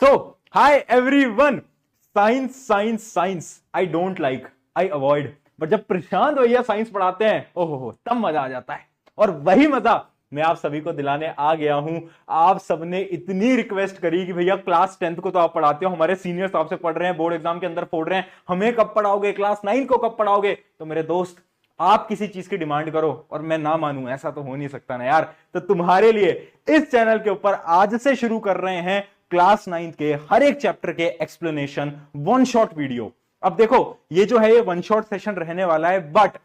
So hi everyone, science science science I don't like, I avoid, but जब प्रशांत भैया science पढ़ाते हैं ओहो तब मजा आ जाता है। और वही मजा मैं आप सभी को दिलाने आ गया हूं। आप सबने इतनी रिक्वेस्ट करी कि भैया क्लास 10th को तो आप पढ़ाते हो, हमारे सीनियर्स आपसे पढ़ रहे हैं, बोर्ड एग्जाम के अंदर फोड़ रहे हैं, हमें कब पढ़ाओगे, क्लास 9 को कब पढ़ाओगे। तो मेरे दोस्त, आप किसी चीज की डिमांड करो और मैं ना मानूं, ऐसा तो हो नहीं सकता ना यार। तो तुम्हारे लिए इस चैनल के ऊपर आज से शुरू कर रहे हैं क्लास 9 के हर एक चैप्टर के एक्सप्लेनेशन वन शॉट वीडियो। अब देखो, ये जो है ये वन शॉट सेशन रहने वाला है, बट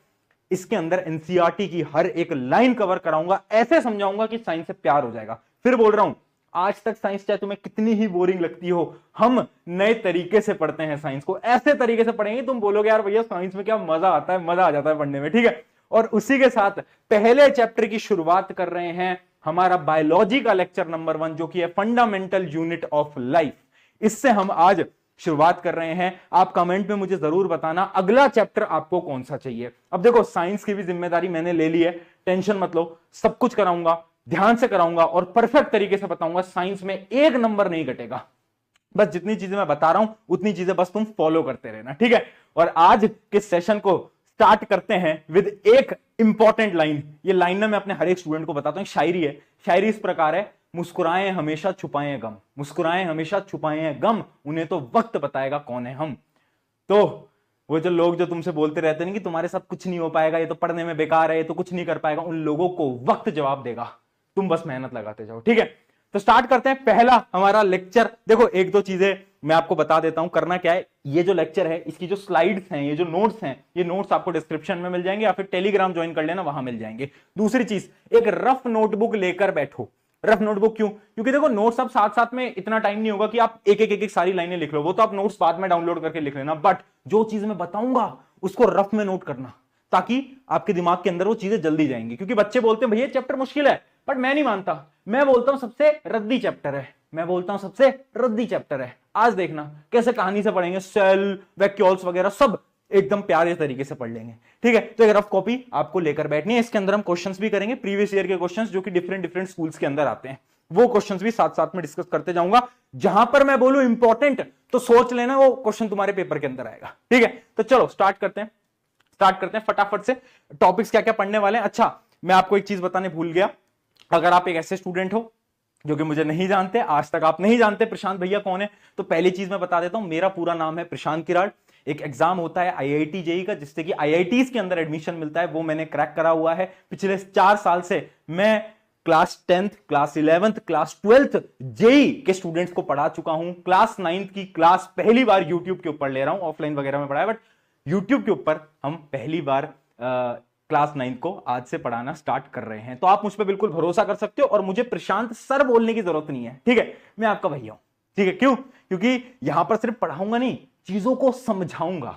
इसके अंदर एनसीईआरटी की हर एक लाइन कवर कराऊंगा, ऐसे समझाऊंगा कि साइंस से प्यार हो जाएगा। फिर बोल रहा हूं, आज तक साइंस चाहे तुम्हें कितनी ही बोरिंग लगती हो, हम नए तरीके से पढ़ते हैं साइंस को, ऐसे तरीके से पढ़ेंगे तुम बोलोगे यार भैया साइंस में क्या मजा आता है, मजा आ जाता है पढ़ने में, ठीक है। और उसी के साथ पहले चैप्टर की शुरुआत कर रहे हैं, हमारा बायोलॉजी का लेक्चर नंबर 1 जो कि है फंडामेंटल यूनिट ऑफ लाइफ। इससे हम आज शुरुआत कर रहे हैं। आप कमेंट में मुझे जरूर बताना अगला चैप्टर आपको कौन सा चाहिए। अब देखो, साइंस की भी जिम्मेदारी मैंने ले ली है, टेंशन मत लो, सब कुछ कराऊंगा, ध्यान से कराऊंगा और परफेक्ट तरीके से बताऊंगा। साइंस में एक नंबर नहीं घटेगा, बस जितनी चीजें मैं बता रहा हूं उतनी चीजें बस तुम फॉलो करते रहना, ठीक है। और आज के सेशन को स्टार्ट करते हैं विद एक इंपॉर्टेंट लाइन। ये लाइन ना मैं अपने हर एक स्टूडेंट को बताता हूं, शायरी है। शायरी इस प्रकार है, मुस्कुराएं हमेशा छुपाएं गम, मुस्कुराएं हमेशा छुपाएं गम, उन्हें तो वक्त बताएगा कौन है हम। तो वो जो लोग जो तुमसे बोलते रहते हैं कि तुम्हारे साथ कुछ नहीं हो पाएगा, ये तो पढ़ने में बेकार है, ये तो कुछ नहीं कर पाएगा, उन लोगों को वक्त जवाब देगा, तुम बस मेहनत लगाते जाओ, ठीक है। तो स्टार्ट करते हैं पहला हमारा लेक्चर। देखो, एक दो चीजें मैं आपको बता देता हूं, करना क्या है। ये जो लेक्चर है, इसकी जो स्लाइड्स हैं, ये जो नोट्स हैं, ये नोट्स आपको डिस्क्रिप्शन में मिल जाएंगे या फिर टेलीग्राम ज्वाइन कर लेना, वहां मिल जाएंगे। दूसरी चीज, एक रफ नोटबुक लेकर बैठो। रफ नोटबुक क्यों? क्योंकि देखो, नोट्स अब साथ साथ में इतना टाइम नहीं होगा कि आप एक एक सारी लाइनें लिख लो, वो तो आप नोट्स बाद में डाउनलोड करके लिख लेना, बट जो चीज मैं बताऊंगा उसको रफ में नोट करना, ताकि आपके दिमाग के अंदर वो चीजें जल्दी जाएंगी। क्योंकि बच्चे बोलते हैं भैया चैप्टर मुश्किल है, बट मैं नहीं मानता। मैं बोलता हूं सबसे रद्दी चैप्टर है, मैं बोलता हूं सबसे रद्दी चैप्टर है। आज देखना कैसे कहानी से पढ़ेंगे, सेल वैक्यूल्स वगैरह सब एकदम प्यारे तरीके से पढ़ लेंगे, ठीक है। तो एक रफ कॉपी आपको लेकर बैठनी है। इसके अंदर हम क्वेश्चंस भी करेंगे, प्रीवियस ईयर के क्वेश्चंस जो कि डिफरेंट डिफरेंट स्कूल्स के अंदर आते हैं, वो क्वेश्चंस भी साथ साथ में डिस्कस करते जाऊंगा। जहां पर मैं बोलूं इंपॉर्टेंट, तो सोच लेना वो क्वेश्चन तुम्हारे पेपर के अंदर आएगा, ठीक है। तो चलो स्टार्ट करते हैं फटाफट से। टॉपिक्स क्या क्या पढ़ने वाले हैं। अच्छा, मैं आपको एक चीज बताने भूल गया। अगर आप एक ऐसे स्टूडेंट हो जो कि मुझे नहीं जानते, आज तक आप नहीं जानते प्रशांत भैया कौन है, तो पहली चीज मैं बता देता हूं, मेरा पूरा नाम है प्रशांत किराड़। एक एग्जाम होता है आईआईटी जेई का, जिससे कि आईआईटीज के अंदर एडमिशन मिलता है, वो मैंने क्रैक करा हुआ है। पिछले 4 साल से मैं class 10th, class 11th, class 12th JEE के स्टूडेंट्स को पढ़ा चुका हूं। क्लास 9th की क्लास पहली बार यूट्यूब के ऊपर ले रहा हूं, ऑफलाइन वगैरह में पढ़ाया, बट यूट्यूब के ऊपर हम पहली बार क्लास 9 को आज से पढ़ाना स्टार्ट कर रहे हैं। तो आप मुझ पर बिल्कुल भरोसा कर सकते हो और मुझे प्रशांत सर बोलने की जरूरत नहीं है, ठीक है। मैं आपका भैया हूं, ठीक है। क्यों? क्योंकि यहां पर सिर्फ पढ़ाऊंगा नहीं, चीजों को समझाऊंगा,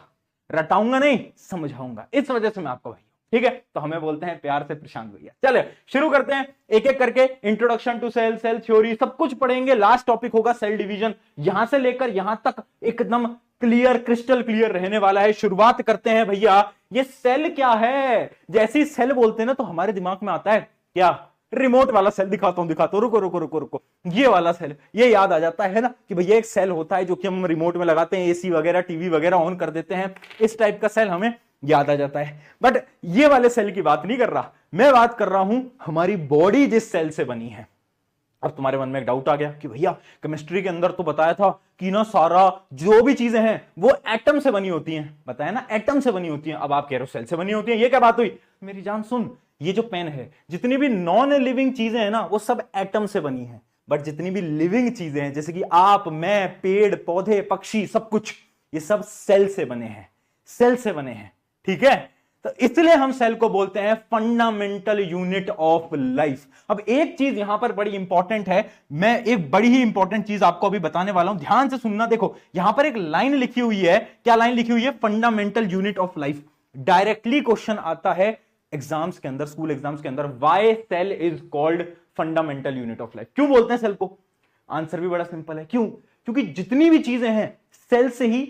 रटाऊंगा नहीं, समझाऊंगा, इस वजह से मैं आपका भैया हूं, ठीक है। तो हमें बोलते हैं प्यार से प्रशांत भैया। चले शुरू करते हैं एक एक करके। Introduction to cell, cell theory, सब कुछ पढ़ेंगे। लास्ट टॉपिक होगा सेल डिवीजन। यहां से लेकर यहां तक एकदम क्लियर, क्रिस्टल क्लियर रहने वाला है। शुरुआत करते हैं भैया। ये सेल क्या है? जैसे ही सेल बोलते हैं ना, तो हमारे दिमाग में आता है क्या? रिमोट वाला सेल। दिखाता हूं, रुको रुको रुको रुको, ये वाला सेल, ये याद आ जाता है ना कि भैया एक सेल होता है जो कि हम रिमोट में लगाते हैं, एसी वगैरह, टीवी वगैरह ऑन कर देते हैं, इस टाइप का सेल हमें याद आ जाता है। बट ये वाले सेल की बात नहीं कर रहा, मैं बात कर रहा हूं हमारी बॉडी जिस सेल से बनी है। अब तुम्हारे मन में एक डाउट आ गया कि भैया केमिस्ट्री के अंदर तो बताया था कि ना सारा जो भी चीजें हैं वो एटम से बनी होती हैं, बताया ना एटम से बनी होती हैं। अब आप कह रहे हो सेल से बनी होती हैं, ये क्या बात हुई? मेरी जान सुन, ये जो पेन है, जितनी भी नॉन लिविंग चीजें हैं ना, वो सब एटम से बनी है। बट जितनी भी लिविंग चीजें हैं, जैसे कि आप, मैं, पेड़ पौधे, पक्षी, सब कुछ, ये सब सेल से बने हैं, सेल से बने हैं, ठीक है। तो इसलिए हम सेल को बोलते हैं फंडामेंटल यूनिट ऑफ लाइफ। अब एक चीज यहां पर बड़ी इंपॉर्टेंट है, मैं एक बड़ी ही इंपॉर्टेंट चीज आपको अभी बताने वाला हूं, ध्यान से सुनना। देखो, यहां पर एक लाइन लिखी हुई है। क्या लाइन लिखी हुई है? Fundamental unit of life. Directly question आता है एग्जाम्स के अंदर, स्कूल एग्जाम्स के अंदर, why cell is called fundamental unit of life. क्यों बोलते हैं सेल को? आंसर भी बड़ा सिंपल है, क्यों? क्योंकि जितनी भी चीजें हैं सेल से ही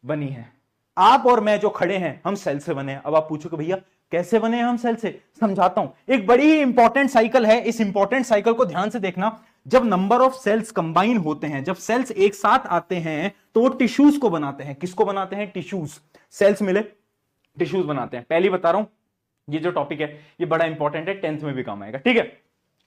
बनी है। आप और मैं जो खड़े हैं, हम सेल से बने हैं। अब आप पूछोगे भैया कैसे बने हम सेल से? समझाता हूं। एक बड़ी ही इंपॉर्टेंट साइकिल है, इस इंपॉर्टेंट साइकिल को ध्यान से देखना। जब नंबर ऑफ सेल्स कंबाइन होते हैं, जब सेल्स एक साथ आते हैं तो वो टिश्यूज को बनाते हैं। किसको बनाते हैं? टिश्यूज। सेल्स मिले टिश्यूज बनाते हैं। पहली बता रहा हूं, ये जो टॉपिक है ये बड़ा इंपॉर्टेंट है, 10th में भी काम आएगा, ठीक है।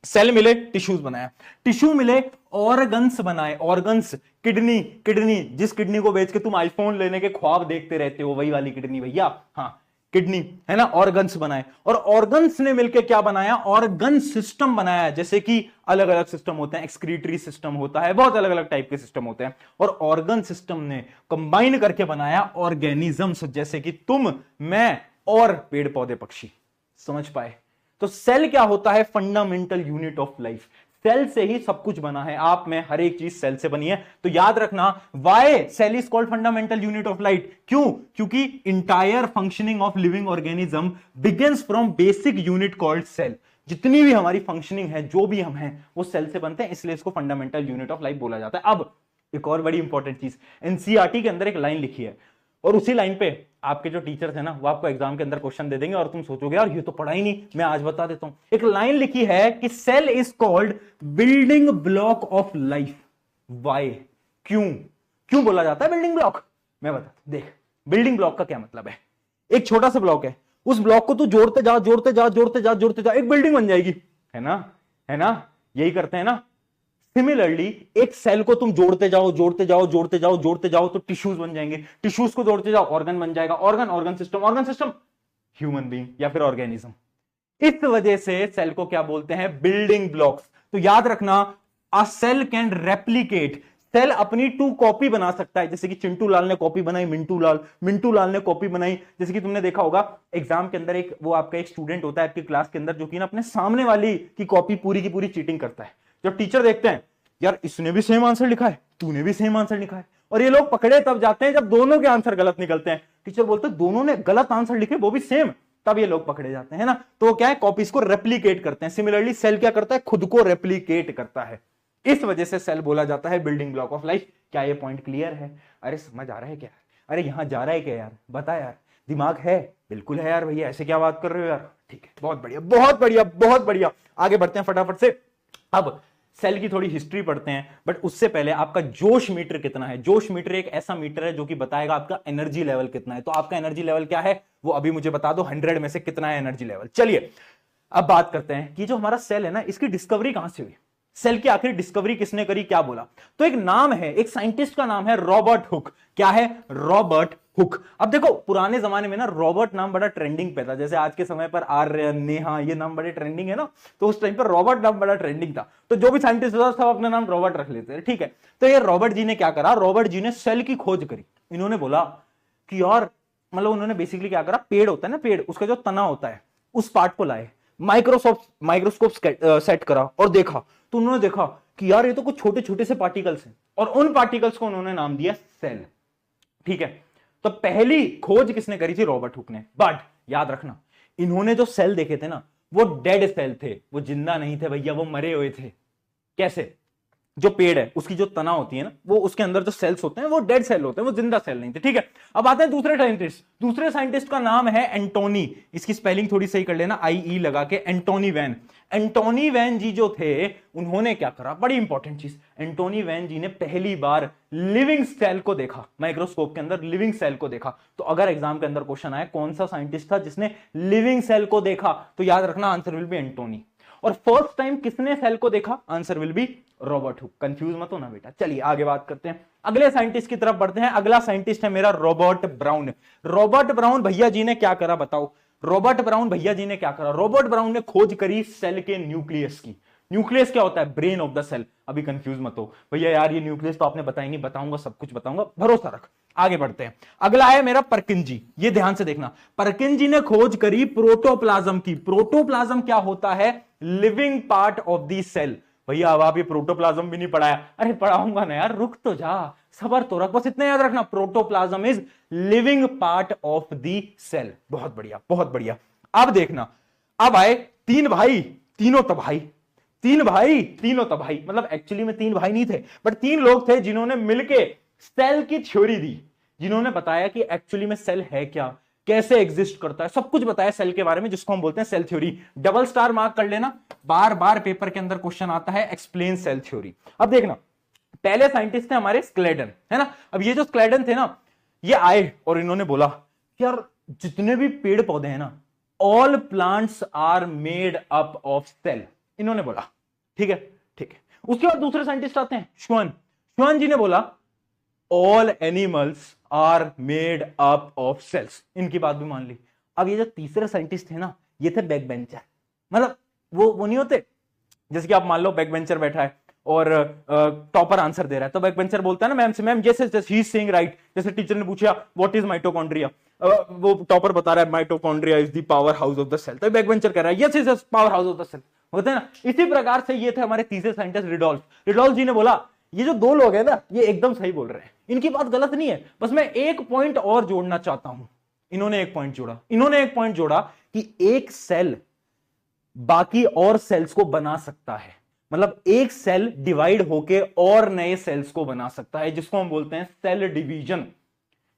सेल मिले टिश्यूज बनाया, टिश्यू मिले ऑर्गन्स बनाए। ऑर्गन्स, किडनी, किडनी जिस किडनी को बेच के तुम आईफोन लेने के ख्वाब देखते रहते हो, वही वाली किडनी भैया, हाँ किडनी है ना। ऑर्गन्स बनाए, और ऑर्गन्स ने मिलकर क्या बनाया? ऑर्गन सिस्टम बनाया। जैसे कि अलग अलग सिस्टम होते हैं, एक्सक्रीटरी सिस्टम होता है, बहुत अलग अलग टाइप के सिस्टम होते हैं, और ऑर्गन सिस्टम ने कंबाइन करके बनाया ऑर्गेनिजम्स, जैसे कि तुम, मैं और पेड़ पौधे पक्षी। समझ पाए? तो सेल क्या होता है? Fundamental unit of life. Cell से ही सब कुछ बना है, आप में हर एक चीज सेल से बनी है। तो याद रखना, why cell is called fundamental unit of life. क्यों? क्योंकि entire functioning of living organism begins from basic unit called cell. जितनी भी हमारी फंक्शनिंग है, जो भी हम हैं, वो सेल से बनते हैं, इसलिए इसको फंडामेंटल यूनिट ऑफ लाइफ बोला जाता है। अब एक और बड़ी इंपॉर्टेंट चीज, एनसीईआरटी के अंदर एक लाइन लिखी है, और उसी लाइन पे आपके जो टीचर्स है ना, वो आपको एग्जाम के अंदर क्वेश्चन दे देंगे और तुम सोचोगे यार ये तो पढ़ा ही नहीं। मैं आज बता देता हूं। एक लाइन लिखी है कि cell is called building block of life. Why? क्यों? क्यों बोला जाता है बिल्डिंग ब्लॉक? मैं बताता। देख, बिल्डिंग ब्लॉक का क्या मतलब है? एक छोटा सा ब्लॉक है, उस ब्लॉक को तू जोड़ते जा, जोड़ते जा, जोड़ते जा, जोड़ते जा, एक बिल्डिंग बन जाएगी, है ना? है ना? यही करते हैं ना। सिमिलरली एक सेल को तुम जोड़ते जाओ, जोड़ते जाओ, जोड़ते जाओ, जोड़ते जाओ, तो टिश्यूज बन जाएंगे। टिश्यूज को जोड़ते जाओ, ऑर्गन बन जाएगा। Organ, organ system human being या फिर ऑर्गेनिज्म। इस वजह से सेल को क्या बोलते हैं? Building blocks. तो याद रखना, अ सेल कैन रेप्लिकेट। सेल अपनी 2 कॉपी बना सकता है, जैसे कि चिंटू लाल ने कॉपी बनाई, मिंटू लाल ने कॉपी बनाई। जैसे कि तुमने देखा होगा एग्जाम के अंदर, एक वो आपका एक स्टूडेंट होता है आपकी क्लास के अंदर, जो कि ना अपने सामने वाली की कॉपी पूरी की पूरी चीटिंग करता है। जब टीचर देखते हैं यार इसने भी सेम आंसर लिखा है, तूने भी सेम आंसर लिखा है, और ये लोग पकड़े तब जाते हैं जब दोनों के आंसर गलत निकलते हैं। टीचर बोलते हैं दोनों ने गलत आंसर लिखे, वो भी सेम, तब ये लोग पकड़े जाते हैं ना। तो क्या है? कॉपीज को रेप्लिकेट करते हैं। सिमिलरली सेल क्या करता है? खुद को रेप्लिकेट करता है। इस वजह से सेल बोला जाता है बिल्डिंग ब्लॉक ऑफ लाइफ। क्या ये पॉइंट क्लियर है? अरे समझ आ रहा है क्या? अरे यहां जा रहा है क्या यार? बता यार, दिमाग है? बिल्कुल है यार भैया, ऐसे क्या बात कर रहे हो यार? ठीक है, बहुत बढ़िया, बहुत बढ़िया, बहुत बढ़िया। आगे बढ़ते हैं फटाफट से। अब सेल की थोड़ी हिस्ट्री पढ़ते हैं, बट उससे पहले आपका जोश मीटर कितना है? जोश मीटर एक ऐसा मीटर है जो कि बताएगा आपका एनर्जी लेवल कितना है। तो आपका एनर्जी लेवल क्या है वो अभी मुझे बता दो, 100 में से कितना है एनर्जी लेवल। चलिए अब बात करते हैं कि जो हमारा सेल है ना, इसकी डिस्कवरी कहां से हुई? सेल की आखिर डिस्कवरी किसने करी? क्या बोला? तो एक नाम है, एक साइंटिस्ट का नाम है रॉबर्ट हुक। क्या है? Robert Hooke. अब देखो, पुराने जमाने में ना रॉबर्ट नाम बड़ा ट्रेंडिंग पे था। जैसे आज के समय पर आर्यन, नेहा, ये नाम बड़े ट्रेंडिंग है ना, तो उस टाइम पर रॉबर्ट नाम बड़ा ट्रेंडिंग था। तो जो भी साइंटिस्ट होता सब अपना नाम रॉबर्ट रख लेते हैं, ठीक है। तो ये रॉबर्ट जी ने क्या करा? रॉबर्ट जी ने सेल की खोज करी। इन्होंने बोला कि यार, मतलब उन्होंने बेसिकली क्या करा, पेड़ होता है ना, पेड़, उसका जो तना होता है, उस पार्ट को लाए, माइक्रोस्कोप सेट करा और देखा। तो उन्होंने देखा कि यार ये तो कुछ छोटे छोटे से पार्टिकल्स हैं, और उन पार्टिकल्स को उन्होंने नाम दिया सेल। ठीक है, तो पहली खोज किसने करी थी? रॉबर्ट हुक ने। बट याद रखना, इन्होंने जो सेल देखे थे ना, वो डेड सेल थे, वो जिंदा नहीं थे भैया, वो मरे हुए थे। कैसे? जो पेड़ है उसकी जो तना होती है ना, वो उसके अंदर जो सेल्स होते हैं वो डेड सेल होते हैं, वो जिंदा सेल नहीं थे। ठीक है, अब आते हैं दूसरे साइंटिस्ट। दूसरे साइंटिस्ट का नाम है एंटोनी। इसकी स्पेलिंग थोड़ी सही कर लेना, IE लगा के, एंटोनी वैन। एंटोनी वैन जी जो थे, उन्होंने क्या करा? बड़ी इंपॉर्टेंट चीज, एंटोनी वैन जी ने पहली बार लिविंग सेल को देखा, माइक्रोस्कोप के अंदर लिविंग सेल को देखा। तो अगर एग्जाम के अंदर क्वेश्चन आए कौन सा साइंटिस्ट था जिसने लिविंग सेल को देखा, तो याद रखना आंसर विल बी एंटोनी। और फर्स्ट टाइम किसने सेल को देखा? Answer will be Robert Hooke. Confuse मत होना बेटा। चलिए आगे बात करते हैं, अगले साइंटिस्ट की तरफ बढ़ते हैं। अगला साइंटिस्ट है मेरा रॉबर्ट ब्राउन। रॉबर्ट ब्राउन भैया जी ने क्या करा बताओ? रॉबर्ट ब्राउन भैया जी ने क्या करा? रॉबर्ट ब्राउन ने खोज करी सेल के न्यूक्लियस की। न्यूक्लियस क्या होता है? Brain of the cell. अभी कंफ्यूज मत हो भैया, यार ये न्यूक्लियस तो आपने बताया नहीं, बताऊंगा, सब कुछ बताऊंगा, भरोसा रख। आगे बढ़ते हैं, अगला है मेरा परकिंजी। ये ध्यान से देखना, परकिंजी ने खोज करी प्रोटोप्लाज्म की। प्रोटोप्लाज्म क्या होता है? Living part of the cell. भैया अब आप ये प्रोटोप्लाज्म भी नहीं पढ़ाया। अरे पढ़ाऊंगा ना यार, रुक तो जा, सबर तो रख, बस इतना याद रखना, protoplasm is living part of the cell. बहुत बढ़िया, बहुत बढ़िया। अब देखना, अब आए तीन भाई, तीनों तबाही। तीन भाई तीनों तबाही, मतलब एक्चुअली में तीन भाई नहीं थे, बट तीन लोग थे जिन्होंने मिलके सेल की थ्योरी दी, जिन्होंने बताया कि एक्चुअली में सेल है क्या, कैसे एग्जिस्ट करता है, सब कुछ बताया सेल के बारे में, जिसको हम बोलते हैं cell theory. Double star mark कर लेना, बार बार पेपर के अंदर क्वेश्चन आता है, एक्सप्लेन सेल थ्योरी। अब देखना, पहले साइंटिस्ट थे हमारे स्क्लेडन, है ना। अब ये जो स्क्लेडन थे ना, ये आए और इन्होंने बोला कि यार जितने भी पेड़ पौधे हैं ना, all plants are made up of cell, इन्होंने बोला। ठीक है, ठीक है। उसके बाद दूसरे साइंटिस्ट आते हैं, श्वान। श्वान जी ने बोला all animals are made up of cells, इनकी बात भी मान ली। अब ये जो तीसरे साइंटिस्ट थे ना, ये थे बैक बेंचर, मतलब वो नहीं होते, जैसे कि आप मान लो बैक बेंचर बैठा है और टॉपर आंसर दे रहा है, तो बैक बेंचर बोलता है ना मैम से, ma'am yes he is saying right. जैसे टीचर ने पूछा व्हाट इज माइटोकॉन्ड्रिया, वो टॉपर बता रहा है mitochondria is the power house of the cell, तो बैक बेंचर कह रहा है yes is power house of the cell, होते हैं ना। इसी प्रकार से ये थे हमारे तीसरे साइंटिस्ट रिडोल्फ। रिडोल्फ जी ने बोला ये जो दो लोग हैं ना, ये एकदम सही बोल रहे हैं, इनकी बात गलत नहीं है, बस मैं एक पॉइंट और जोड़ना चाहता हूं। इन्होंने एक पॉइंट जोड़ा कि एक सेल बाकी और सेल्स को बना सकता है, मतलब एक सेल डिवाइड होके और नए सेल्स को बना सकता है, जिसको हम बोलते हैं सेल डिवीजन,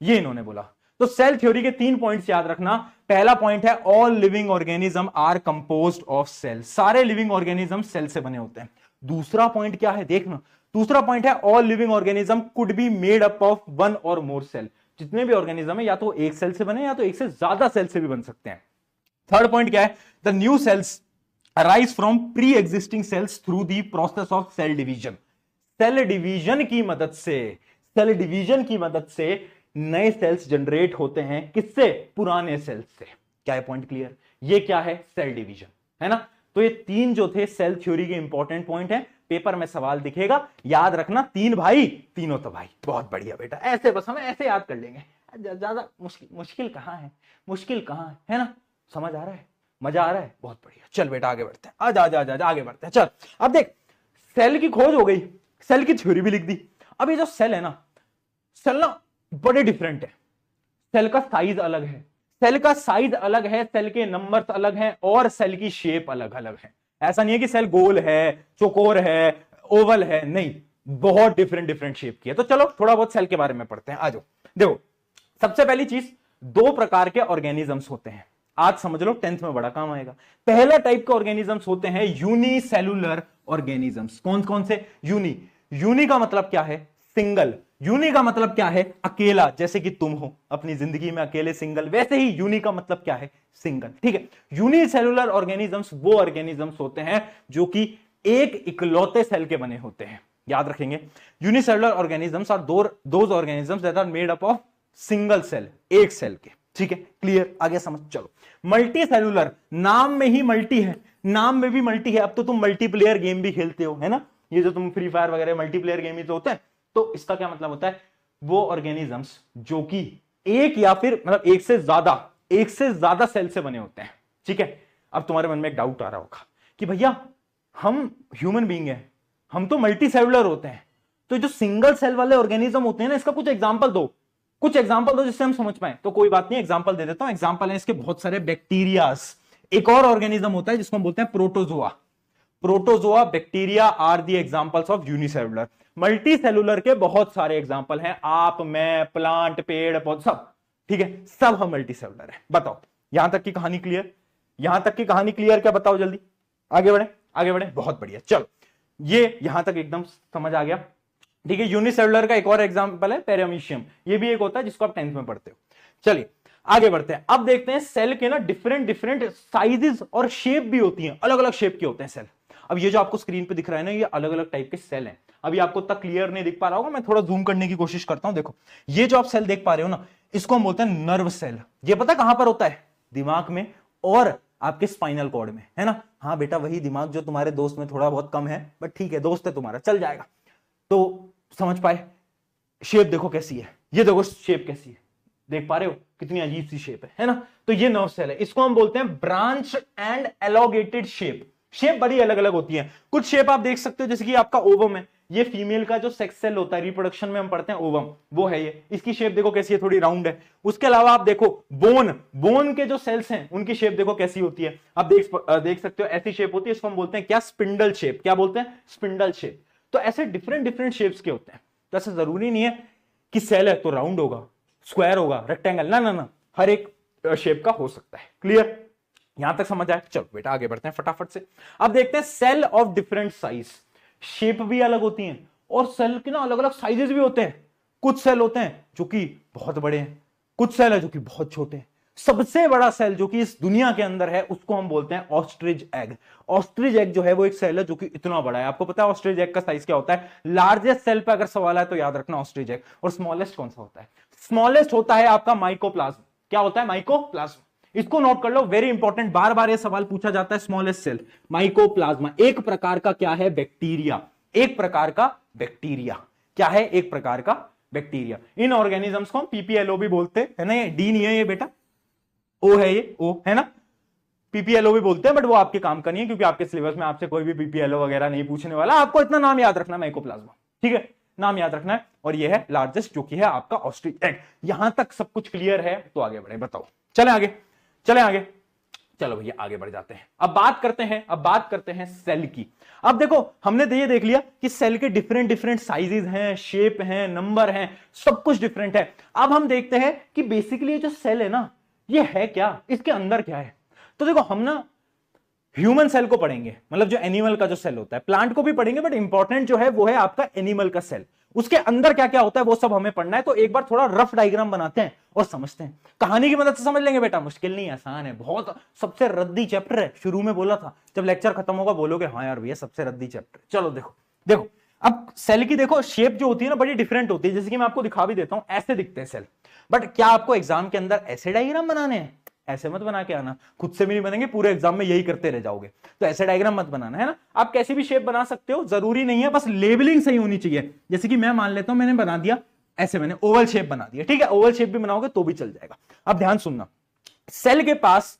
ये इन्होंने बोला। तो सेल थ्योरी के 3 पॉइंट्स याद रखना। पहला पॉइंट है all living organism are composed of cell, सारे लिविंग ऑर्गेनिज्म सेल से बने होते हैं। दूसरा पॉइंट क्या है देखना, दूसरा पॉइंट है all living organism could be made up of 1 और मोर सेल, जितने भी ऑर्गेनिज्म है या तो एक सेल से बने या तो एक से ज्यादा सेल से भी बन सकते हैं। थर्ड पॉइंट क्या है, the new cells arise from pre existing cells through the process of cell division. Cell division की मदद से नए सेल्स जनरेट होते हैं, किससे, पुराने सेल्स से। क्या है पॉइंट क्लियर, ये क्या है, सेल डिवीजन, है ना। तो ये 3 जो थे सेल थ्योरी के इंपॉर्टेंट पॉइंट हैं, पेपर में सवाल दिखेगा, याद रखना। 3 भाई तीनों तो भाई, बहुत बढ़िया बेटा, ऐसे बस हमें ऐसे याद कर लेंगे, ज्यादा मुश्किल कहां है ना। समझ आ रहा है, मजा आ रहा है, बहुत बढ़िया। चल बेटा आगे बढ़ते हैं, आजा आगे बढ़ते हैं। चल अब देख, सेल की खोज हो गई, सेल की थ्योरी भी लिख दी। अब ये जो सेल है ना, सेल ना बड़े डिफरेंट है, सेल का साइज अलग है, सेल के नंबर्स अलग हैं और सेल की शेप अलग अलग है। ऐसा नहीं है कि सेल गोल है, चौकोर है, ओवल है, नहीं, बहुत डिफरेंट शेप की है। तो चलो थोड़ा बहुत सेल के बारे में पढ़ते हैं, आ जाओ। देखो सबसे पहली चीज, 2 प्रकार के ऑर्गेनिजम्स होते हैं, आज समझ लो, 10th में बड़ा काम आएगा। पहला टाइप के ऑर्गेनिजम्स होते हैं यूनिसेलुलर ऑर्गेनिजम्स। कौन कौन से, यूनी का मतलब क्या है, सिंगल। यूनी का मतलब क्या है, अकेला, जैसे कि तुम हो अपनी जिंदगी में अकेले सिंगल, वैसे ही यूनी का मतलब क्या है, सिंगल। ठीक है, यूनिसेलुलर ऑर्गेनिजम्स वो ऑर्गेनिजम्स होते हैं जो कि एक इकलौते सेल के बने होते हैं, याद रखेंगे। Unicellular organisms are those organisms that are made up of single cell, एक सेल के। ठीक है, क्लियर, आगे समझ। चलो मल्टी सेलुलर, नाम में ही मल्टी है, नाम में भी मल्टी है। अब तो तुम मल्टीप्लेयर गेम भी खेलते हो, है ना, ये जो तुम फ्री फायर वगैरह मल्टीप्लेयर गेम ही तो होता है। तो इसका क्या मतलब होता है, वो ऑर्गेनिजम्स जो कि एक या फिर मतलब एक से ज्यादा सेल से बने होते हैं। ठीक है, अब तुम्हारे मन में एक डाउट आ रहा होगा कि भैया हम ह्यूमन बीइंग है, हम तो मल्टी सेलुलर होते हैं, तो जो सिंगल सेल वाले ऑर्गेनिज्म होते हैं ना, इसका कुछ एग्जांपल दो जिससे हम समझ पाए। तो कोई बात नहीं, एग्जांपल दे देता हूं। एग्जांपल है इसके बहुत सारे, बैक्टीरियास, एक और ऑर्गेनिज्म होता है जिसको हम बोलते हैं protozoa, bacteria are the examples of unicellular. Multicellular के बहुत सारे एग्जांपल हैं, आप, मैं, प्लांट, पेड़ पौधे, सब। ठीक है, सब हम मल्टी सेलुलर है। बताओ, यहां तक की कहानी क्लियर, क्या बताओ जल्दी, आगे बढ़े। बहुत बढ़िया, चलो ये यहां तक एकदम समझ आ गया। ठीक है, यूनिसेलुलर का एक और एग्जांपल है पैरामीशियम, ये भी एक होता है जिसको आप 10th में पढ़ते हो। चलिए आगे बढ़ते हैं। अब देखते हैं सेल के ना डिफरेंट साइजेस और शेप भी होती हैं, अलग अलग शेप के होते हैं सेल। अब ये जो आपको स्क्रीन पे दिख रहा है ना, ये अलग अलग टाइप के सेल हैं। अभी आपको तक क्लियर नहीं दिख पा रहा होगा, मैं थोड़ा जूम करने की कोशिश करता हूं। देखो ये जो आप सेल देख पा रहे हो ना, इसको हम बोलते हैं नर्व सेल। ये पता कहां पर होता है, दिमाग में और आपके स्पाइनल कॉर्ड में, है ना। हाँ बेटा, वही दिमाग जो तुम्हारे दोस्त में थोड़ा बहुत कम है, बट ठीक है, दोस्त है तुम्हारा, चल जाएगा। तो समझ पाए, शेप देखो कैसी है, ये देखो शेप कैसी है, देख पा रहे हो कितनी अजीब सी शेप है ना। तो ये नर्व सेल है, इसको हम बोलते हैं ब्रांच एंड एलोगेटेड शेप। शेप बड़ी अलग अलग होती है। कुछ शेप आप देख सकते हो, जैसे कि आपका ओवम है, ये फीमेल का जो सेक्स सेल होता है, रिप्रोडक्शन में हम पढ़ते हैं ओवम, वो है ये। इसकी शेप देखो कैसी है, थोड़ी राउंड है। उसके अलावा आप देखो बोन के जो सेल्स हैं, उनकी शेप देखो कैसी होती है। आप देख सकते हो ऐसी शेप होती है, इसको हम बोलते हैं क्या, स्पिंडल शेप। क्या बोलते हैं, स्पिंडल शेप। तो ऐसे डिफरेंट शेप्स के होते हैं। तो ऐसा जरूरी नहीं है कि सेल है तो राउंड होगा, स्क्वायर होगा, रेक्टेंगल, ना। हर एक शेप का हो सकता है। क्लियर, यहां तक समझ आया? चलो बेटा आगे बढ़ते हैं फटाफट से। अब देखते हैं cell of different size. Shape भी अलग होती हैं और सेल के ना अलग अलग साइजेस भी होते हैं। कुछ सेल होते हैं जो कि बहुत बड़े हैं, कुछ सेल है जो कि बहुत छोटे हैं। सबसे बड़ा सेल जो कि इस दुनिया के अंदर है उसको हम बोलते हैं ऑस्ट्रिच एग। ऑस्ट्रिच एग जो है वो एक सेल है जो कि इतना बड़ा है। आपको पता है ऑस्ट्रिच एग का साइज क्या होता है? लार्जेस्ट सेल पे अगर सवाल है तो याद रखना ऑस्ट्रिच एग। और स्मॉलेस्ट कौन सा होता है? स्मॉलेस्ट होता है आपका माइकोप्लाज्म। क्या होता है? माइकोप्लाज्म। इसको नोट कर लो, वेरी इंपॉर्टेंट, बार बार ये सवाल पूछा जाता है। स्मॉलेस्ट सेल माइकोप्लाज्मा, एक प्रकार का क्या है? बैक्टीरिया। एक प्रकार का बैक्टीरिया क्या है? एक प्रकार का बैक्टीरिया। इन ऑर्गेनिजम्स को हम पीपीएलओ भी बोलते हैं, है ना? ये डी नहीं है ये बेटा, ओ है, ये ओ है ना। पीपीएलओ भी बोलते हैं बट वो आपके काम का नहीं है क्योंकि आपके सिलेबस में आपसे कोई भी पीपीएलओ वगैरह नहीं पूछने वाला। आपको इतना नाम याद रखना है, माइकोप्लाज्मा, ठीक है, नाम याद रखना है। और ये है लार्जेस्ट जो कि है आपका ऑस्ट्रिच एग। यहां तक सब कुछ क्लियर है तो आगे बढ़े, बताओ। चले आगे, चले आगे, चलो भैया आगे बढ़ जाते हैं। अब बात करते हैं सेल की। अब देखो हमने तो ये देख लिया कि सेल के डिफरेंट डिफरेंट साइजेस हैं, शेप हैं, नंबर हैं, सब कुछ डिफरेंट है। अब हम देखते हैं कि बेसिकली ये जो सेल है ना, ये है क्या, इसके अंदर क्या है। तो देखो हम ना ह्यूमन सेल को पढ़ेंगे, मतलब जो एनिमल का जो सेल होता है, प्लांट को भी पढ़ेंगे बट इंपॉर्टेंट जो है वो है आपका एनिमल का सेल। उसके अंदर क्या क्या होता है वो सब हमें पढ़ना है। तो एक बार थोड़ा रफ डायग्राम बनाते हैं और समझते हैं। कहानी की मदद से समझ लेंगे बेटा, मुश्किल नहीं, आसान है बहुत। सबसे रद्दी चैप्टर है, शुरू में बोला था, जब लेक्चर खत्म होगा बोलोगे हाँ यार भैया सबसे रद्दी चैप्टर। चलो देखो देखो, अब सेल की देखो शेप जो होती है ना बड़ी डिफरेंट होती है। जैसे कि मैं आपको दिखा भी देता हूं, ऐसे दिखते हैं सेल। बट क्या आपको एग्जाम के अंदर ऐसे डायग्राम बनाने हैं? ऐसे मत बना के आना, खुद से भी नहीं बनेंगे, पूरे एग्जाम में यही करते रह जाओगे। तो ऐसे डायग्राम मत बनाना, है ना। आप कैसी भी शेप बना सकते हो, जरूरी नहीं है, बस लेबलिंग सही होनी चाहिए। जैसे कि मैं मान लेता हूं मैंने बना दिया ऐसे, मैंने ओवल शेप बना दिया, ठीक है, ओवल शेप भी बनाओगे तो भी चल जाएगा। अब ध्यान सुनना, सेल के पास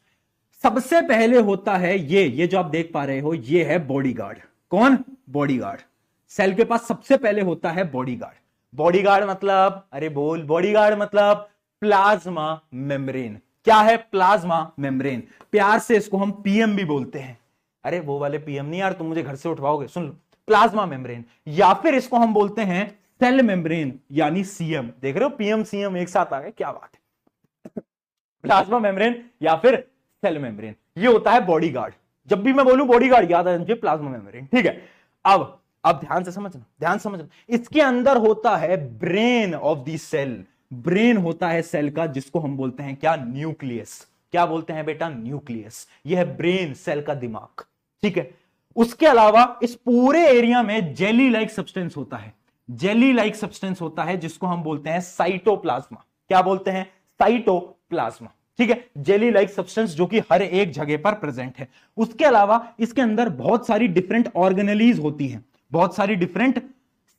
सबसे पहले होता है ये जो आप देख पा रहे हो, ये है बॉडीगार्ड। कौन? बॉडीगार्ड। सेल के पास सबसे पहले होता है बॉडीगार्ड। बॉडीगार्ड मतलब, अरे बोल, बॉडीगार्ड मतलब प्लाज्मा मेम्ब्रेन। क्या है? Plasma membrane. प्यार से इसको हम पीएम भी बोलते हैं। अरे वो वाले पीएम नहीं यार, तुम मुझे घर से उठवाओगे, सुन लो, प्लाज्मा मेम्ब्रेन। या फिर इसको हम बोलते हैं सेल मेम्ब्रेन यानी सीएम। देख रहे हो, पीएम सीएम एक साथ आ गए, क्या बात है। प्लाज्मा मेम्ब्रेन या फिर सेल मेम्ब्रेन, ये होता है बॉडीगार्ड। जब भी मैं बोलूं बॉडीगार्ड याद आ जाए प्लाज्मा मेम्ब्रेन, ठीक है। अब ध्यान से समझना, ध्यान समझना, इसके अंदर होता है brain of the cell. Brain होता है सेल का, जिसको हम बोलते हैं क्या? न्यूक्लियस। क्या बोलते हैं बेटा? न्यूक्लियस। यह है ब्रेन, सेल का दिमाग, ठीक है। उसके अलावा इस पूरे एरिया में जेली लाइक सब्सटेंस होता है। जेली लाइक सब्सटेंस होता है जिसको हम बोलते हैं साइटोप्लाज्मा। क्या बोलते हैं? साइटोप्लाज्मा, ठीक है। जेली लाइक सब्सटेंस जो कि हर एक जगह पर प्रेजेंट है। उसके अलावा इसके अंदर बहुत सारी डिफरेंट ऑर्गेनेलीज होती हैं, बहुत सारी डिफरेंट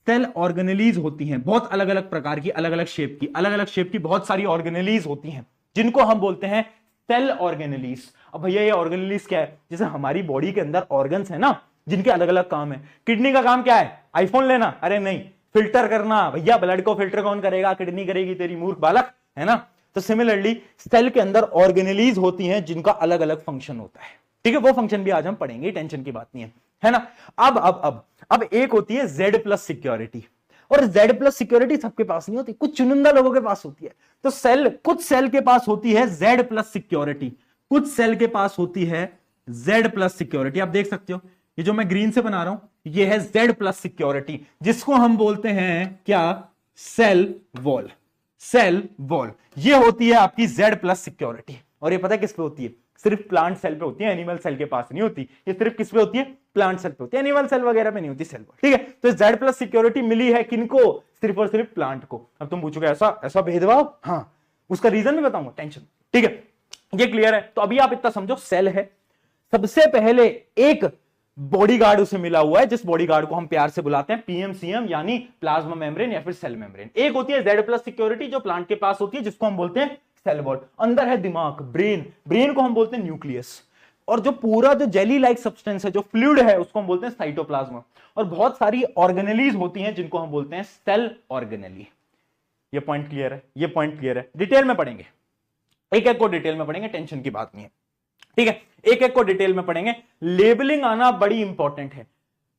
सेल ऑर्गेनेलीज होती हैं, बहुत अलग अलग प्रकार की, अलग अलग शेप की बहुत सारी ऑर्गेनेलीज होती हैं, जिनको हम बोलते हैं सेल ऑर्गेनेलीज। अब भैया ये ऑर्गेनेलीज क्या है? जैसे हमारी बॉडी के अंदर ऑर्गन्स है ना, जिनके अलग अलग काम है। किडनी का काम क्या है? आईफोन लेना? अरे नहीं, फिल्टर करना। भैया ब्लड को फिल्टर कौन करेगा? किडनी करेगी, तेरी मूर्ख बालक, है ना। तो सिमिलरली सेल के अंदर ऑर्गेनेलीज होती हैं जिनका अलग अलग फंक्शन होता है, ठीक है। वो फंक्शन भी आज हम पढ़ेंगे, टेंशन की बात नहीं है ना। अब एक होती है Z प्लस सिक्योरिटी, और Z प्लस सिक्योरिटी सबके पास नहीं होती, कुछ चुनिंदा लोगों के पास होती है। तो कुछ सेल के पास होती है Z प्लस सिक्योरिटी, कुछ सेल के पास होती है Z प्लस सिक्योरिटी। आप देख सकते हो ये जो मैं ग्रीन से बना रहा हूं, ये है Z प्लस सिक्योरिटी, जिसको हम बोलते हैं क्या? Cell wall. सेल वॉल ये होती है आपकी Z प्लस सिक्योरिटी। और ये पता है किस पे होती है? सिर्फ प्लांट सेल पे होती है, एनिमल सेल के पास नहीं होती। ये सिर्फ किस पे होती है? प्लांट सेल पे होती है, एनिमल सेल वगैरह पे नहीं होती सेल वॉल, ठीक है। तो Z प्लस सिक्योरिटी मिली है किनको? सिर्फ और सिर्फ प्लांट को। अब तुम पूछोगे ऐसा भेदभाव? हाँ, उसका रीजन भी बताऊंगा, टेंशन, ठीक है। ये क्लियर है? तो अभी आप इतना समझो, सेल है, सबसे पहले एक बॉडीगार्ड उसे मिला हुआ है, जिस बॉडीगार्ड को हम प्यार से बुलाते हैं पीएमसीएम यानी प्लाज्मा मेम्ब्रेन या फिर सेल मेम्ब्रेन। एक होती है Z प्लस सिक्योरिटी जो प्लांट के पास होती है, जिसको हम बोलते हैं सेल वॉल। अंदर है दिमाग, ब्रेन, ब्रेन को हम बोलते हैं न्यूक्लियस। और जो पूरा जो जेली लाइक सब्सटेंस है, जो फ्लूइड है, उसको हम बोलते हैं साइटोप्लाज्मा। और बहुत सारी ऑर्गेनेलीज होती हैं जिनको हम बोलते हैं सेल ऑर्गेनेली। ये पॉइंट क्लियर है? ये पॉइंट क्लियर है? डिटेल में पढ़ेंगे, एक एक को डिटेल में पढ़ेंगे, टेंशन की बात नहीं है, ठीक है। एक एक को डिटेल में पढ़ेंगे। लेबलिंग आना बड़ी इंपॉर्टेंट है।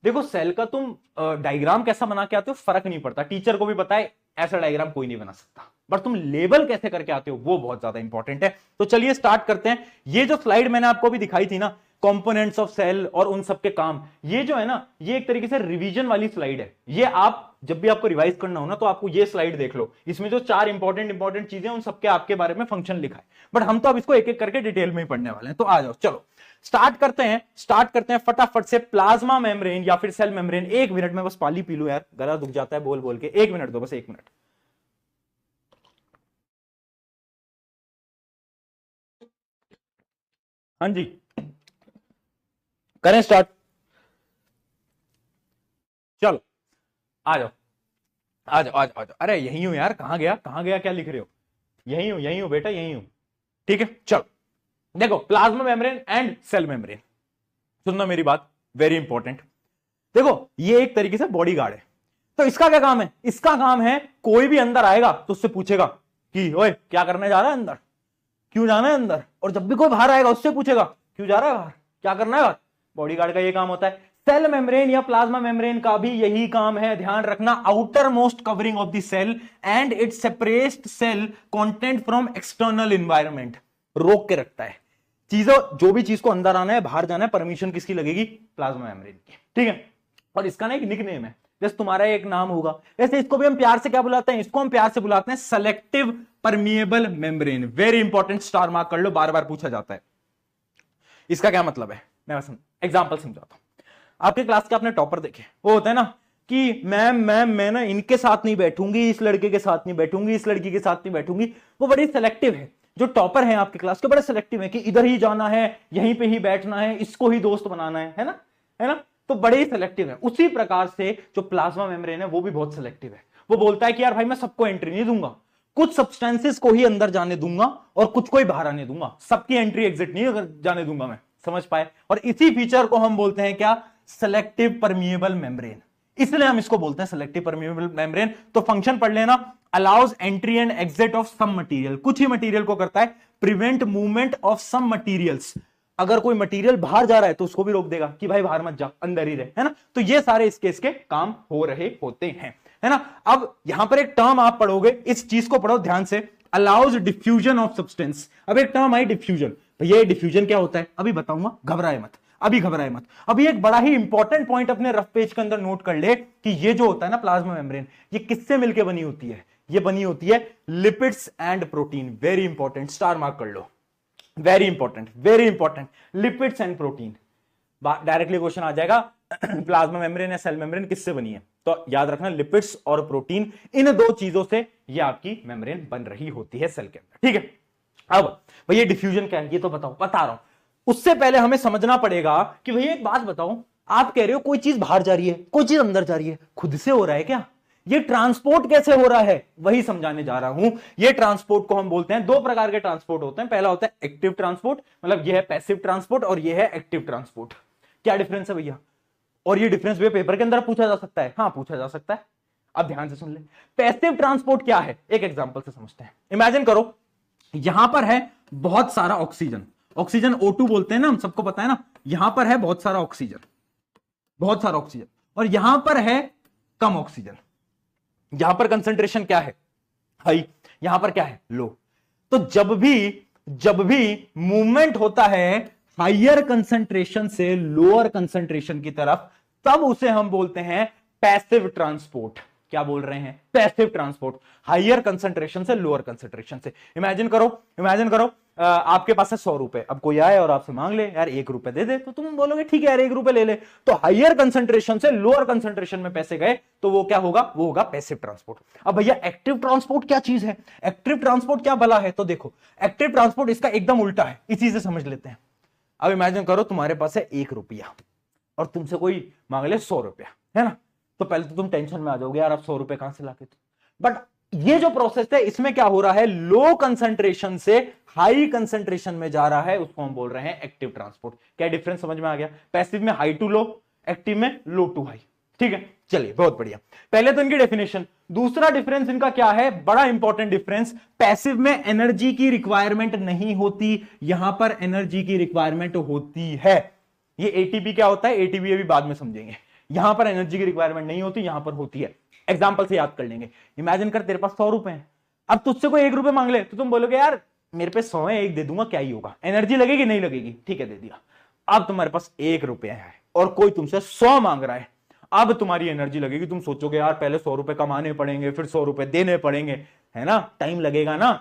देखो सेल का तुम डायग्राम कैसा बना के आते हो फर्क नहीं पड़ता, टीचर को भी पता है ऐसा डायग्राम कोई नहीं बना सकता, बट तुम लेबल कैसे करके आते हो वो बहुत ज्यादा इंपॉर्टेंट है। तो चलिए स्टार्ट करते हैं। ये जो स्लाइड मैंने आपको भी दिखाई थी ना, कंपोनेंट्स ऑफ सेल और उन सब के काम, ये जो है ना, ये एक तरीके से रिवीजन वाली स्लाइड है। ये आप जब भी आपको रिवाइज करना हो ना, तो आपको ये स्लाइड देख लो, इसमें जो 4 इंपॉर्टेंट चीजें उन सबके आपके बारे में फंक्शन लिखा है। बट हम तो अब इसको एक एक करके डिटेल में ही पढ़ने वाले हैं। तो आ जाओ, चलो स्टार्ट करते हैं फटाफट से। प्लाज्मा मेम्ब्रेन या फिर सेल मेम्ब्रेन। 1 मिनट में बस पानी पी लूं यार, गला दुख जाता है बोल बोल के। 1 मिनट दो, बस 1 मिनट। हाँ जी, करें स्टार्ट। चलो आ जाओ आ जाओ आ जाओ आ जाओ। अरे यही हूं यार, कहां गया क्या लिख रहे हो? यही हूं बेटा, यही हूं। ठीक है, चलो देखो, plasma membrane and cell membrane, सुनना मेरी बात, वेरी इंपॉर्टेंट। देखो ये एक तरीके से बॉडी गार्ड है। तो इसका क्या काम है? इसका काम है कोई भी अंदर आएगा तो उससे पूछेगा कि ओए क्या करने जा रहा है अंदर, क्यों जाना है अंदर। और जब भी कोई बाहर आएगा उससे पूछेगा क्यों जा रहा है बाहर, क्या करना है बाहर। बॉडी गार्ड का ये काम होता है। सेल मेम्ब्रेन या प्लाज्मा मेम्ब्रेन का भी यही काम है, ध्यान रखना। Outermost covering of the cell and it separates cell content from external environment, रोक के रखता है चीजों, जो भी चीज को अंदर आना है बाहर जाना है, परमिशन किसकी लगेगी? प्लाज्मा मेम्ब्रेन की। ठीक है, और इसका ना एक निकनेम है, जैसे तुम्हारा एक नाम होगा, वैसे इसको भी हम प्यार से क्या बुलाते हैं? इसको हम प्यार से बुलाते हैं selective permeable membrane. Very important, star mark कर लो, बार बार पूछा जाता है। इसका क्या मतलब है, मैं एग्जांपल समझाता हूं। आपके क्लास के आपने टॉपर देखे, वो होता है ना कि मैम मैं ना इनके साथ नहीं बैठूंगी, इस लड़के के साथ नहीं बैठूंगी, इस लड़की के साथ नहीं बैठूंगी। वो बड़ी सेलेक्टिव है। जो टॉपर है आपके क्लास के, बड़े सेलेक्टिव है कि इधर ही जाना है, यहीं पे ही बैठना है, इसको ही दोस्त बनाना है ना, है ना। तो बड़े ही सेलेक्टिव है। उसी प्रकार से जो प्लाज्मा मेम्ब्रेन है वो भी बहुत सेलेक्टिव है। वो बोलता है कि यार भाई मैं सबको एंट्री नहीं दूंगा, कुछ सब्सटेंसेस को ही अंदर जाने दूंगा और कुछ को ही बाहर आने दूंगा, सबकी एंट्री एग्जिट नहीं जाने दूंगा मैं। समझ पाए? और इसी फीचर को हम बोलते हैं क्या? Selective permeable membrane. इसलिए हम इसको बोलते हैं सेलेक्टिव परमिएबल मेम्ब्रेन। तो फंक्शन पढ़ लेना, allows entry and exit of some material, कुछ ही मटेरियल को करता है, prevent movement of some materials, अगर कोई मटेरियल बाहर जा रहा है तो उसको भी रोक देगा कि भाई बाहर मत जा, अंदर ही रहे, है ना। तो ये सारे इसके काम हो रहे होते हैं, है ना। अब यहां पर एक टर्म आप पढ़ोगे, इस चीज को पढ़ो ध्यान से, अलाउज डिफ्यूजन ऑफ सब्सटेंस। अब एक टर्म आई डिफ्यूजन, भैया डिफ्यूजन क्या होता है अभी बताऊंगा, घबराए मत, अभी घबराए मत। अभी एक बड़ा ही इंपॉर्टेंट पॉइंट अपने रफ पेज के अंदर नोट कर ले कि ये जो होता है ना प्लाज्मा मेम्ब्रेन, ये किससे मिलकर बनी होती है? ये बनी होती है lipids and protein. Very important, star mark कर लो, very important, lipids and protein. Directly question आ जाएगा प्लाज्मा मेम्ब्रेन या सेल मेम्ब्रेन किससे बनी है? तो याद रखना लिपिड्स और प्रोटीन, इन दो चीजों से ये आपकी मेम्ब्रेन बन रही होती है सेल के अंदर। ठीक है, अब भैया डिफ्यूजन क्या है ये तो बताओ, बता रहा हूं। उससे पहले हमें समझना पड़ेगा कि भैया एक बात बताओ, आप कह रहे हो कोई चीज बाहर जा रही है, कोई चीज अंदर जा रही है, खुद से हो रहा है क्या? ये ट्रांसपोर्ट कैसे हो रहा है वही समझाने जा रहा हूं। ये ट्रांसपोर्ट को हम बोलते हैं, 2 प्रकार के ट्रांसपोर्ट होते हैं। पहला होता है एक्टिव ट्रांसपोर्ट, मतलब ये है पैसिव ट्रांसपोर्ट, और ये है एक्टिव ट्रांसपोर्ट। क्या डिफरेंस है भैया? और ये डिफरेंस भी पेपर के अंदर पूछा जा सकता है। हाँ पूछा जा सकता है। अब ध्यान से सुन ले, पैसिव ट्रांसपोर्ट क्या है, एक एग्जांपल से समझते हैं। इमेजिन करो यहां पर है बहुत सारा ऑक्सीजन, ऑक्सीजन O2 बोलते हैं ना, हम सबको पता है ना। यहां पर है बहुत सारा ऑक्सीजन, और यहां पर है कम ऑक्सीजन। यहां पर कंसंट्रेशन क्या है? हाई। यहां पर क्या है? लो। तो जब भी मूवमेंट होता है हायर कंसंट्रेशन से लोअर कंसंट्रेशन की तरफ, तब उसे हम बोलते हैं पैसिव ट्रांसपोर्ट। क्या बोल रहे हैं? पैसिव ट्रांसपोर्ट, हायर कंसंट्रेशन से लोअर कंसंट्रेशन से। इमेजिन करो आपके पास है 100 रुपए, अब कोई आए और आपसे मांग ले यार 1 रुपए दे दे, तो तुम बोलोगे ठीक है यार 1 रुपए ले ले। तो हायर कंसंट्रेशन से लोअर कंसंट्रेशन में पैसे गए तो वो क्या होगा? वो होगा पैसिव ट्रांसपोर्ट। अब भैया एक्टिव ट्रांसपोर्ट क्या चीज है? एक्टिव ट्रांसपोर्ट क्या भला है? तो देखो एक्टिव ट्रांसपोर्ट इसका एकदम उल्टा है, इसी से समझ लेते हैं। अब इमेजिन करो तुम्हारे पास है 1 रुपया और तुमसे कोई मांग ले 100 रुपया, है ना। तो पहले तो तुम टेंशन में आ जाओगे यार अब 100 रुपए कहां से लाके। बट ये जो प्रोसेस है इसमें क्या हो रहा है? लो कंसंट्रेशन से हाई कंसंट्रेशन में जा रहा है, उसको हम बोल रहे हैं एक्टिव ट्रांसपोर्ट। क्या डिफरेंस समझ में आ गया? पैसिव में हाई टू लो, एक्टिव में लो टू हाई। ठीक है, चलिए बहुत बढ़िया। पहले तो इनकी डेफिनेशन। दूसरा डिफरेंस इनका क्या है? बड़ा इंपॉर्टेंट डिफरेंस। पैसिव में एनर्जी की रिक्वायरमेंट नहीं होती, यहां पर एनर्जी की रिक्वायरमेंट होती है। ये एटीपी क्या होता है? एटीपी अभी बाद में समझेंगे। यहां पर एनर्जी की रिक्वायरमेंट नहीं होती, यहां पर होती है। एग्जांपल से याद कर लेंगे। इमेजिन कर तेरे पास 100 रुपए हैं, अब तुझसे कोई 1 रुपए मांग ले तो तुम बोलोगे यार मेरे पे 100 है, 1 दे दूंगा, क्या ही होगा, एनर्जी लगेगी नहीं लगेगी, ठीक है दे दिया। अब तुम्हारे पास 1 रुपया है और कोई तुमसे 100 मांग रहा है, अब तुम्हारी एनर्जी लगेगी, तुम सोचोगे यार पहले 100 रुपए कमाने पड़ेंगे, फिर 100 रुपए देने पड़ेंगे, है ना, टाइम लगेगा ना,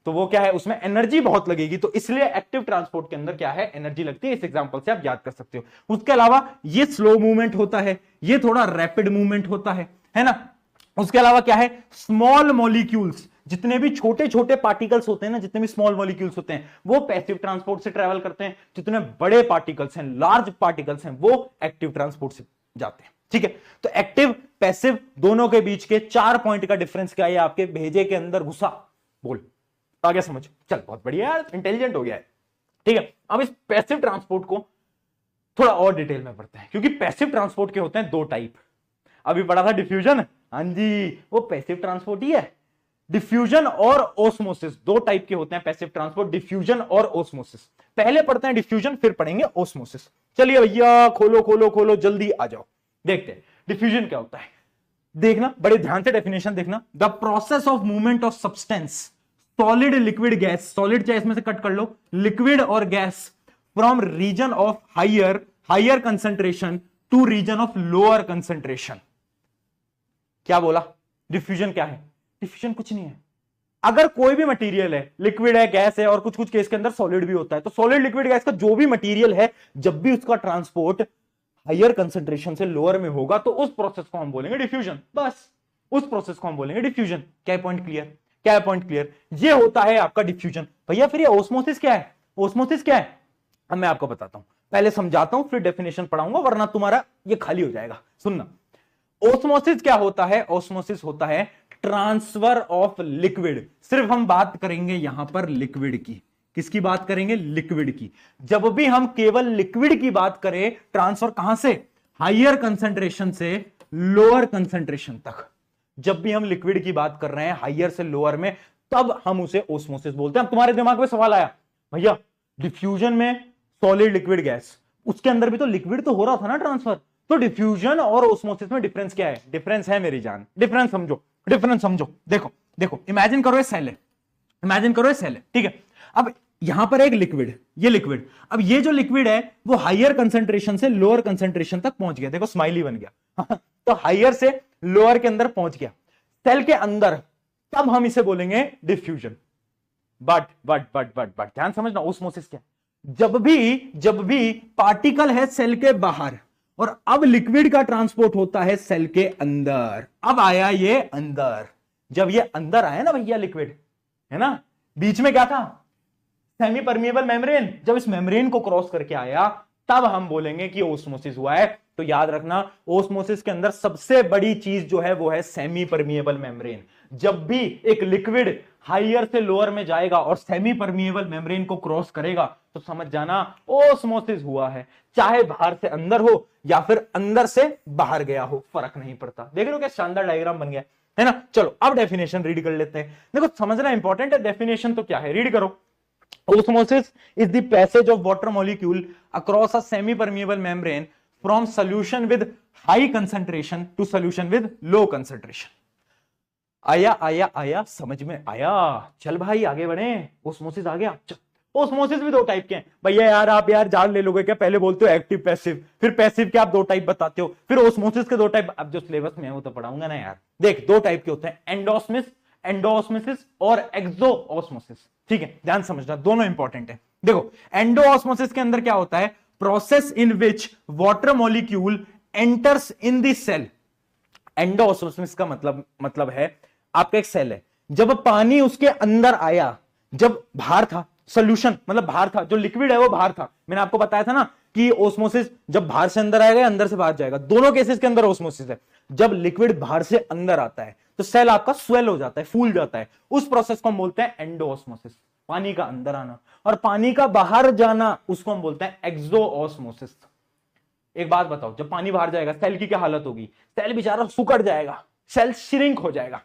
तो वो क्या है, उसमें एनर्जी बहुत लगेगी, तो इसलिए एक्टिव ट्रांसपोर्ट के अंदर क्या है, एनर्जी लगती है। इस एग्जांपल से आप याद कर सकते हो। उसके अलावा ये स्लो मूवमेंट होता है, ये थोड़ा रैपिड मूवमेंट होता है ना। उसके अलावा क्या है, स्मॉल मॉलिक्यूल्स, जितने भी छोटे छोटे पार्टिकल्स होते हैं ना, जितने भी स्मॉल मॉलिक्यूल्स होते हैं वो पैसिव ट्रांसपोर्ट से ट्रेवल करते हैं, जितने बड़े पार्टिकल्स हैं, लार्ज पार्टिकल्स हैं, वो एक्टिव ट्रांसपोर्ट से जाते हैं। ठीक है, तो एक्टिव पैसिव दोनों के बीच के 4 पॉइंट का डिफरेंस क्या है, आपके भेजे के अंदर घुसा, बोल आ गया समझ, चल बहुत बढ़िया यार, इंटेलिजेंट हो गया है। ठीक है, अब इस पैसिव ट्रांसपोर्ट को थोड़ा और डिटेल में पढ़ते हैं, क्योंकि पैसिव ट्रांसपोर्ट के होते हैं 2 टाइप। अभी पढ़ा था डिफ्यूजन, हाँ जी वो पैसिव ट्रांसपोर्ट ही है। डिफ्यूजन और ओस्मोसिस 2 टाइप के होते हैं पैसिव ट्रांसपोर्ट, डिफ्यूजन और ओस्मोसिस। पहले पढ़ते हैं डिफ्यूजन, फिर पढ़ेंगे ओस्मोसिस। चलिए भैया खोलो खोलो खोलो, जल्दी आ जाओ, देखते हैं डिफ्यूजन क्या होता है। देखना बड़े ध्यान से, डेफिनेशन देखना, the process of movement of substance, solid liquid gas, solid चाहे इसमें से कट कर लो, लिक्विड और gas, from region of higher concentration to region of lower concentration. क्या बोला, डिफ्यूजन क्या है, डिफ्यूजन कुछ नहीं है। अगर कोई भी मटेरियल है, लिक्विड है, गैस है, और कुछ कुछ केस के अंदर सॉलिड भी होता है, तो सॉलिड लिक्विड गैस का जो भी मटेरियल है, जब भी उसका ट्रांसपोर्ट हायर कंसेंट्रेशन से लोअर में होगा तो उस प्रोसेस को हम बोलेंगे डिफ्यूजन। बस उस प्रोसेस को हम बोलेंगे डिफ्यूजन। क्या पॉइंट क्लियर, क्या है पॉइंट क्लियर, ये होता है आपका डिफ्यूजन। भैया फिर ये ओस्मोसिस क्या है, ओस्मोसिस क्या है, अब मैं आपको बताता हूं, पहले समझाता हूं फिर डेफिनेशन पढ़ाऊंगा, वरना तुम्हारा ये खाली हो जाएगा। सुनना, ओस्मोसिस क्या होता है, ओस्मोसिस होता है ट्रांसफर ऑफ लिक्विड। सिर्फ हम बात करेंगे यहां पर लिक्विड की, किसकी बात करेंगे, लिक्विड की। जब भी हम केवल लिक्विड की बात करें, ट्रांसफर कहां से, हायर कंसेंट्रेशन से लोअर कंसेंट्रेशन तक, जब भी हम लिक्विड की बात कर रहे हैं हायर से लोअर में, तब हम उसे ओस्मोसिस बोलते हैं। अब तुम्हारे दिमाग में सवाल आया, भैया डिफ्यूजन में सॉलिड लिक्विड गैस, उसके अंदर भी तो लिक्विड तो हो रहा था ना ट्रांसफर, तो डिफ्यूजन और ओस्मोसिस में डिफरेंस क्या है, डिफरेंस है मेरी जान, डिफरेंस समझो, डिफरेंस समझो। देखो देखो, इमेजिन करो ये सेल है, इमेजिन करो ये सेल है, ठीक है। अब यहां पर एक लिक्विड, ये लिक्विड, अब ये जो लिक्विड है वो हायर कंसेंट्रेशन से लोअर कंसेंट्रेशन तक पहुंच गया, देखो स्माइली बन गया तो हायर से लोअर के अंदर पहुंच गया सेल के अंदर, तब हम इसे बोलेंगे डिफ्यूजन। बट ध्यान समझना, ओस्मोसिस क्या, जब भी पार्टिकल है सेल के बाहर और अब लिक्विड का ट्रांसपोर्ट होता है सेल के अंदर, अब आया ये अंदर, जब ये अंदर आया ना भैया लिक्विड, है ना, बीच में क्या था, सेमी परमिएबल मेम्ब्रेन, जब इस मेम्ब्रेन को क्रॉस करके आया तब हम बोलेंगे कि ओस्मोसिस हुआ है। तो याद रखना, ओस्मोसिस के अंदर सबसे बड़ी चीज जो है वो है सेमी परमिएबल मेम्ब्रेन। जब भी एक लिक्विड हायर से लोअर में जाएगा और सेमी परमिएबल मेम्ब्रेन को क्रॉस करेगा तो समझ जाना ओस्मोसिस हुआ है, चाहे बाहर से अंदर हो या फिर अंदर से बाहर गया हो, फर्क नहीं पड़ता। देख रहे हो क्या शानदार डायग्राम बन गया है ना। चलो अब डेफिनेशन रीड कर लेते हैं। देखो समझना इंपॉर्टेंट है, डेफिनेशन तो क्या है, रीड करो। Osmosis is the passage of water molecule across a semi-permeable membrane from solution with high concentration to solution with low concentration. आया आया आया, समझ में आया, चल भाई आगे बढ़े, ओस्मोसिस आ गया। ओस्मोसिस भी 2 टाइप के हैं भैया, यार आप यार जान ले लोगे क्या, पहले बोलते हो एक्टिव पैसिव, फिर पैसिव के आप 2 टाइप बताते हो, फिर ओस्मोसिस के 2 टाइप, अब जो सिलेबस में है वो तो पढ़ाऊंगा ना यार। देख 2 टाइप के होते हैं, एंडोऑस्मोसिस और एक्सोऑस्मोसिस, ठीक है, ध्यान समझना, दोनों इंपॉर्टेंट है। देखो एंडोऑस्मोसिस के अंदर क्या होता है, process in which water molecule enters in the cell. Endosmosis का मतलब है आपका एक सेल है, जब पानी उसके अंदर आया, जब बाहर था, सोल्यूशन मतलब बाहर था, जो लिक्विड है वो बाहर था। मैंने आपको बताया था ना कि ओस्मोसिस जब बाहर से अंदर आएगा, अंदर से बाहर जाएगा, दोनों केसेस के अंदर ओस्मोसिस है। जब लिक्विड बाहर से अंदर आता है तो सेल आपका स्वेल हो जाता है, फूल जाता है, उस प्रोसेस को हम बोलते हैं एंडोऑस्मोसिस, पानी का अंदर आना, और पानी का बाहर जाना उसको हम बोलते हैं एक्सोऑस्मोसिस। एक बात बताओ, जब पानी बाहर जाएगा सेल की क्या हालत होगी, सेल बेचारा सुकड़ जाएगा, सेल श्रिंक हो जाएगा।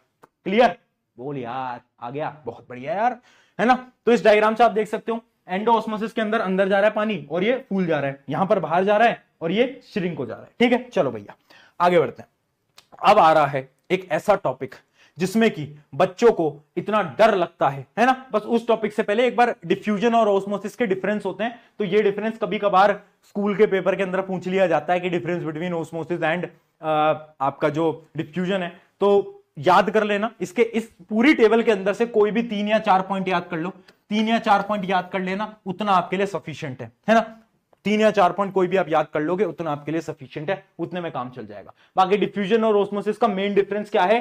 क्लियर, बोल यार, आ गया, बहुत बढ़िया यार, है ना। तो इस डायग्राम से आप देख सकते हो, एंडोऑस्मोसिस के अंदर अंदर जा रहा है पानी और ये फूल जा रहा है, यहां पर बाहर जा रहा है और ये श्रिंक हो जा रहा है। ठीक है, चलो भैया आगे बढ़ते हैं। अब आ रहा है एक ऐसा टॉपिक जिसमें कि बच्चों को इतना डर लगता है ना। बस उस टॉपिक से पहले एक बार डिफ्यूजन और ऑस्मोसिस के डिफरेंस होते हैं, तो ये डिफरेंस कभी कभार स्कूल के पेपर के अंदर पूछ लिया जाता है कि डिफरेंस बिटवीन ऑस्मोसिस एंड आपका जो डिफ्यूजन है, तो याद कर लेना। इसके इस पूरी टेबल के अंदर से कोई भी 3 या 4 पॉइंट याद कर लो, 3 या 4 पॉइंट याद कर लेना, उतना आपके लिए सफिशिएंट है ना। 3 या 4 पॉइंट कोई भी आप याद कर लोगे उतना आपके लिए सफिशिएंट है, उतने में काम चल जाएगा। बाकी डिफ्यूजन और ऑस्मोसिस का मेन डिफरेंस क्या है?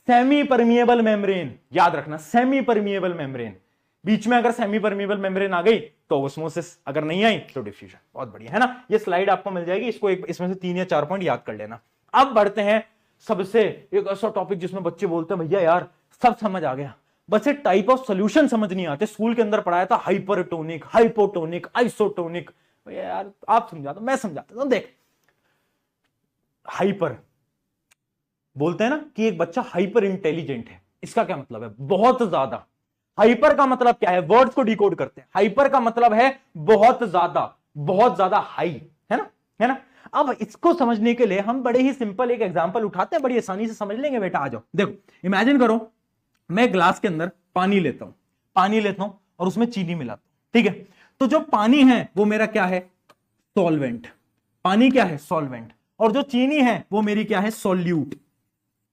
सेमी परमिएबल मेम्ब्रेन, याद रखना, सेमी परमिएबल मेम्ब्रेन। बीच में अगर सेमी परमिएबल मेम्ब्रेन आ गई तो ऑस्मोसिस, अगर नहीं आई तो डिफ्यूजन। बहुत बढ़िया है ना, ये स्लाइड आपको मिल जाएगी, इसको इसमें से 3 या 4 पॉइंट याद कर लेना। अब बढ़ते हैं सबसे एक ऐसा टॉपिक जिसमें बच्चे बोलते हैं भैया यार सब समझ आ गया, बस एक टाइप ऑफ सॉल्यूशन समझ नहीं आते। स्कूल के अंदर पढ़ाया था हाइपरटोनिक, हाइपोटोनिक, आइसोटोनिक। भैया यार आप समझाते, मैं समझाता हूं। देख, हाइपर बोलते हैं ना कि एक बच्चा हाइपर इंटेलिजेंट है, इसका क्या मतलब है? बहुत ज्यादा। हाइपर का मतलब क्या है? वर्ड्स को डिकोड करते हैं। हाइपर का मतलब है बहुत ज्यादा हाई, है ना, है ना। अब इसको समझने के लिए हम बड़े ही सिंपल एक एग्जांपल उठाते हैं, बड़ी आसानी से समझ लेंगे बेटा। आ जाओ, देखो, इमेजिन करो मैं ग्लास के अंदर पानी लेता हूं और उसमें चीनी मिलाता हूं, ठीक है। तो जो पानी है वो मेरा क्या है? सॉल्वेंट। पानी क्या है? सॉल्वेंट। और जो चीनी है वो मेरी क्या है? सॉल्यूट।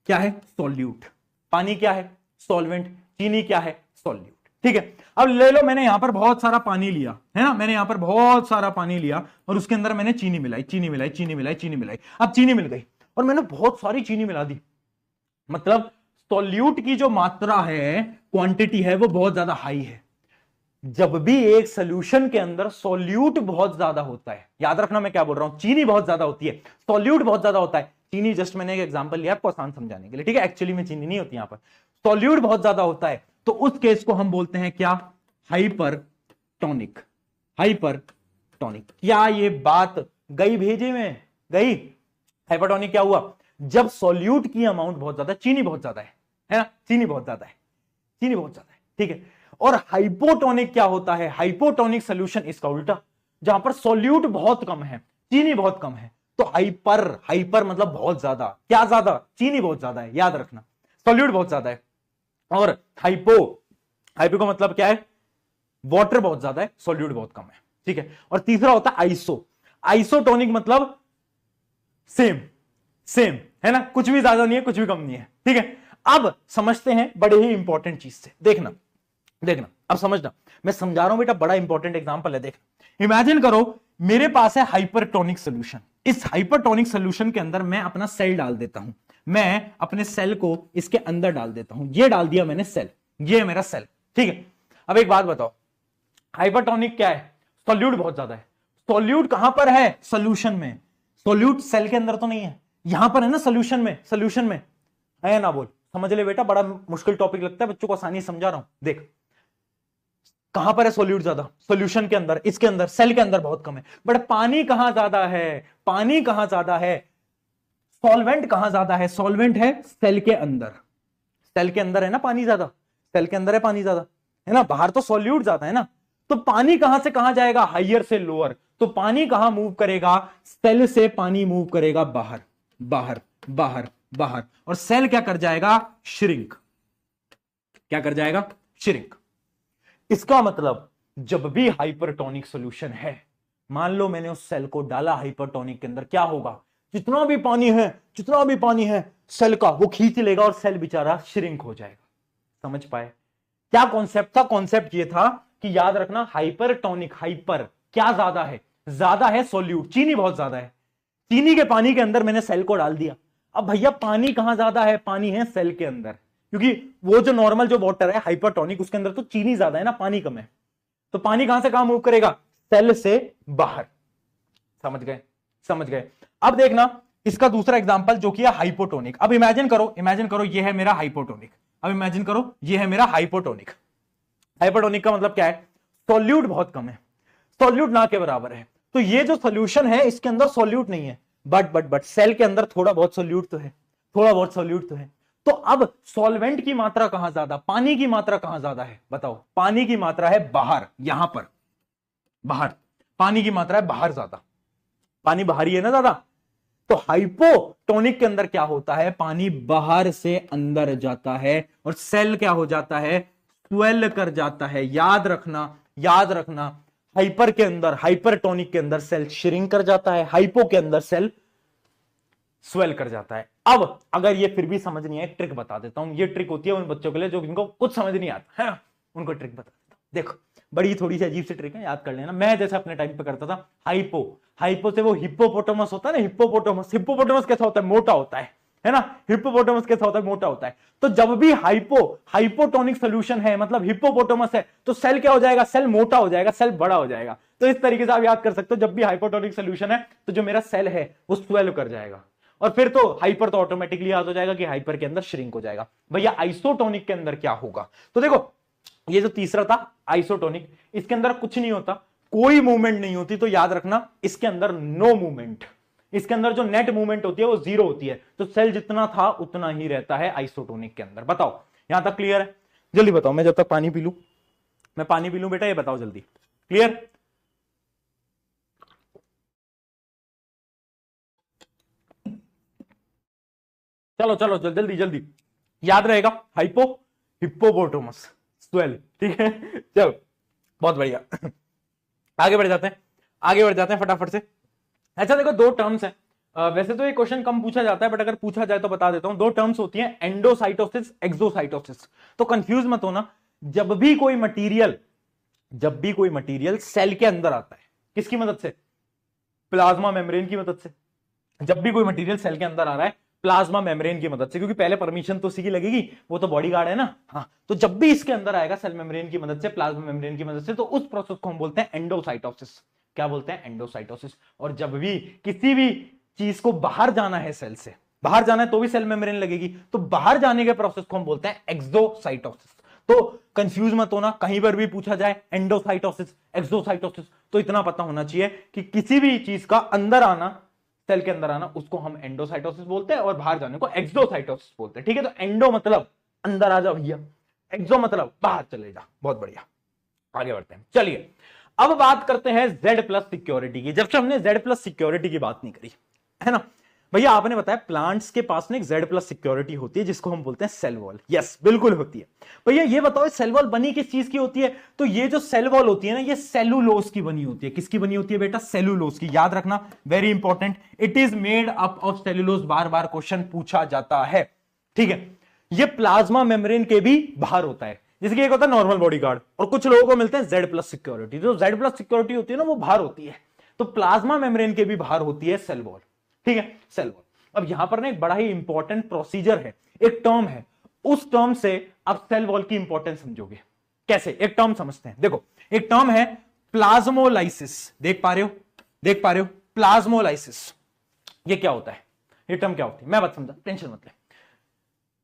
क्या है? सॉल्यूट। पानी क्या है? सॉल्वेंट। चीनी क्या है? सॉल्यूट। ठीक है। अब ले लो, मैंने यहां पर बहुत सारा पानी लिया, है ना, मैंने यहां पर बहुत सारा पानी लिया और उसके अंदर मैंने चीनी मिलाई, चीनी मिलाई, चीनी मिलाई, चीनी मिलाई। अब चीनी मिल गई और मैंने बहुत सारी चीनी मिला दी, मतलब सॉल्यूट की जो मात्रा है, क्वांटिटी है, वो बहुत ज्यादा हाई है। जब भी एक सॉल्यूशन के अंदर सॉल्यूट बहुत ज्यादा होता है, याद रखना मैं क्या बोल रहा हूं, चीनी बहुत ज्यादा होती है, सॉल्यूट बहुत ज्यादा होता है। चीनी जस्ट मैंने एक एग्जांपल लिया आपको आसान समझाने के लिए, ठीक है। एक्चुअली में चीनी नहीं होती यहां पर, सॉल्यूट बहुत ज्यादा होता है, तो उस केस को हम बोलते हैं क्या? हाइपरटोनिक। हाइपरटोनिक। क्या ये बात गई भेजे में? गई। हाइपरटोनिक क्या हुआ? जब सॉल्यूट की अमाउंट बहुत ज्यादा, चीनी बहुत ज्यादा है ना, चीनी बहुत ज्यादा है, चीनी बहुत ज्यादा है, ठीक है। और हाइपोटोनिक क्या होता है? हाइपोटोनिक सॉल्यूशन इसका उल्टा, जहां पर सॉल्यूट बहुत कम है, चीनी बहुत कम है। तो हाइपर, हाइपर मतलब बहुत ज्यादा। क्या ज्यादा? चीनी बहुत ज्यादा है, याद रखना, सॉल्यूट बहुत ज्यादा है। और हाइपो, हाइपो का मतलब क्या है? वाटर बहुत ज्यादा है, सॉल्यूट बहुत कम है, ठीक है। और तीसरा होता है आइसो। आइसोटोनिक मतलब सेम, सेम, है ना, कुछ भी ज्यादा नहीं है, कुछ भी कम नहीं है, ठीक है। अब समझते हैं बड़े ही इंपॉर्टेंट चीज से, देखना, देखना, अब समझना, मैं समझा रहा हूं बेटा, बड़ा इंपॉर्टेंट एग्जांपल है। देखना, इमेजिन करो मेरे पास है हाइपरटोनिक सॉल्यूशन। इस हाइपरटोनिक सॉल्यूशन के अंदर मैं अपना सेल डाल देता हूं, मैं अपने सेल को इसके अंदर डाल देता हूं। ये डाल दिया मैंने सेल, ये है मेरा सेल, ठीक है। अब एक बात बताओ, हाइपरटोनिक क्या है? सॉल्यूट बहुत ज्यादा है। सॉल्यूट कहां पर है? सॉल्यूशन में। सॉल्यूट सेल के अंदर तो नहीं है, यहां पर है ना, सॉल्यूशन में, सॉल्यूशन में है ना। बोल, समझ ले बेटा, बड़ा मुश्किल टॉपिक लगता है बच्चों को, आसानी समझा रहा हूं। देख, कहां पर है सॉल्यूट ज्यादा? सॉल्यूशन के अंदर, इसके अंदर, सेल के अंदर बहुत कम है। बट पानी कहां ज्यादा है? पानी कहां ज्यादा है? सॉल्वेंट कहां ज्यादा है? सॉल्वेंट है सेल के अंदर। सेल के अंदर है ना पानी ज्यादा, सेल के अंदर है पानी ज्यादा, है ना, बाहर तो सॉल्यूट ज्यादा है ना। तो पानी कहां से कहां जाएगा? हायर से लोअर। तो पानी कहां मूव करेगा? सेल से पानी मूव करेगा बाहर, बाहर, बाहर, बाहर। और सेल क्या कर जाएगा? श्रिंक। क्या कर जाएगा? श्रिंक। इसका मतलब जब भी हाइपरटोनिक सॉल्यूशन है, मान लो मैंने उस सेल को डाला हाइपरटोनिक के अंदर, क्या होगा? जितना भी पानी है, जितना भी पानी है सेल का, वो खींच लेगा और सेल बेचारा श्रिंक हो जाएगा। समझ पाए क्या कॉन्सेप्ट था? कॉन्सेप्ट ये था कि याद रखना, हाइपरटोनिक, हाइपर क्या ज्यादा है? ज्यादा है सॉल्यूट, चीनी बहुत ज्यादा है। चीनी के पानी के अंदर मैंने सेल को डाल दिया। अब भैया पानी कहां ज्यादा है? पानी है सेल के अंदर, क्योंकि वो जो नॉर्मल जो वाटर है हाइपरटोनिक, उसके अंदर तो चीनी ज्यादा है ना, पानी कम है। तो पानी कहां से कहां मूव करेगा? सेल से बाहर। समझ गए? समझ गए। अब देखना इसका दूसरा एग्जांपल जो कि है हाइपोटोनिक। अब इमेजिन करो, इमेजिन करो ये है मेरा हाइपोटोनिक। अब इमेजिन करो ये है मेरा हाइपोटोनिक। हाइपोटोनिक का मतलब क्या है? सॉल्यूट बहुत कम है, सॉल्यूट ना के बराबर है। तो ये जो सॉल्यूशन है इसके अंदर सॉल्यूट नहीं है, बट सेल के अंदर थोड़ा बहुत सॉल्यूट तो है, थोड़ा बहुत सॉल्यूट तो है। तो अब सॉल्वेंट की मात्रा कहां ज्यादा, पानी की मात्रा कहां ज्यादा है? बताओ। पानी की मात्रा है बाहर, यहां पर बाहर, पानी की मात्रा है बाहर ज्यादा, पानी बाहर ही है ना ज्यादा। तो हाइपोटोनिक के अंदर क्या होता है, पानी बाहर से अंदर जाता है और सेल क्या हो जाता है, स्वेल कर जाता है। याद रखना, याद रखना, हाइपर के अंदर, हाइपरटोनिक के अंदर सेल श्रिंक कर जाता है, हाइपो के अंदर सेल स्वेल कर जाता है। अब अगर ये फिर भी समझ नहीं आए, ट्रिक बता देता हूं। ये ट्रिक होती है उन बच्चों के लिए जो जिनको कुछ समझ नहीं आता है, उनको ट्रिक बता देता हूं। देखो, बड़ी थोड़ी सी अजीब सी ट्रिक है, याद कर लेना। मैं जैसे अपने टाइम पे करता था, हाइपो, हाइपो से वो हिप्पोपोटामस होता है ना, हिप्पोपोटामस, हिप्पोपोटामस कैसा होता है, मोटा होता है ना। हिप्पोपोटामस कैसा होता है, मोटा होता है। तो जब भी हाइपोटोनिक सोल्यूशन है, मतलब हिप्पोपोटामस है, तो सेल क्या हो जाएगा, सेल मोटा हो जाएगा, सेल बड़ा हो जाएगा। तो इस तरीके से आप याद कर सकते हो, जब भी हाइपोटोनिक सोल्यूशन है तो जो मेरा सेल है वो स्वेल कर जाएगा, और फिर तो हाइपर तो ऑटोमेटिकली याद हो जाएगा कि हाइपर के अंदर श्रिंक हो जाएगा। भैया आइसोटोनिक के अंदर क्या होगा, तो देखो ये जो तीसरा था आइसोटोनिक, इसके अंदर कुछ नहीं होता, कोई मूवमेंट नहीं होती। तो याद रखना इसके अंदर नो मूवमेंट, इसके अंदर जो नेट मूवमेंट होती है वो जीरो होती है। तो सेल जितना था उतना ही रहता है आइसोटोनिक के अंदर। बताओ यहां तक क्लियर है? जल्दी बताओ, मैं जब तक पानी पी लूं, मैं पानी पी लूं बेटा, ये बताओ जल्दी। क्लियर? चलो चलो जल्दी जल्दी, याद रहेगा, हाइपो, हिप्पोपोटामस, स्वेल, ठीक है। चलो बहुत बढ़िया, आगे बढ़ जाते हैं, आगे बढ़ जाते हैं फटाफट से। अच्छा देखो, दो टर्म्स हैं। वैसे तो ये क्वेश्चन कम पूछा जाता है, बट अगर पूछा जाए तो बता देता हूं। दो टर्म्स होती हैं, एंडोसाइटोसिस, एक्सोसाइटोसिस। तो कंफ्यूज मत होना, जब भी कोई मटेरियल, जब भी कोई मटेरियल सेल के अंदर आता है, किसकी मदद से, प्लाज्मा मेम्ब्रेन की मदद से। जब भी कोई मटेरियल सेल के अंदर आ रहा है प्लाज्मा मेम्ब्रेन की मदद से, क्योंकि पहले परमिशन तो उसी की लगेगी, वो तो बॉडीगार्ड है ना। हाँ, तो जब भी इसके अंदर आएगा सेल मेम्ब्रेन की मदद से, प्लाज्मा मेम्ब्रेन की मदद से, तो उस प्रोसेस को हम बोलते हैं एंडोसाइटोसिस। क्या बोलते हैं, एंडोसाइटोसिस। और जब भी किसी भी चीज को बाहर जाना है, सेल से बाहर जाना है तो भी सेल मेम्ब्रेन लगेगी, तो बाहर जाने के प्रोसेस को हम बोलते हैं एक्सोसाइटोसिस। तो कंफ्यूज मत होना, कहीं पर भी पूछा जाए एंडोसाइटोसिस, एक्सोसाइटोसिस, तो इतना पता होना चाहिए कि किसी भी चीज का अंदर आना, सेल के अंदर आना, उसको हम एंडोसाइटोसिस बोलते हैं, और बाहर जाने को एक्सोसाइटोसिस बोलते हैं। ठीक है, तो एंडो मतलब अंदर आ जा भैया, एक्सो मतलब बाहर चले जा। बहुत बढ़िया, आगे बढ़ते हैं। चलिए अब बात करते हैं जेड प्लस सिक्योरिटी की। जब से हमने जेड प्लस सिक्योरिटी की बात नहीं करी है ना भैया, आपने बताया प्लांट्स के पास में एक जेड प्लस सिक्योरिटी होती है जिसको हम बोलते हैं सेल वॉल। यस बिल्कुल होती है भैया। ये बताओ सेल वॉल बनी किस चीज की होती है, तो ये जो सेल वॉल होती है ना, ये सेलुलोज की बनी होती है। किसकी बनी होती है बेटा, सेलुलोज की। याद रखना, very important, it is made up of cellulose. Bar bar question पूछा जाता है, ठीक है। ये प्लाज्मा मेम्ब्रेन के भी बाहर होता है, जिसकी एक होता है नॉर्मल बॉडी गार्ड, और कुछ लोगों को मिलते हैं जेड प्लस सिक्योरिटी। जो जेड प्लस सिक्योरिटी होती है ना, वो बाहर होती है। तो प्लाज्मा मेम्ब्रेन के भी बाहर होती है सेल वॉल, ठीक है, सेल वॉल। अब यहां पर ना एक बड़ा ही इंपॉर्टेंट प्रोसीजर है, एक टर्म है, उस टर्म से आप सेल वॉल की इंपॉर्टेंस समझोगे। कैसे, एक टर्म समझते हैं। देखो, एक टर्म है प्लाज्मोलाइसिस। देख पा रहे हो, देख पा रहे हो, प्लाज्मोलाइसिस। ये क्या होता है, ये टर्म क्या होती है, मैं बात समझा, टेंशन मत ले।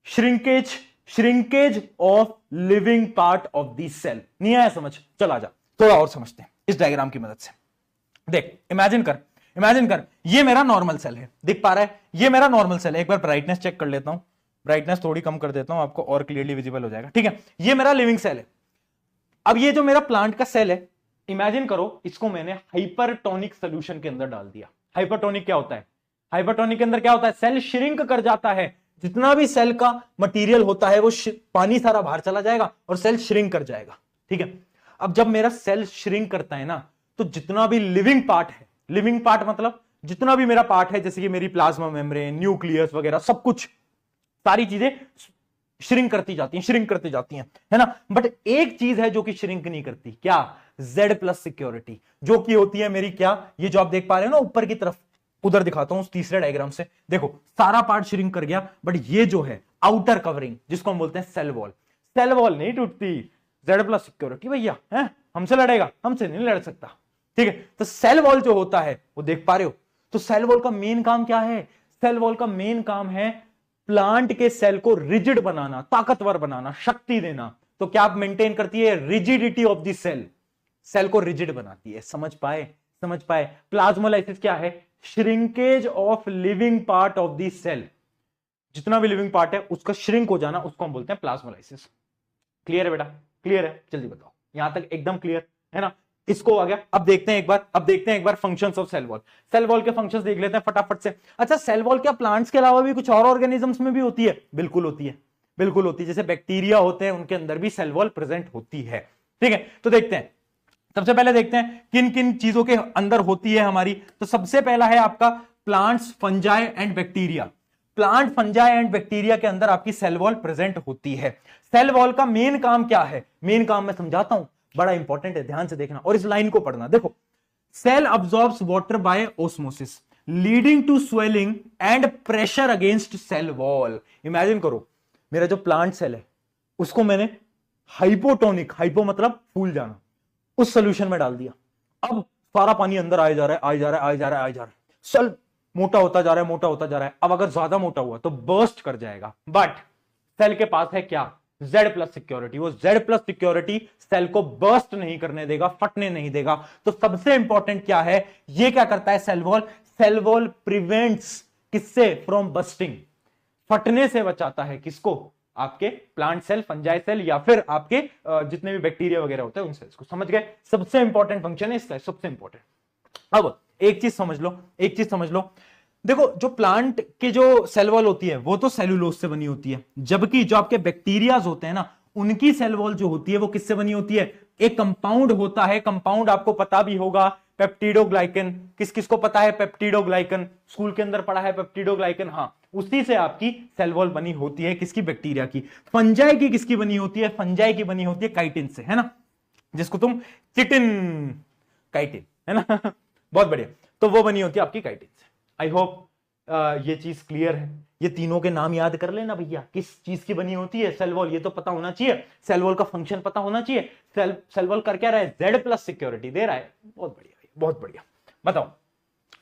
Shrinkage, shrinkage of living part of the cell. नहीं आया समझ, चल आ जा, थोड़ा और समझते हैं इस डायग्राम की मदद से। देख, इमेजिन कर, इमेजिन कर, ये मेरा नॉर्मल सेल है, दिख पा रहा है, ये मेरा नॉर्मल सेल है। एक बार ब्राइटनेस चेक कर लेता हूं, ब्राइटनेस थोड़ी कम कर देता हूं, आपको और क्लियरली विजिबल हो जाएगा, ठीक है। ये मेरा लिविंग सेल है। अब ये जो मेरा प्लांट का सेल है, इमेजिन करो इसको मैंने हाइपरटोनिक सोल्यूशन के अंदर डाल दिया। हाइपरटोनिक क्या होता है, हाइपरटोनिक के अंदर क्या होता है, सेल श्रिंक कर जाता है। जितना भी सेल का मटेरियल होता है वो पानी सारा बाहर चला जाएगा और सेल श्रिंक कर जाएगा, ठीक है। अब जब मेरा सेल श्रिंक करता है ना, तो जितना भी लिविंग पार्ट है, लिविंग पार्ट मतलब जितना भी मेरा पार्ट है, जैसे कि मेरी प्लाज्मा मेम्ब्रेन, न्यूक्लियस वगैरह सब कुछ, सारी चीजें श्रिंक करती जाती हैं, श्रिंक करती जाती हैं, है ना। बट एक चीज है जो कि श्रिंक नहीं करती, क्या, जेड प्लस सिक्योरिटी, जो कि होती है मेरी क्या, ये जो आप देख पा रहे हो ना ऊपर की तरफ, उधर दिखाता हूं उस तीसरे डायग्राम से। देखो सारा पार्ट श्रिंक कर गया, बट ये जो है आउटर कवरिंग, जिसको हम बोलते हैं सेल वॉल, सेल वॉल नहीं टूटती। जेड प्लस सिक्योरिटी भैया है, हमसे लड़ेगा, हमसे नहीं लड़ सकता, ठीक है। तो सेल वॉल जो होता है वो देख पा रहे हो। तो सेल वॉल का मेन काम क्या है, सेल वॉल का मेन काम है प्लांट के सेल को रिजिड बनाना, ताकतवर बनाना, शक्ति देना। तो क्या आप मेंटेन करती है, rigidity of the cell, cell को रिजिड बनाती है। समझ पाए, समझ पाए। प्लाज्मोलाइसिस क्या है, shrinkage of living part of the cell. जितना भी लिविंग पार्ट है उसका श्रिंक हो जाना, उसको हम बोलते हैं प्लाज्मोलाइसिस। क्लियर है बेटा, क्लियर है, जल्दी बताओ, यहां तक एकदम क्लियर है ना। इसको आ गया। अब देखते हैं एक बार functions of cell wall. Cell wall के फंक्शंस देख लेते हैं फटाफट से। अच्छा, सेल वॉल क्या प्लांट्स के अलावा भी कुछ और ऑर्गेनिजम्स में भी होती है? बिल्कुल होती है, बिल्कुल होती है। जैसे बैक्टीरिया होते हैं उनके अंदर भी सेल वॉल प्रेजेंट होती है। ठीक है, तो देखते हैं, सबसे पहले देखते हैं किन किन चीजों के अंदर होती है हमारी। तो सबसे पहला है आपका plants, fungi and bacteria. Plant, fungi and bacteria के अंदर आपकी सेल वॉल प्रेजेंट होती है। सेल वॉल का मेन काम क्या है? मेन काम मैं समझाता हूं, बड़ा इंपॉर्टेंट है, ध्यान से देखना और इस लाइन को पढ़ना। देखो, cell absorbs water by osmosis leading to swelling and pressure against cell wall. Imagine करो, मेरा जो प्लांट सेल है उसको मैंने हाइपोटोनिक, हाइपो मतलब फूल जाना, उस सोल्यूशन में डाल दिया। अब सारा पानी अंदर आया जा रहा है, आया जा रहा है, आया जा रहा है, आया जा रहा है। सेल मोटा होता जा रहा है, मोटा होता जा रहा है। अब अगर ज्यादा मोटा हुआ तो बर्स्ट कर जाएगा। बट सेल के पास है क्या? Z+ security. वो Z+ सिक्योरिटी सेल को बर्स्ट नहीं करने देगा, फटने नहीं देगा। तो सबसे इंपॉर्टेंट क्या है? ये क्या करता है cell wall? Cell wall prevents किससे? फ्रॉम बस्टिंग, फटने से बचाता है। किसको? आपके प्लांट सेल, फंजाई सेल या फिर आपके जितने भी बैक्टीरिया वगैरह होते हैं उन सेल्स को। समझ गए? सबसे इंपॉर्टेंट फंक्शन है इसका, सबसे इंपॉर्टेंट। अब एक चीज समझ लो, एक चीज समझ लो। देखो, जो प्लांट के जो सेल वॉल होती है वो तो सेलुलोज से बनी होती है, जबकि जो आपके बैक्टीरियाज होते हैं ना, उनकी सेल वॉल जो होती है वो किससे बनी होती है? एक कंपाउंड होता है, कंपाउंड आपको पता भी होगा, पेप्टिडोग्लाइकन। किस किस को पता है पेप्टिडोग्लाइकन? स्कूल के अंदर पढ़ा है पेप्टिडोग्लाइकन। हाँ, उसी से आपकी सेल वॉल बनी होती है। किसकी? बैक्टीरिया की। फंजाई की किसकी बनी होती है? फंजाई की बनी होती है काइटिन से, है ना, जिसको तुम चिटिन, काइटिन, है ना बहुत बढ़िया। तो वो बनी होती है आपकी काइटिन से। आई होप ये चीज क्लियर है। ये तीनों के नाम याद कर लेना भैया, किस चीज की बनी होती है सेल वॉल, ये तो पता होना चाहिए। सेल वॉल का फंक्शन पता होना चाहिए। सेल वॉल कर क्या रहा है? Z+ सिक्योरिटी दे रहा है। बहुत बढ़िया, बहुत बढ़िया। बताओ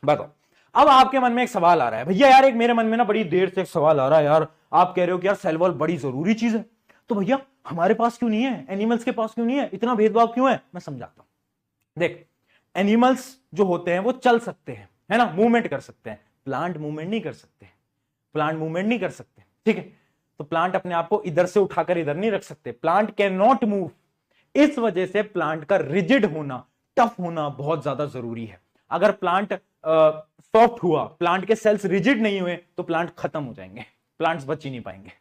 बताओ, अब आपके मन में एक सवाल आ रहा है, भैया यार एक मेरे मन में ना बड़ी देर से एक सवाल आ रहा है यार, आप कह रहे हो कि यार सेल वॉल बड़ी जरूरी चीज है, तो भैया हमारे पास क्यों नहीं है, एनिमल्स के पास क्यों नहीं है, इतना भेदभाव क्यों है? मैं समझाता हूं। देख, एनिमल्स जो होते हैं वो चल सकते हैं, है ना, मूवमेंट कर सकते हैं। प्लांट मूवमेंट नहीं कर सकते, प्लांट मूवमेंट नहीं कर सकते। ठीक है, तो प्लांट अपने आप को इधर से उठाकर इधर नहीं रख सकते। Plant can not move. इस वजह से प्लांट का रिजिड होना, टफ होना बहुत ज्यादा जरूरी है। अगर प्लांट सॉफ्ट हुआ, प्लांट के सेल्स रिजिड नहीं हुए, तो प्लांट खत्म हो जाएंगे, प्लांट्स बच ही नहीं पाएंगे।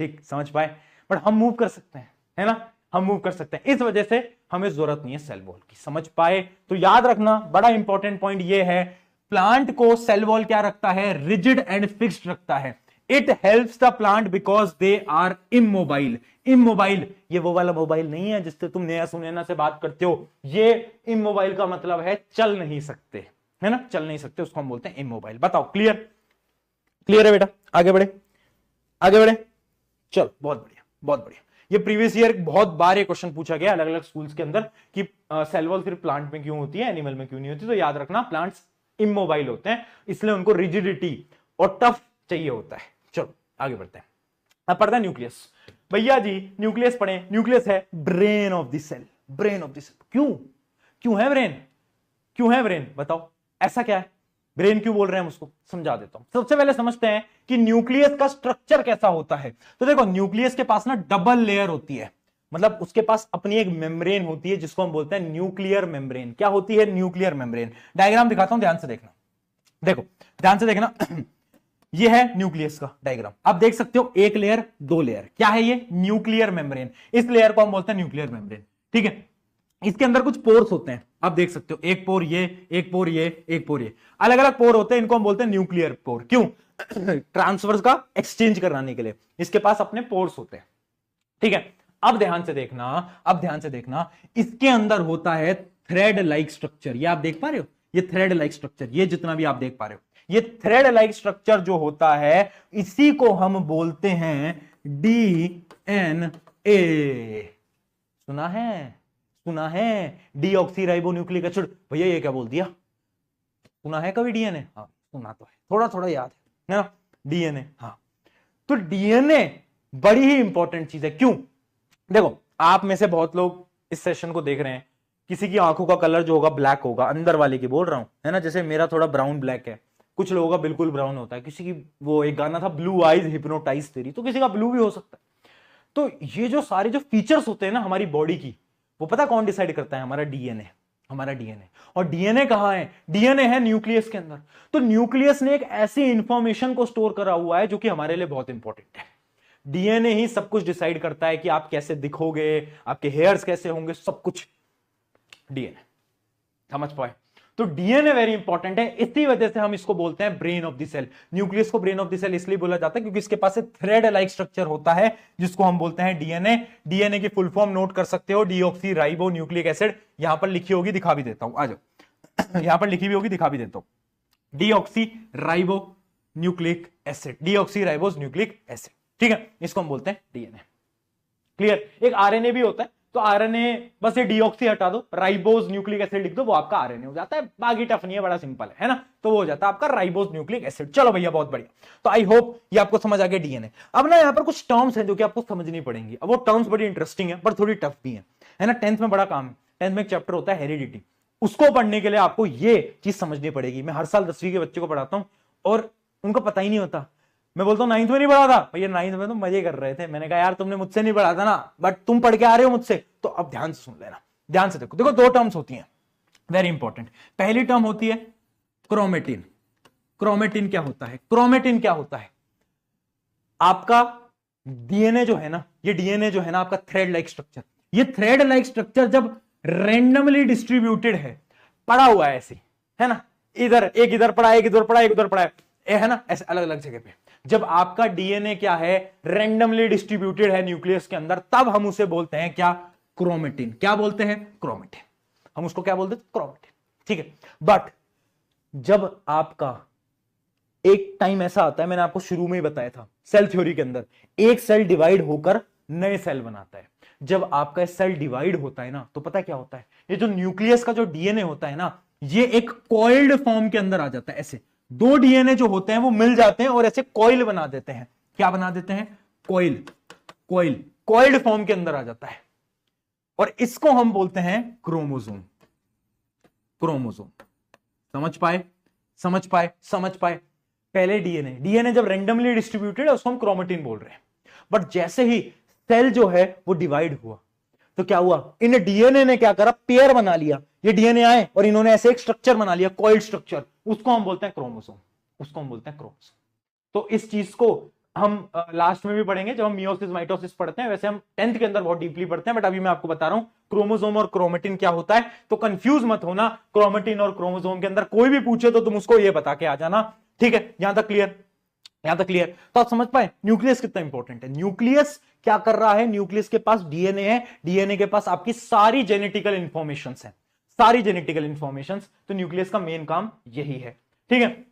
ठीक, समझ पाए? बट हम मूव कर सकते हैं, है ना, हम मूव कर सकते हैं। इस वजह से हमें जरूरत नहीं है सेल वॉल की। समझ पाए? तो याद रखना, बड़ा इंपॉर्टेंट पॉइंट ये है, प्लांट को सेल वॉल क्या रखता है? रिजिड एंड फिक्स्ड रखता है। It helps the plant because they are immobile. Immobile, ये वो वाला मोबाइल नहीं है जिससे तुम नया सुनैना से बात करते हो। ये इमोबाइल का मतलब है चल नहीं सकते, है ना, चल नहीं सकते, उसको हम बोलते हैं इमोबाइल। बताओ, क्लियर? क्लियर है बेटा? आगे बढ़े, आगे बढ़े, चलो, बहुत बढ़िया, बहुत बढ़िया। ये प्रीवियस ईयर बहुत बार ये क्वेश्चन पूछा गया अलग अलग स्कूल्स के अंदर कि सेल वॉल सिर्फ प्लांट में क्यों होती है, एनिमल में क्यों नहीं होती। तो याद रखना, प्लांट्स इमोबाइल होते हैं, इसलिए उनको रिजिडिटी और टफ चाहिए होता है। चलो आगे बढ़ते हैं। अब पढ़ते हैं न्यूक्लियस। भैया जी न्यूक्लियस पढ़े। न्यूक्लियस है brain of the cell, brain of the cell. क्यों? क्यों है ब्रेन? क्यों है ब्रेन? बताओ, ऐसा क्या है? ब्रेन क्यों बोल रहे हैं हम उसको? समझा देता हूं। सबसे पहले समझते हैं कि न्यूक्लियस का स्ट्रक्चर कैसा होता है। तो देखो, न्यूक्लियस के पास ना डबल लेयर होती है, मतलब उसके पास अपनी एक मेम्ब्रेन होती है जिसको हम बोलते हैं न्यूक्लियर मेम्ब्रेन। क्या होती है? Nuclear membrane. डायग्राम दिखाता हूं, ध्यान से देखना। देखो, ध्यान से देखना ये है न्यूक्लियस का डायग्राम। आप देख सकते हो, एक लेयर, दो लेयर। क्या है ये? Nuclear membrane. इस लेयर को हम बोलते हैं न्यूक्लियर मेम्ब्रेन। ठीक है, इसके अंदर कुछ पोर्स होते हैं, आप देख सकते हो, एक पोर ये, एक पोर ये, एक पोर ये, अलग अलग पोर होते हैं। इनको हम बोलते हैं न्यूक्लियर पोर। क्यों? ट्रांसफर का एक्सचेंज कराने के लिए इसके पास अपने पोर्स होते हैं। ठीक है, अब ध्यान से देखना, अब ध्यान से देखना, इसके अंदर होता है थ्रेड लाइक स्ट्रक्चर। ये आप देख पा रहे हो, ये थ्रेड लाइक स्ट्रक्चर, ये जितना भी आप देख पा रहे हो, ये थ्रेड लाइक स्ट्रक्चर जो होता है, इसी को हम बोलते हैं DNA। सुना है? सुना है? Deoxyribonucleic acid. भैया ये क्या बोल दिया? सुना है कभी डीएनए? हाँ सुना तो है, थोड़ा थोड़ा याद है ना, डीएनए। हाँ, तो डीएनए बड़ी ही इंपॉर्टेंट चीज है। क्यों? देखो, आप में से बहुत लोग इस सेशन को देख रहे हैं, किसी की आंखों का कलर जो होगा ब्लैक होगा, अंदर वाले की बोल रहा हूं, है ना, जैसे मेरा थोड़ा ब्राउन ब्लैक है, कुछ लोगों का बिल्कुल ब्राउन होता है, किसी की, वो एक गाना था ब्लू आइज हिप्नोटाइज तेरी, तो किसी का ब्लू भी हो सकता है। तो ये जो सारे जो फीचर्स होते हैं ना हमारी बॉडी की, वो पता कौन डिसाइड करता है? हमारा डीएनए। हमारा डीएनए। और डीएनए कहां है? डीएनए है न्यूक्लियस के अंदर। तो न्यूक्लियस ने एक ऐसी इंफॉर्मेशन को स्टोर करा हुआ है जो कि हमारे लिए बहुत इंपॉर्टेंट है। डीएनए ही सब कुछ डिसाइड करता है कि आप कैसे दिखोगे, आपके हेयर्स कैसे होंगे, सब कुछ डीएनए। समझ पाए? तो डीएनए वेरी इंपॉर्टेंट है, इसी वजह से हम इसको बोलते हैं brain of the cell. Nucleus को ब्रेन ऑफ द सेल इसलिए बोला जाता है क्योंकि इसके पास एक थ्रेड लाइक स्ट्रक्चर होता है जिसको हम बोलते हैं डीएनए। डीएनए की फुल फॉर्म नोट कर सकते हो, डीऑक्सी राइबो न्यूक्लिक एसिड। यहां पर लिखी होगी, दिखा भी देता हूं, आ जाओ। यहां पर लिखी भी होगी, दिखा भी देता हूं। Deoxy ribo nucleic acid, deoxy ribose nucleic acid, ठीक है, इसको हम बोलते हैं डीएनए। क्लियर? एक आरएनए भी होता है, तो आरएनए बस ये डीऑक्सी हटा दो, राइबोस न्यूक्लिक एसिड लिख दो, वो आपका आरएनए हो जाता है। बाकी टफ नहीं है, बड़ा सिंपल है ना? तो वो हो जाता है आपका राइबोस न्यूक्लिक एसिड। चलो भैया, बहुत बढ़िया। तो आई होप ये आपको समझ आ गया डीएनए। अब ना यहाँ पर कुछ टर्म्स हैं जो कि आपको समझनी पड़ेंगी। अब वो टर्म्स बड़ी इंटरेस्टिंग है पर थोड़ी टफ भी है ना? 10th में बड़ा काम है। 10th में एक चैप्टर होता है हेरिडिटी, उसको पढ़ने के लिए आपको ये चीज समझनी पड़ेगी। मैं हर साल 10वीं के बच्चे को पढ़ाता हूं और उनको पता ही नहीं होता। मैं बोलता हूँ 9th में नहीं पढ़ा था भैया, 9th में तो मजे कर रहे थे। मैंने कहा यार तुमने मुझसे नहीं पढ़ा था ना, बट तुम पढ़ के आ रहे हो मुझसे, तो अब ध्यान से सुन लेना, ध्यान से देखो। देखो, दो टर्म्स होती हैं वेरी इंपॉर्टेंट। पहली टर्म होती है क्रोमेटिन। क्रोमेटिन क्या होता है? क्रोमेटिन क्या होता है? आपका डीएनए जो है ना, ये डीएनए जो है ना आपका थ्रेड लाइक स्ट्रक्चर, ये थ्रेड लाइक स्ट्रक्चर जब रेंडमली डिस्ट्रीब्यूटेड है, पड़ा हुआ है ऐसे, है ना, इधर एक इधर पड़ा, एक इधर पड़ा, एक उधर पड़ा है ना, ऐसे अलग अलग जगह पे। जब आपका डीएनए क्या है, रेंडमली डिस्ट्रीब्यूटेड है न्यूक्लियस के अंदर, तब हम उसे बोलते हैं क्या? क्रोमेटिन। क्या बोलते हैं? क्रोमेटिन। हम उसको क्या बोलते हैं? क्रोमेटिन, ठीक है। बट जब आपका एक टाइम ऐसा आता है, मैंने आपको शुरू में ही बताया था सेल थ्योरी के अंदर, एक सेल डिवाइड होकर नए सेल बनाता है। जब आपका सेल डिवाइड होता है ना, तो पता है क्या होता है? ये जो न्यूक्लियस का जो डीएनए होता है ना, ये एक कॉइल्ड फॉर्म के अंदर आ जाता है। ऐसे दो डीएनए जो होते हैं वो मिल जाते हैं और ऐसे कॉइल बना देते हैं। क्या बना देते हैं? कॉइल। कॉइल कॉइल्ड फॉर्म के अंदर आ जाता है और इसको हम बोलते हैं क्रोमोसोम। क्रोमोसोम। समझ पाए? समझ पाए? समझ पाए? पहले डीएनए जब रेंडमली डिस्ट्रीब्यूटेड है उसको हम क्रोमेटिन बोल रहे हैं। बट जैसे ही सेल जो है वो डिवाइड हुआ, तो क्या हुआ? इन डीएनए ने क्या करा? पेयर बना लिया। ये डीएनए आए और इन्होंने ऐसे एक स्ट्रक्चर बना लिया, कॉइल्ड स्ट्रक्चर, उसको हम बोलते हैं क्रोमोसोम। उसको हम बोलते हैं क्रोमोसोम। तो इस चीज को हम लास्ट में भी पढ़ेंगे जब हम मियोसिस माइटोसिस पढ़ते हैं। वैसे हम 10th के अंदर बहुत डीपली पढ़ते हैं, बट अभी मैं आपको बता रहा हूं क्रोमोसोम और क्रोमेटिन क्या होता है। तो कंफ्यूज मत होना, क्रोमेटिन और क्रोमोसोम के अंदर कोई भी पूछे तो तुम उसको ये बता के आ जाना, ठीक है? यहां तक क्लियर? यहां तक क्लियर? तो आप समझ पाए न्यूक्लियस कितना इंपॉर्टेंट है। न्यूक्लियस क्या कर रहा है? न्यूक्लियस के पास डीएनए है, डीएनए के पास आपकी सारी जेनेटिकल इंफॉर्मेशन है, सारी जेनेटिकल इंफॉर्मेशन। तो न्यूक्लियस का मेन काम यही है, ठीक है?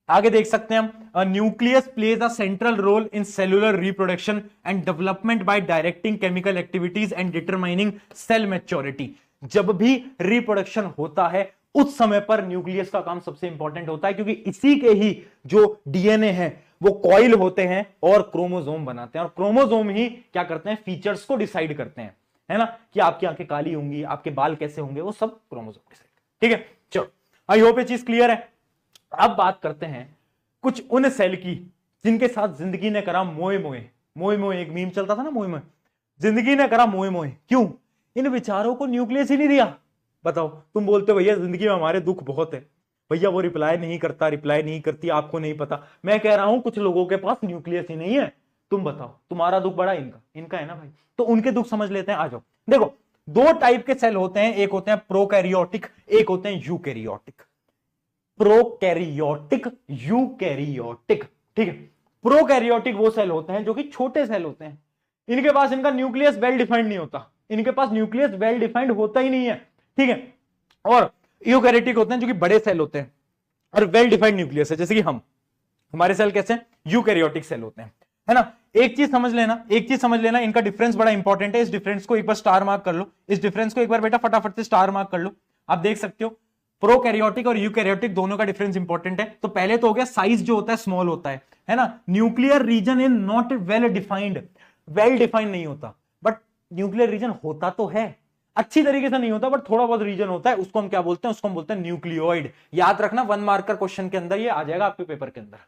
आगे देख सकते हैं हम, nucleus plays a central role in cellular reproduction and development by directing chemical activities and determining cell maturity. जब भी रिप्रोडक्शन होता है उस समय पर न्यूक्लियस का काम सबसे इंपॉर्टेंट होता है, क्योंकि इसी के ही जो डीएनए है वो कॉइल होते हैं और क्रोमोसोम बनाते हैं, और क्रोमोसोम ही क्या करते हैं? फीचर्स को डिसाइड करते हैं, है ना, कि आपकी आंखें काली होंगी, आपके बाल कैसे होंगे, वो सब क्रोमोसोम डिसाइड, ठीक है? चलो, आई होप ये चीज क्लियर है। अब बात करते हैं कुछ उन सेल की जिनके साथ जिंदगी ने करा मोए मोए। मोए मोए एक मीम चलता था ना, मोए मोए, जिंदगी ने करा मोए मोए। क्यों? इन बेचारों को न्यूक्लियस ही नहीं दिया। बताओ, तुम बोलते हो भैया जिंदगी में हमारे दुख बहुत है, भैया वो रिप्लाई नहीं करता, रिप्लाई नहीं करती, आपको नहीं पता। मैं कह रहा हूं कुछ लोगों के पास न्यूक्लियस ही नहीं है। तुम बताओ, तुम्हारा दुख बड़ा, इनका है ना भाई? तो उनके दुख समझ लेते हैं, आ जाओ। देखो, दो टाइप के सेल होते हैं, एक होते हैं प्रोकैरियोटिक, एक होते हैं यूकैरियोटिक। प्रोकैरियोटिक, यूकैरियोटिक, ठीक है? प्रोकैरियोटिक वो सेल होते हैं जो कि छोटे सेल होते हैं, इनके पास इनका न्यूक्लियस वेल डिफाइंड नहीं होता, इनके पास न्यूक्लियस वेल डिफाइंड होता ही नहीं है, ठीक है? और यूकैरियोटिक होते हैं जो कि बड़े सेल होते हैं और वेल डिफाइंड न्यूक्लियस है, जैसे कि हमारे सेल कैसे? यूकैरियोटिक सेल होते हैं, है ना? एक चीज समझ लेना, एक चीज समझ लेना, इनका डिफरेंस बड़ा इंपॉर्टेंट है। इस डिफरेंस को एक बार स्टार मार्क कर लो, इस डिफरेंस को एक बार बेटा फटाफट से स्टार मार्क कर लो। आप देख सकते हो प्रोकैरियोटिक और यूकैरियोटिक दोनों का डिफरेंस इंपॉर्टेंट है। तो पहले तो हो गया साइज जो होता है स्मॉल होता है ना? Nuclear region in not well defined, well defined नहीं होता, बट न्यूक्लियर रीजन होता तो है, अच्छी तरीके से नहीं होता बट थोड़ा बहुत रीजन होता है। उसको हम क्या बोलते हैं? उसको हम बोलते हैं न्यूक्लियोइड। याद रखना, 1 मार्कर क्वेश्चन के अंदर ये आ जाएगा आपके पेपर के अंदर,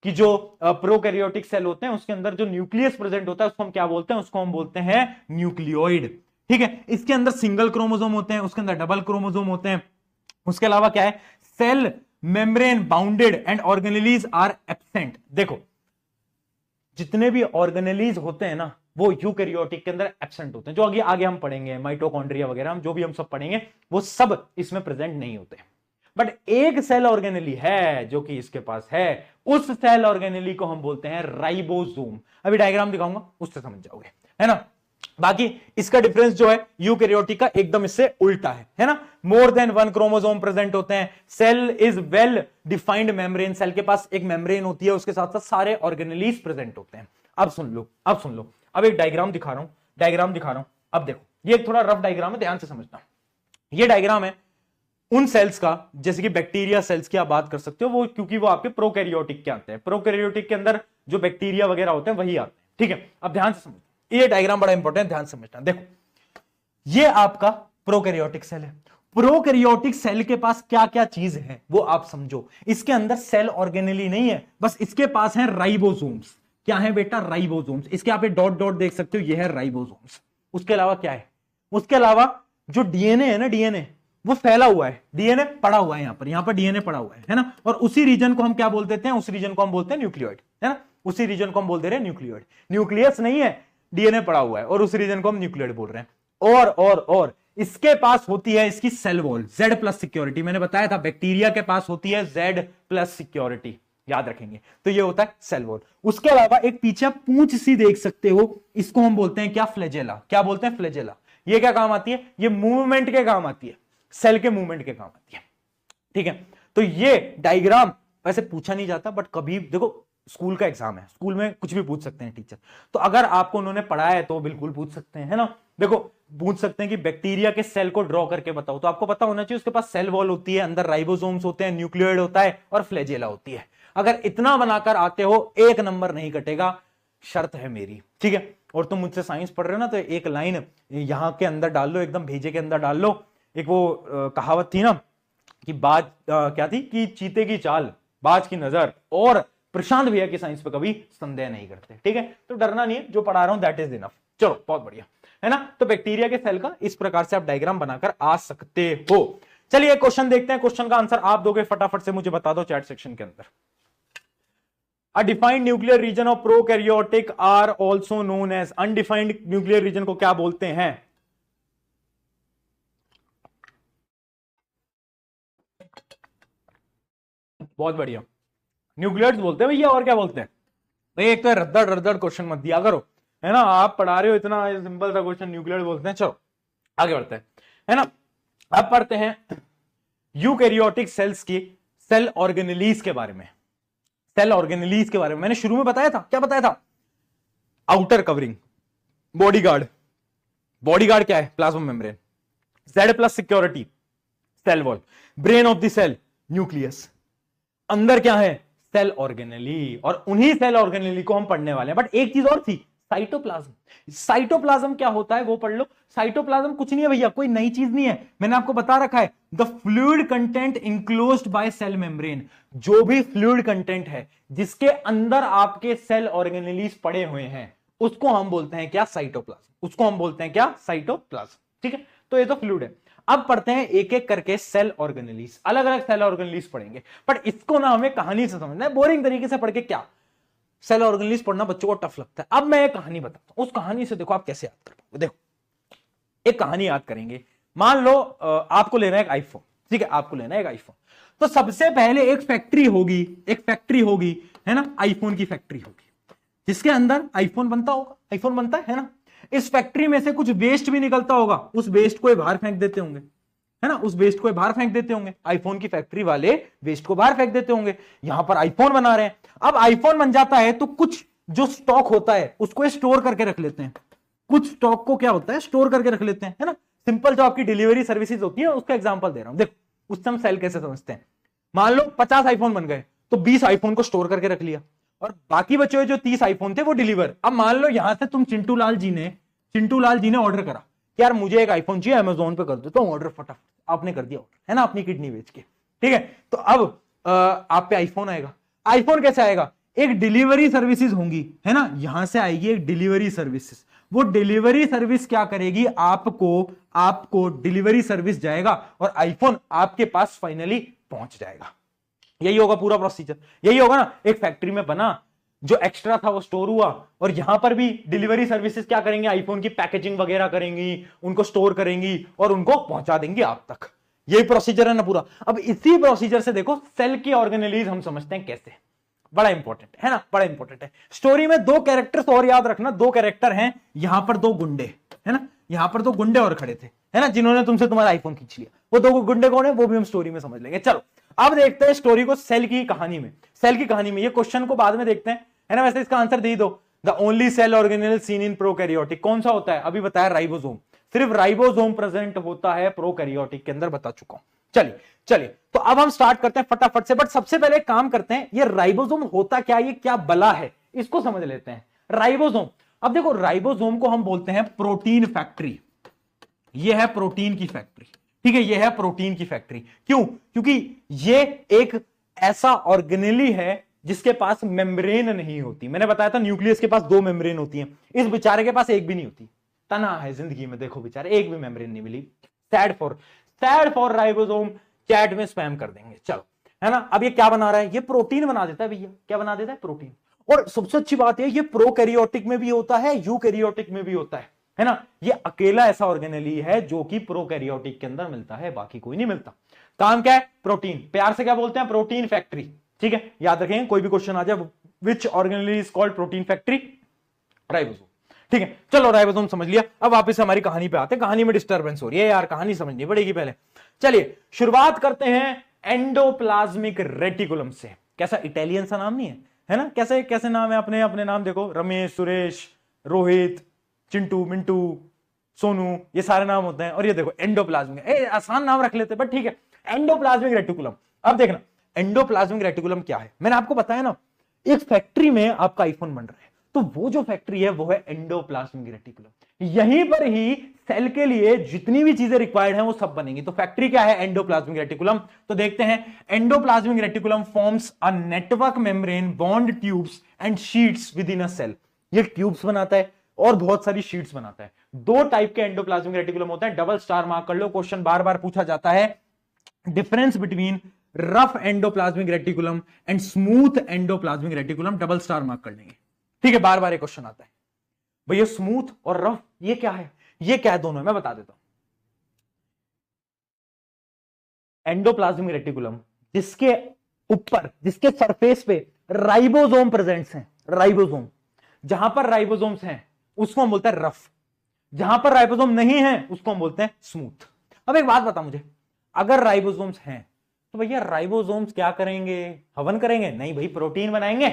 कि जो प्रोकैरियोटिक सेल होते हैं उसके अंदर जो न्यूक्लियस प्रेजेंट होता है उसको हम क्या बोलते हैं? उसको हम बोलते हैं न्यूक्लियोइड, ठीक है, इसके अंदर सिंगल क्रोमोसोम होते हैं, उसके अंदर डबल क्रोमोसोम होते हैं। उसके अलावा क्या है, cell membrane bounded and organelles are absent. देखो जितने भी ऑर्गेनेलीज होते हैं ना वो यूकैरियोटिक के अंदर एब्सेंट होते हैं, जो आगे आगे हम पढ़ेंगे, माइटोकॉन्ड्रिया वगैरह हम जो भी हम सब पढ़ेंगे वो सब इसमें प्रेजेंट नहीं होते। बट एक सेल ऑर्गेनेली है जो कि इसके पास है, उस सेल ऑर्गेनेली को हम बोलते हैं राइबोसोम। अभी डायग्राम दिखाऊंगा उससे समझ जाओगे, है ना। बाकी इसका डिफरेंस जो है यूकैरियोटिक का एकदम इससे उल्टा है ना। More than one chromosome present होते हैं, cell is well defined membrane, cell के पास एक मेम्ब्रेन होती है, उसके साथ साथ सारे ऑर्गेनेलीज प्रेजेंट होते हैं। अब सुन लो, अब सुन लो, अब एक डायग्राम दिखा रहा हूं, डायग्राम दिखा रहा हूं। अब देखो ये थोड़ा रफ डायग्राम है, ध्यान से समझना। ये डायग्राम है उन सेल्स का, जैसे कि बैक्टीरिया सेल्स की आप बात कर सकते हो, वो क्योंकि वो आपके प्रोकैरियोटिक के आते हैं, प्रोकैरियोटिक के अंदर जो बैक्टीरिया वगैरह होते हैं वही आते हैं, ठीक है। अब ध्यान से समझो, ये डायग्राम बड़ा इंपॉर्टेंट, ध्यान से समझना। देखो ये आपका प्रोकैरियोटिक सेल है, प्रोकैरियोटिक सेल के पास क्या क्या चीज है वो आप समझो। इसके अंदर सेल ऑर्गेनेली नहीं है, बस इसके पास है राइबोसोम्स। क्या है बेटा, राइबोसोम्स। इसके आप डॉट डॉट देख सकते हो, ये है राइबोसोम्स। उसके अलावा क्या है, उसके अलावा जो डीएनए है ना, डीएनए वो फैला हुआ है, डीएनए पड़ा हुआ है, यहां पर डीएनए पड़ा हुआ है ना। और उसी रीजन को हम क्या बोल देते हैं, उस रीजन को हम बोलते हैं न्यूक्लियोइड, है ना। उसी रीजन को हम बोल दे रहे हैं न्यूक्लियोइड। न्यूक्लियस नहीं है, डीएनए पड़ा हुआ है और उस रीजन को हम न्यूक्लियोइड बोल रहे हैं। और इसके पास होती है इसकी सेल वॉल, Z+ सिक्योरिटी। मैंने बताया था बैक्टीरिया के पास होती है Z+ सिक्योरिटी, याद रखेंगे। तो ये होता है सेल वॉल। उसके अलावा एक पीछे पूंछ सी देख सकते हो, इसको हम बोलते हैं क्या, फ्लैजेला। क्या बोलते हैं, फ्लैजेला। ये क्या काम आती है, ये मूवमेंट के काम आती है, सेल के मूवमेंट के काम आती है, ठीक है। तो ये डायग्राम वैसे पूछा नहीं जाता, बट कभी देखो स्कूल का एग्जाम है, स्कूल में कुछ भी पूछ सकते हैं टीचर, तो अगर आपको उन्होंने पढ़ाया है तो बिल्कुल पूछ सकते हैं, है ना। देखो पूछ सकते हैं कि बैक्टीरिया के सेल को ड्रॉ करके बताओ, तो आपको पता होना चाहिए उसके पास सेल वॉल होती है, अंदर राइबोसोम्स होते हैं, न्यूक्लियोइड होता है और फ्लैजेला होती है। अगर इतना बनाकर आते हो 1 नंबर नहीं कटेगा, शर्त है मेरी, ठीक है। और तुम मुझसे साइंस पढ़ रहे हो ना, तो एक लाइन यहां के अंदर डाल लो, एकदम भेजे के अंदर डाल लो। एक वो कहावत थी ना कि बाज क्या थी, कि चीते की चाल, बाज की नजर, और प्रशांत भैया की साइंस पे कभी संदेह नहीं करते, ठीक है। तो डरना नहीं है, जो पढ़ा रहा हूं दैट इज इनफ। चलो बहुत बढ़िया, है ना। तो बैक्टीरिया के सेल का इस प्रकार से आप डायग्राम बनाकर आ सकते हो। चलिए क्वेश्चन देखते हैं, क्वेश्चन का आंसर आप दोगे, फटाफट से मुझे बता दो चैट सेक्शन के अंदर। A defined nuclear region of prokaryotic are also known as, undefined nuclear region को क्या बोलते हैं? बहुत बढ़िया, न्यूक्लियर्स बोलते हैं भैया, और क्या बोलते हैं भाई। एक तो रद्दड़ रद्दड़ क्वेश्चन मत दिया करो, है ना। आप पढ़ा रहे हो इतना सिंपल सा क्वेश्चन, न्यूक्लियर बोलते हैं। चलो आगे बढ़ते हैं, है ना। अब पढ़ते हैं यूकैरियोटिक सेल्स की सेल ऑर्गेनेलीज के बारे में। सेल ऑर्गेनेलीज के बारे में मैंने शुरू में बताया था, क्या बताया था, आउटर कवरिंग, बॉडीगार्ड। बॉडीगार्ड क्या है, plasma membrane, Z+ security, cell wall, brain of the cell, nucleus. अंदर क्या है, सेल ऑर्गेनेली, और उन्हीं सेल ऑर्गेनेली को हम पढ़ने वाले हैं। बट एक चीज और थी, साइटोप्लाज्म। साइटोप्लाज्म क्या होता है वो पढ़ लो। साइटोप्लाज्म कुछ नहीं है भैया, कोई नई चीज नहीं है, मैंने आपको बता रखा है, the fluid content enclosed by cell membrane. जो भी फ्लूइड कंटेंट है जिसके अंदर आपके सेल ऑर्गेनेलीज पड़े हुए हैं, उसको हम बोलते हैं क्या, साइटोप्लाज्म। उसको हम बोलते हैं क्या, साइटोप्लाज्म, ठीक है। तो ये तो फ्लूइड है। अब पढ़ते हैं एक एक करके सेल ऑर्गेनेलीज, अलग अलग सेल ऑर्गेनेलीज पढ़ेंगे। बट इसको ना हमें कहानी से समझना है, बोरिंग तरीके से पढ़ के क्या, सेल ऑर्गेनेलीज पढ़ना बच्चों को टफ लगता है। अब मैं एक कहानी बताता हूं, उस कहानी से देखो आप कैसे याद कर पाओगे। देखो एक कहानी याद करेंगे। मान लो आपको लेना है एक आईफोन, ठीक है, आपको लेना है एक आईफोन। तो सबसे पहले एक फैक्ट्री होगी, एक फैक्ट्री होगी, है ना, आईफोन की फैक्ट्री होगी, जिसके अंदर आईफोन बनता होगा, आईफोन बनता है ना। इस फैक्ट्री में से कुछ वेस्ट भी निकलता होगा, उस वेस्ट को बाहर फेंक देते होंगे, है ना, उस वेस्ट को बाहर फेंक देते होंगे। आईफोन की फैक्ट्री वाले वेस्ट को बाहर फेंक देते होंगे, यहां पर आईफोन बना रहे हैं। अब आईफोन बन जाता है तो कुछ जो स्टॉक होता है उसको स्टोर करके रख लेते हैं, कुछ स्टॉक को क्या होता है, स्टोर करके रख लेते हैं, है ना। सिंपल जो आपकी डिलीवरी सर्विसेज होती है उसका एग्जांपल दे रहा हूं। देखो उस समय सेल कैसे समझते हैं। मान लो 50 आईफोन बन गए, तो 20 आईफोन को स्टोर करके रख लिया, और बाकी बचे हुए जो 30 आईफोन थे वो डिलीवर। अब मान लो यहां से तुम चिंटू लाल जी ने ऑर्डर करा कि यार मुझे एक आईफोन चाहिए, अमेजोन पे कर दो, तो ऑर्डर फटाफट आपने कर दिया ऑर्डर, है ना, अपनी किडनी बेच के, ठीक है। तो अब आप पे आईफोन आएगा। आईफोन कैसे आएगा, एक डिलीवरी सर्विसेज होंगी, है ना, यहां से आएगी एक डिलीवरी सर्विसेज, वो डिलीवरी सर्विस क्या करेगी, आपको डिलीवरी सर्विस जाएगा और आईफोन आपके पास फाइनली पहुंच जाएगा। यही होगा पूरा प्रोसीजर, यही होगा ना। एक फैक्ट्री में बना, जो एक्स्ट्रा था वो स्टोर हुआ, और यहां पर भी डिलीवरी सर्विसेज क्या करेंगे, आईफोन की पैकेजिंग वगैरह करेंगी, उनको स्टोर करेंगी और उनको पहुंचा देंगे आप तक। यही प्रोसीजर है ना पूरा। अब इसी प्रोसीजर से देखो सेल की ऑर्गेनेलीज हम समझते हैं कैसे, बड़ा इंपॉर्टेंट है ना, बड़ा इंपॉर्टेंट है। स्टोरी में दो कैरेक्टर्स और याद रखना, दो कैरेक्टर हैं, यहां पर दो गुंडे है ना, यहां पर दो गुंडे और खड़े थे है ना, जिन्होंने तुमसे तुम्हारा आईफोन खींच लिया। वो दो गुंडे कौन है वो भी हम स्टोरी में समझ लेंगे। चलो अब देखते हैं स्टोरी को सेल की कहानी में। सेल की कहानी में ये क्वेश्चन को बाद में देखते हैं है ना, वैसे इसका आंसर दे दो। The only cell organelle seen in prokaryotic कौन सा होता है, अभी बताया राइबोसोम। सिर्फ राइबोसोम प्रेजेंट होता है प्रोकैरियोटिक के अंदर, बता चुका हूं। चलिए चलिए तो अब हम स्टार्ट करते हैं फटाफट से, बट सबसे पहले काम करते हैं, ये राइबोसोम होता क्या, ये क्या बला है, इसको समझ लेते हैं। राइबोसोम, अब देखो राइबोसोम को हम बोलते हैं प्रोटीन फैक्ट्री। ये है प्रोटीन की फैक्ट्री, ठीक है, ये है प्रोटीन की फैक्ट्री। क्यों, क्योंकि ये एक ऐसा ऑर्गेनेली है जिसके पास मेम्ब्रेन नहीं होती। मैंने बताया था न्यूक्लियस के पास दो मेम्ब्रेन होती हैं, इस बेचारे के पास एक भी नहीं होती। तना है जिंदगी में, देखो बेचारे एक भी मेम्ब्रेन नहीं मिली। सैड फॉर राइबोसोम, चैट में स्पैम कर देंगे। चलो है ना, अब ये क्या बना रहा है, ये प्रोटीन बना देता है भैया, क्या बना देता है, प्रोटीन। और सबसे अच्छी बात है ये प्रोकैरियोटिक में भी होता है, यूकैरियोटिक में भी होता है ना। ये अकेला ऐसा ऑर्गेनेली है जो कि प्रोकैरियोटिक के अंदर मिलता है, बाकी कोई नहीं मिलता। काम क्या है, प्रोटीन। प्यार से क्या बोलते हैं, प्रोटीन फैक्ट्री, ठीक है, याद रखेंगे। कोई भी क्वेश्चन आ जाए, which organelle is called protein factory, ribosome, ठीक है। चलो राइबोसोम समझ लिया, अब वापस हमारी कहानी पे आते हैं। कहानी में डिस्टर्बेंस हो रही है यार, कहानी समझनी पड़ेगी पहले। चलिए शुरुआत करते हैं एंडोप्लाज्मिक रेटिकुलम से। कैसा इटालियन सा नाम नहीं है ना, कैसे कैसे नाम है अपने, अपने नाम देखो, रमेश, सुरेश, रोहित, चिंटू, मिंटू, सोनू, ये सारे नाम होते हैं। और ये देखो एंडोप्लाज्मिक, आसान नाम रख लेते हैं बट ठीक है, एंडोप्लाज्मिक रेटिकुलम। अब देखना एंडोप्लाज्मिक रेटिकुलम क्या है, मैंने आपको बताया ना, एक फैक्ट्री में आपका आईफोन बन रहा है, तो वो जो फैक्ट्री है वो है एंडोप्लाज्मिक रेटिकुलम। यहीं पर ही सेल के लिए जितनी भी चीजें रिक्वायर्ड हैं वो सब बनेंगी। तो फैक्ट्री क्या है, एंडोप्लाज्मिक रेटिकुलम। तो देखते हैं, endoplasmic reticulum forms a network membrane, bound tubes and sheets within a cell. ये ट्यूब्स बनाता है और बहुत सारी शीट्स बनाता है। दो टाइप के एंडोप्लाज्मिक रेटिकुलम होते हैं, डबल स्टार मार्क कर लो, क्वेश्चन बार बार पूछा जाता है। Difference between rough endoplasmic reticulum and smooth endoplasmic reticulum, double star mark कर लेंगे, ठीक है। बार बार एक क्वेश्चन आता है भैया स्मूथ और रफ ये क्या है, ये क्या है दोनों, मैं बता देता हूं। एंडोप्लाज्मिक रेटिकुलम जिसके ऊपर, जिसके सरफेस पे राइबोसोम प्रेजेंट्स हैं, राइबोसोम, जहां पर राइबोसोम्स हैं उसको हम बोलते हैं रफ, जहां पर राइबोसोम नहीं है उसको हम बोलते हैं स्मूथ। अब एक बात बता मुझे, अगर राइबोसोम्स हैं तो भैया राइबोसोम्स क्या करेंगे, हवन करेंगे, नहीं भाई प्रोटीन बनाएंगे,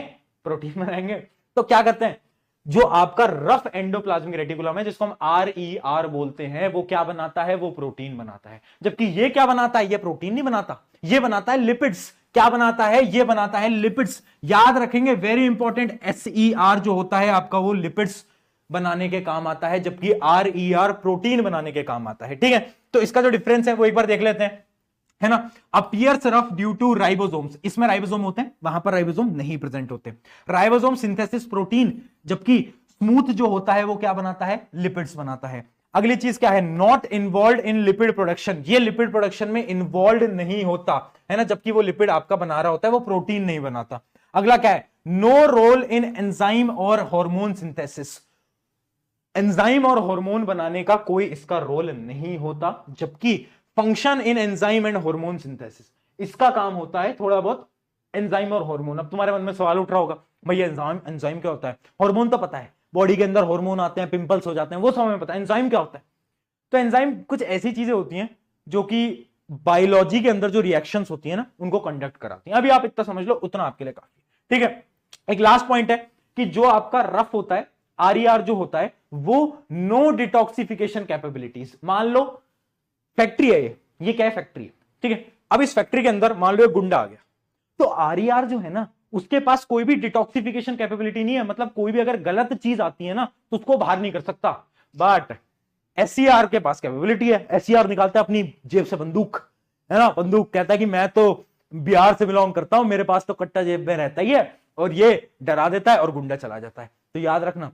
प्रोटीन बनाएंगे। तो क्या करते हैं, जो आपका रफ एंडोप्लाज्मिक रेटिकुलम है जिसको हम RER बोलते हैं, वो क्या बनाता है, वो प्रोटीन बनाता है। जबकि ये क्या बनाता है, ये प्रोटीन नहीं बनाता, ये बनाता है लिपिड्स। क्या बनाता है, ये बनाता है लिपिड्स। याद रखेंगे वेरी इंपॉर्टेंट, SER जो होता है आपका वो लिपिड्स बनाने के काम आता है, जबकि RER प्रोटीन बनाने के काम आता है, ठीक है। तो इसका जो डिफरेंस है वो एक बार देख लेते हैं, है ना। Appears rough due to ribosomes, इसमें राइबोसोम होते हैं, वहां पर राइबोसोम नहीं प्रेजेंट होते। राइबोसोम सिंथेसिस प्रोटीन, जबकि स्मूथ जो होता है वो क्या बनाता है, लिपिड्स बनाता है। अगली चीज क्या है, not involve in lipid production, ये लिपिड प्रोडक्शन में इन्वॉल्व नहीं होता है ना, जबकि वो लिपिड आपका बना रहा होता है, वो प्रोटीन नहीं बनाता। अगला क्या है, नो रोल इन एंजाइम और हार्मोन सिंथेसिस, एंजाइम और हार्मोन बनाने का कोई इसका रोल नहीं होता, जबकि function in enzyme and hormone synthesis, इसका काम होता है थोड़ा बहुत एंजाइम और हार्मोन। अब तुम्हारे मन में सवाल उठ रहा होगा भैया एंजाइम, एंजाइम क्या होता है, हार्मोन तो पता है, बॉडी के अंदर हार्मोन आते हैं, पिंपल्स हो जाते हैं, वो सब हमें पता है, एंजाइम क्या होता है। तो एंजाइम कुछ ऐसी चीजें होती हैं जो कि बायोलॉजी के अंदर जो रिएक्शंस होती है ना उनको कंडक्ट कराती हैं। अभी आप इतना समझ लो, उतना आपके लिए काफी, ठीक है। एक लास्ट पॉइंट है कि जो आपका रफ होता है, RER जो होता है, वो नो डिटॉक्सिफिकेशन कैपेबिलिटीज। मान लो फैक्ट्री है, ये क्या है, फैक्ट्री है, ठीक है। अब इस फैक्ट्री के अंदर मान लो एक गुंडा आ गया, तो RER जो है ना उसके पास कोई भी डिटॉक्सिफिकेशन कैपेबिलिटी नहीं है, मतलब कोई भी अगर गलत चीज आती है ना तो उसको बाहर नहीं कर सकता। बट SER के पास कैपेबिलिटी है, SER निकालता है अपनी जेब से बंदूक, है ना, बंदूक, कहता है कि मैं तो बिहार से बिलोंग करता हूं, मेरे पास तो कट्टा जेब में रहता ही है, और ये डरा देता है और गुंडा चला जाता है। तो याद रखना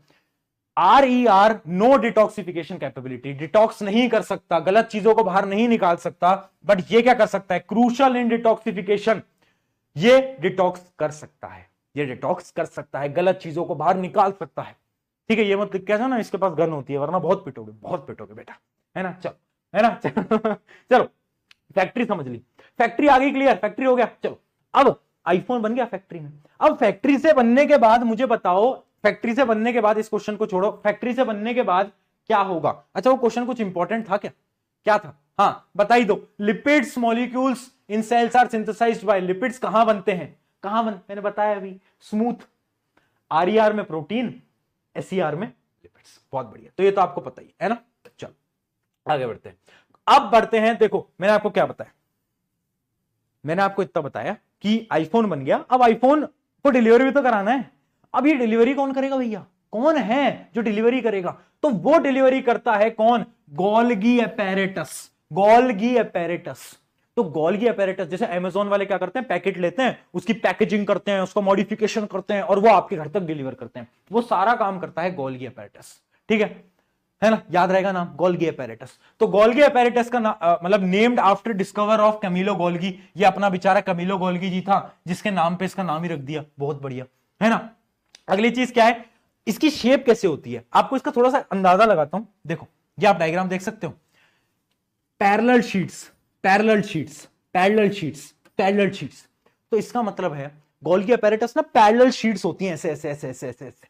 RER, no detoxification capability, detox नहीं कर सकता, गलत चीजों को बाहर नहीं निकाल सकता, बट ये क्या कर सकता है, क्रूशल इन डिटॉक्सिफिकेशन, ये डिटॉक्स कर सकता है, ये डिटॉक्स कर सकता है, गलत चीजों को बाहर निकाल सकता है। ठीक है, ये मत कहना ना इसके पास गन होती है, वरना बहुत पिटोगे, बहुत पिटोगे बेटा, है ना। चलो, है ना। चलो, फैक्ट्री समझ ली, फैक्ट्री आ गई, क्लियर, फैक्ट्री हो गया। चलो, अब आईफोन बन गया फैक्ट्री में। अब फैक्ट्री से बनने के बाद मुझे बताओ, फैक्ट्री से बनने के बाद, इस क्वेश्चन को छोड़ो, फैक्ट्री से बनने के बाद क्या होगा। अच्छा, वो क्वेश्चन कुछ इंपॉर्टेंट था क्या, क्या था, हाँ बता ही दो। Lipids molecules in cells are synthesized by, lipids कहां बनते हैं, कहां बन, मैंने बताया अभी, स्मूथ, RER में प्रोटीन, SER में लिपिड्स। बहुत बढ़िया, तो ये तो आपको पता ही है ना। चलो आगे बढ़ते हैं। अब बढ़ते हैं, देखो मैंने आपको क्या बताया, मैंने आपको इतना बताया कि आईफोन बन गया, अब आईफोन को डिलीवरी भी तो कराना है। अब ये डिलीवरी कौन करेगा भैया, कौन है जो डिलीवरी करेगा, तो वो डिलीवरी करता है कौन, गोल्गी एपेरेटस, गोल्गी एपेरेटस। तो गोल्गी एपेरेटस, जैसे अमेजोन वाले क्या करते हैं, पैकेट लेते हैं, उसकी पैकेजिंग करते हैं, उसको मॉडिफिकेशन करते हैं और वो आपके घर तक डिलीवर करते हैं, वो सारा काम करता है गोल्गी एपेरेटस। ठीक है ना, याद रहेगा नाम, गोल्गी एपेरेटस। तो गोल्गी एपेरेटस का मतलब named after discover of Camillo Golgi, ये अपना बेचारा कैमिलो गोल्गी जी था जिसके नाम पे इसका नाम ही रख दिया, बहुत बढ़िया, है ना। अगली चीज क्या है, इसकी शेप कैसे होती है, आपको इसका थोड़ा सा अंदाजा लगाता हूं। देखो, ये आप डायग्राम देख सकते हो, parallel sheets, parallel sheets, parallel sheets, parallel sheets. तो इसका मतलब है गोल्गी एपेरेटस ना पैरेलल शीट्स होती हैं, ऐसे ऐसे ऐसे ऐसे ऐसे ऐसे,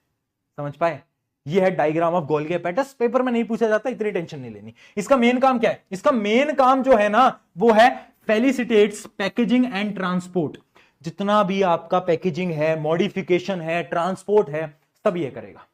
समझ पाए। ये है diagram of Golgi apparatus, paper में नहीं पूछा जाता, इतनी टेंशन नहीं लेनी। इसका मेन काम क्या है, इसका मेन काम जो है ना वो है फेलिसिटेट्स पैकेजिंग एंड ट्रांसपोर्ट। जितना भी आपका पैकेजिंग है, मॉडिफिकेशन है, ट्रांसपोर्ट है, सब ये करेगा,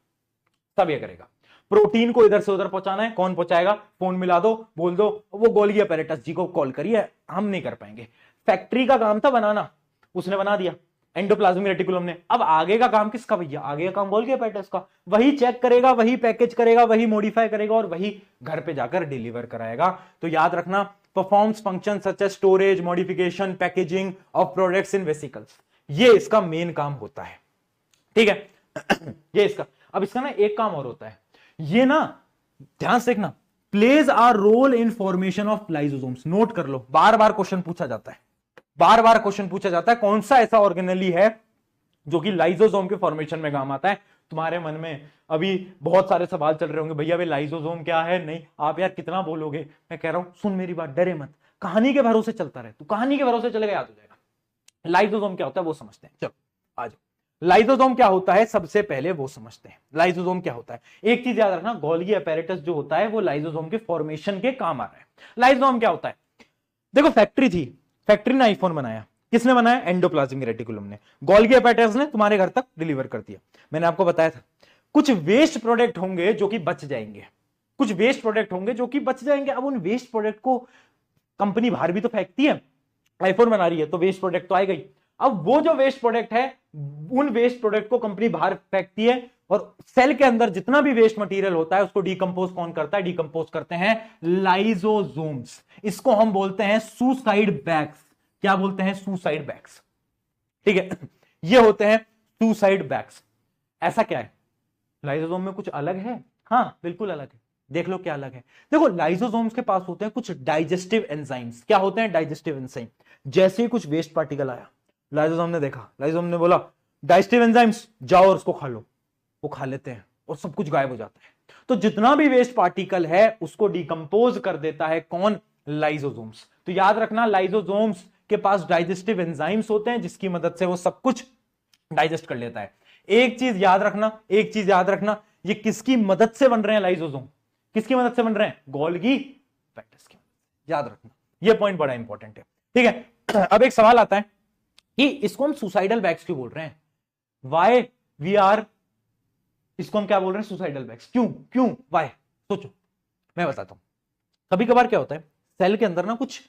सब ये करेगा। प्रोटीन को इधर से उधर पहुंचाना है, कौन पहुंचाएगा, फोन मिला दो, बोल दो, वो गोल्गी एपेरेटस जी को कॉल करिए, हम नहीं कर पाएंगे। फैक्ट्री का काम था बनाना, उसने बना दिया एंडोप्लाज्मिक रेटिकुलम ने। अब आगे का काम किसका भैया, आगे का काम गोल्गी एपेरेटस का, वही चेक करेगा, वही पैकेज करेगा, वही मॉडिफाई करेगा और वही घर पे जाकर डिलीवर कराएगा। तो याद रखना, performs function such as storage, modification, packaging of products in vesicles, ये इसका मेन काम होता है। ठीक है। ये इसका, अब इसका ना एक काम और होता है, ये ना ध्यान से देखना, plays are role in formation of lysosomes. Note कर लो, बार बार क्वेश्चन पूछा जाता है, बार बार क्वेश्चन पूछा जाता है, कौन सा ऐसा ऑर्गेनेली है जो कि लाइसोसोम के फॉर्मेशन में काम आता है। तुम्हारे मन में अभी बहुत सारे सवाल चल रहे होंगे, भैया वे लाइसोसोम क्या है, नहीं आप यार कितना बोलोगे, मैं कह रहा हूं सुन मेरी बात, डरे मत, कहानी के भरोसे चलता रहे, तू कहानी के भरोसे चलेगा याद हो जाएगा। लाइसोसोम क्या होता है वो समझते हैं, चलो आ जाओ। लाइसोसोम क्या होता है सबसे पहले वो समझते हैं। लाइसोसोम क्या होता है, एक चीज याद रखना, गोल्गी एपेरेटस जो होता है वो लाइसोसोम के फॉर्मेशन के काम आ रहा है। लाइसोसोम क्या होता है, देखो फैक्ट्री थी, फैक्ट्री ने आईफोन बनाया, किसने बनाया, एंडोप्लाज्मिक रेटिकुलम ने, गोल्गी एपेरेटस ने तुम्हारे घर तक डिलीवर कर दिया। मैंने आपको बताया था कुछ वेस्ट प्रोडक्ट होंगे जो कि बच जाएंगे, कुछ वेस्ट प्रोडक्ट होंगे जो कि बच जाएंगे। अब उन वेस्ट प्रोडक्ट को कंपनी बाहर भी तो फेंकती है, आईफोन बना रही है तो वेस्ट प्रोडक्ट तो आएगा ही। अब वो जो वेस्ट प्रोडक्ट है, उन वेस्ट प्रोडक्ट को कंपनी बाहर फेंकती है और सेल के अंदर जितना भी वेस्ट मटेरियल होता है उसको डिकंपोज कौन करता है, डिकंपोज करते हैं लाइसोसोम्स। इसको हम बोलते हैं सुसाइड बैग्स। क्या बोलते हैं, सुसाइड बैग्स। ठीक है, ये होते हैं सुसाइड बैग्स। ऐसा क्या है, लाइसोसोम में कुछ अलग है, हाँ बिल्कुल अलग है। देख लो क्या अलग है, देखो लाइसोसोम्स के पास होते हैं कुछ डाइजेस्टिव एंजाइम्स। क्या होते हैं, डाइजेस्टिव एंजाइम। जैसे ही कुछ वेस्ट पार्टिकल आया, लाइसोसोम ने देखा, लाइसोसोम ने बोला डाइजेस्टिव एंजाइम्स जाओ और उसको खा लो, वो खा लेते हैं और सब कुछ गायब हो जाता है। तो जितना भी वेस्ट पार्टिकल है उसको डिकंपोज कर देता है कौन, लाइसोसोम्स। तो याद रखना, लाइसोसोम्स के पास डाइजेस्टिव एंजाइम्स होते हैं जिसकी मदद से वो सब कुछ डाइजेस्ट कर लेता है। एक चीज याद रखना, एक चीज याद रखना, ये किसकी मदद से बन रहे हैं लाइसोसोम, किसकी मदद से बन रहे हैं, गोल्गी एपेरेटस की। याद रखना, ये पॉइंट बड़ा इंपॉर्टेंट है। ठीक है, अब एक सवाल आता है कि इसको हम सुसाइडल बैग्स क्यों बोल रहे हैं, वाई वी आर, इसको हम क्या बोल रहे हैं, सुसाइडल बैग्स, क्यों क्यों वाई, सोचो मैं बताता हूं। कभी कभार क्या होता है, सेल के अंदर ना कुछ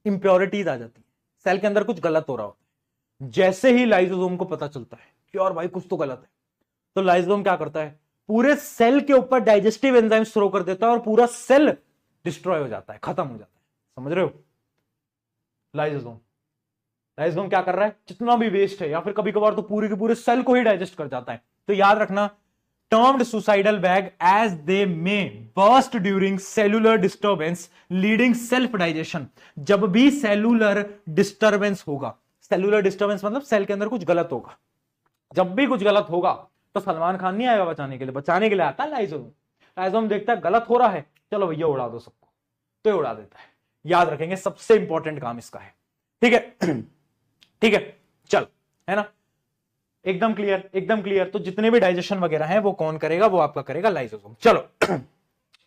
इंप्योरिटीज आ जाती है, सेल के अंदर कुछ गलत हो रहा होता है। जैसे ही लाइसोसोम को पता चलता है कि और भाई कुछ तो गलत है, तो लाइसोसोम क्या करता है, पूरे सेल के ऊपर डाइजेस्टिव एंजाइम थ्रो कर देता है और पूरा सेल डिस्ट्रॉय हो जाता है, खत्म हो जाता है। समझ रहे हो, लाइसोसोम, लाइसोसोम क्या कर रहा है, जितना भी वेस्ट है या फिर कभी कभार तो पूरे के पूरे सेल को ही डाइजेस्ट कर जाता है। तो याद रखना, termed suicidal bag as they may burst during cellular disturbance leading self digestion। जब भी सेलुलर डिस्टर्बेंस होगा, सेलुलर डिस्टर्बेंस मतलब सेल के अंदर कुछ गलत होगा, जब भी कुछ गलत होगा तो सलमान खान नहीं आएगा बचाने के लिए, बचाने के लिए आता है लाइजोम। लाइजोम देखता है गलत हो रहा है, चलो भैया उड़ा दो सबको, तो ये उड़ा देता है। याद रखेंगे, सबसे इंपॉर्टेंट काम इसका है। ठीक है ठीक है, चल, है ना, एकदम क्लियर, एकदम क्लियर। तो जितने भी डाइजेशन वगैरह हैं वो कौन करेगा, वो आपका करेगा लाइसोसोम। चलो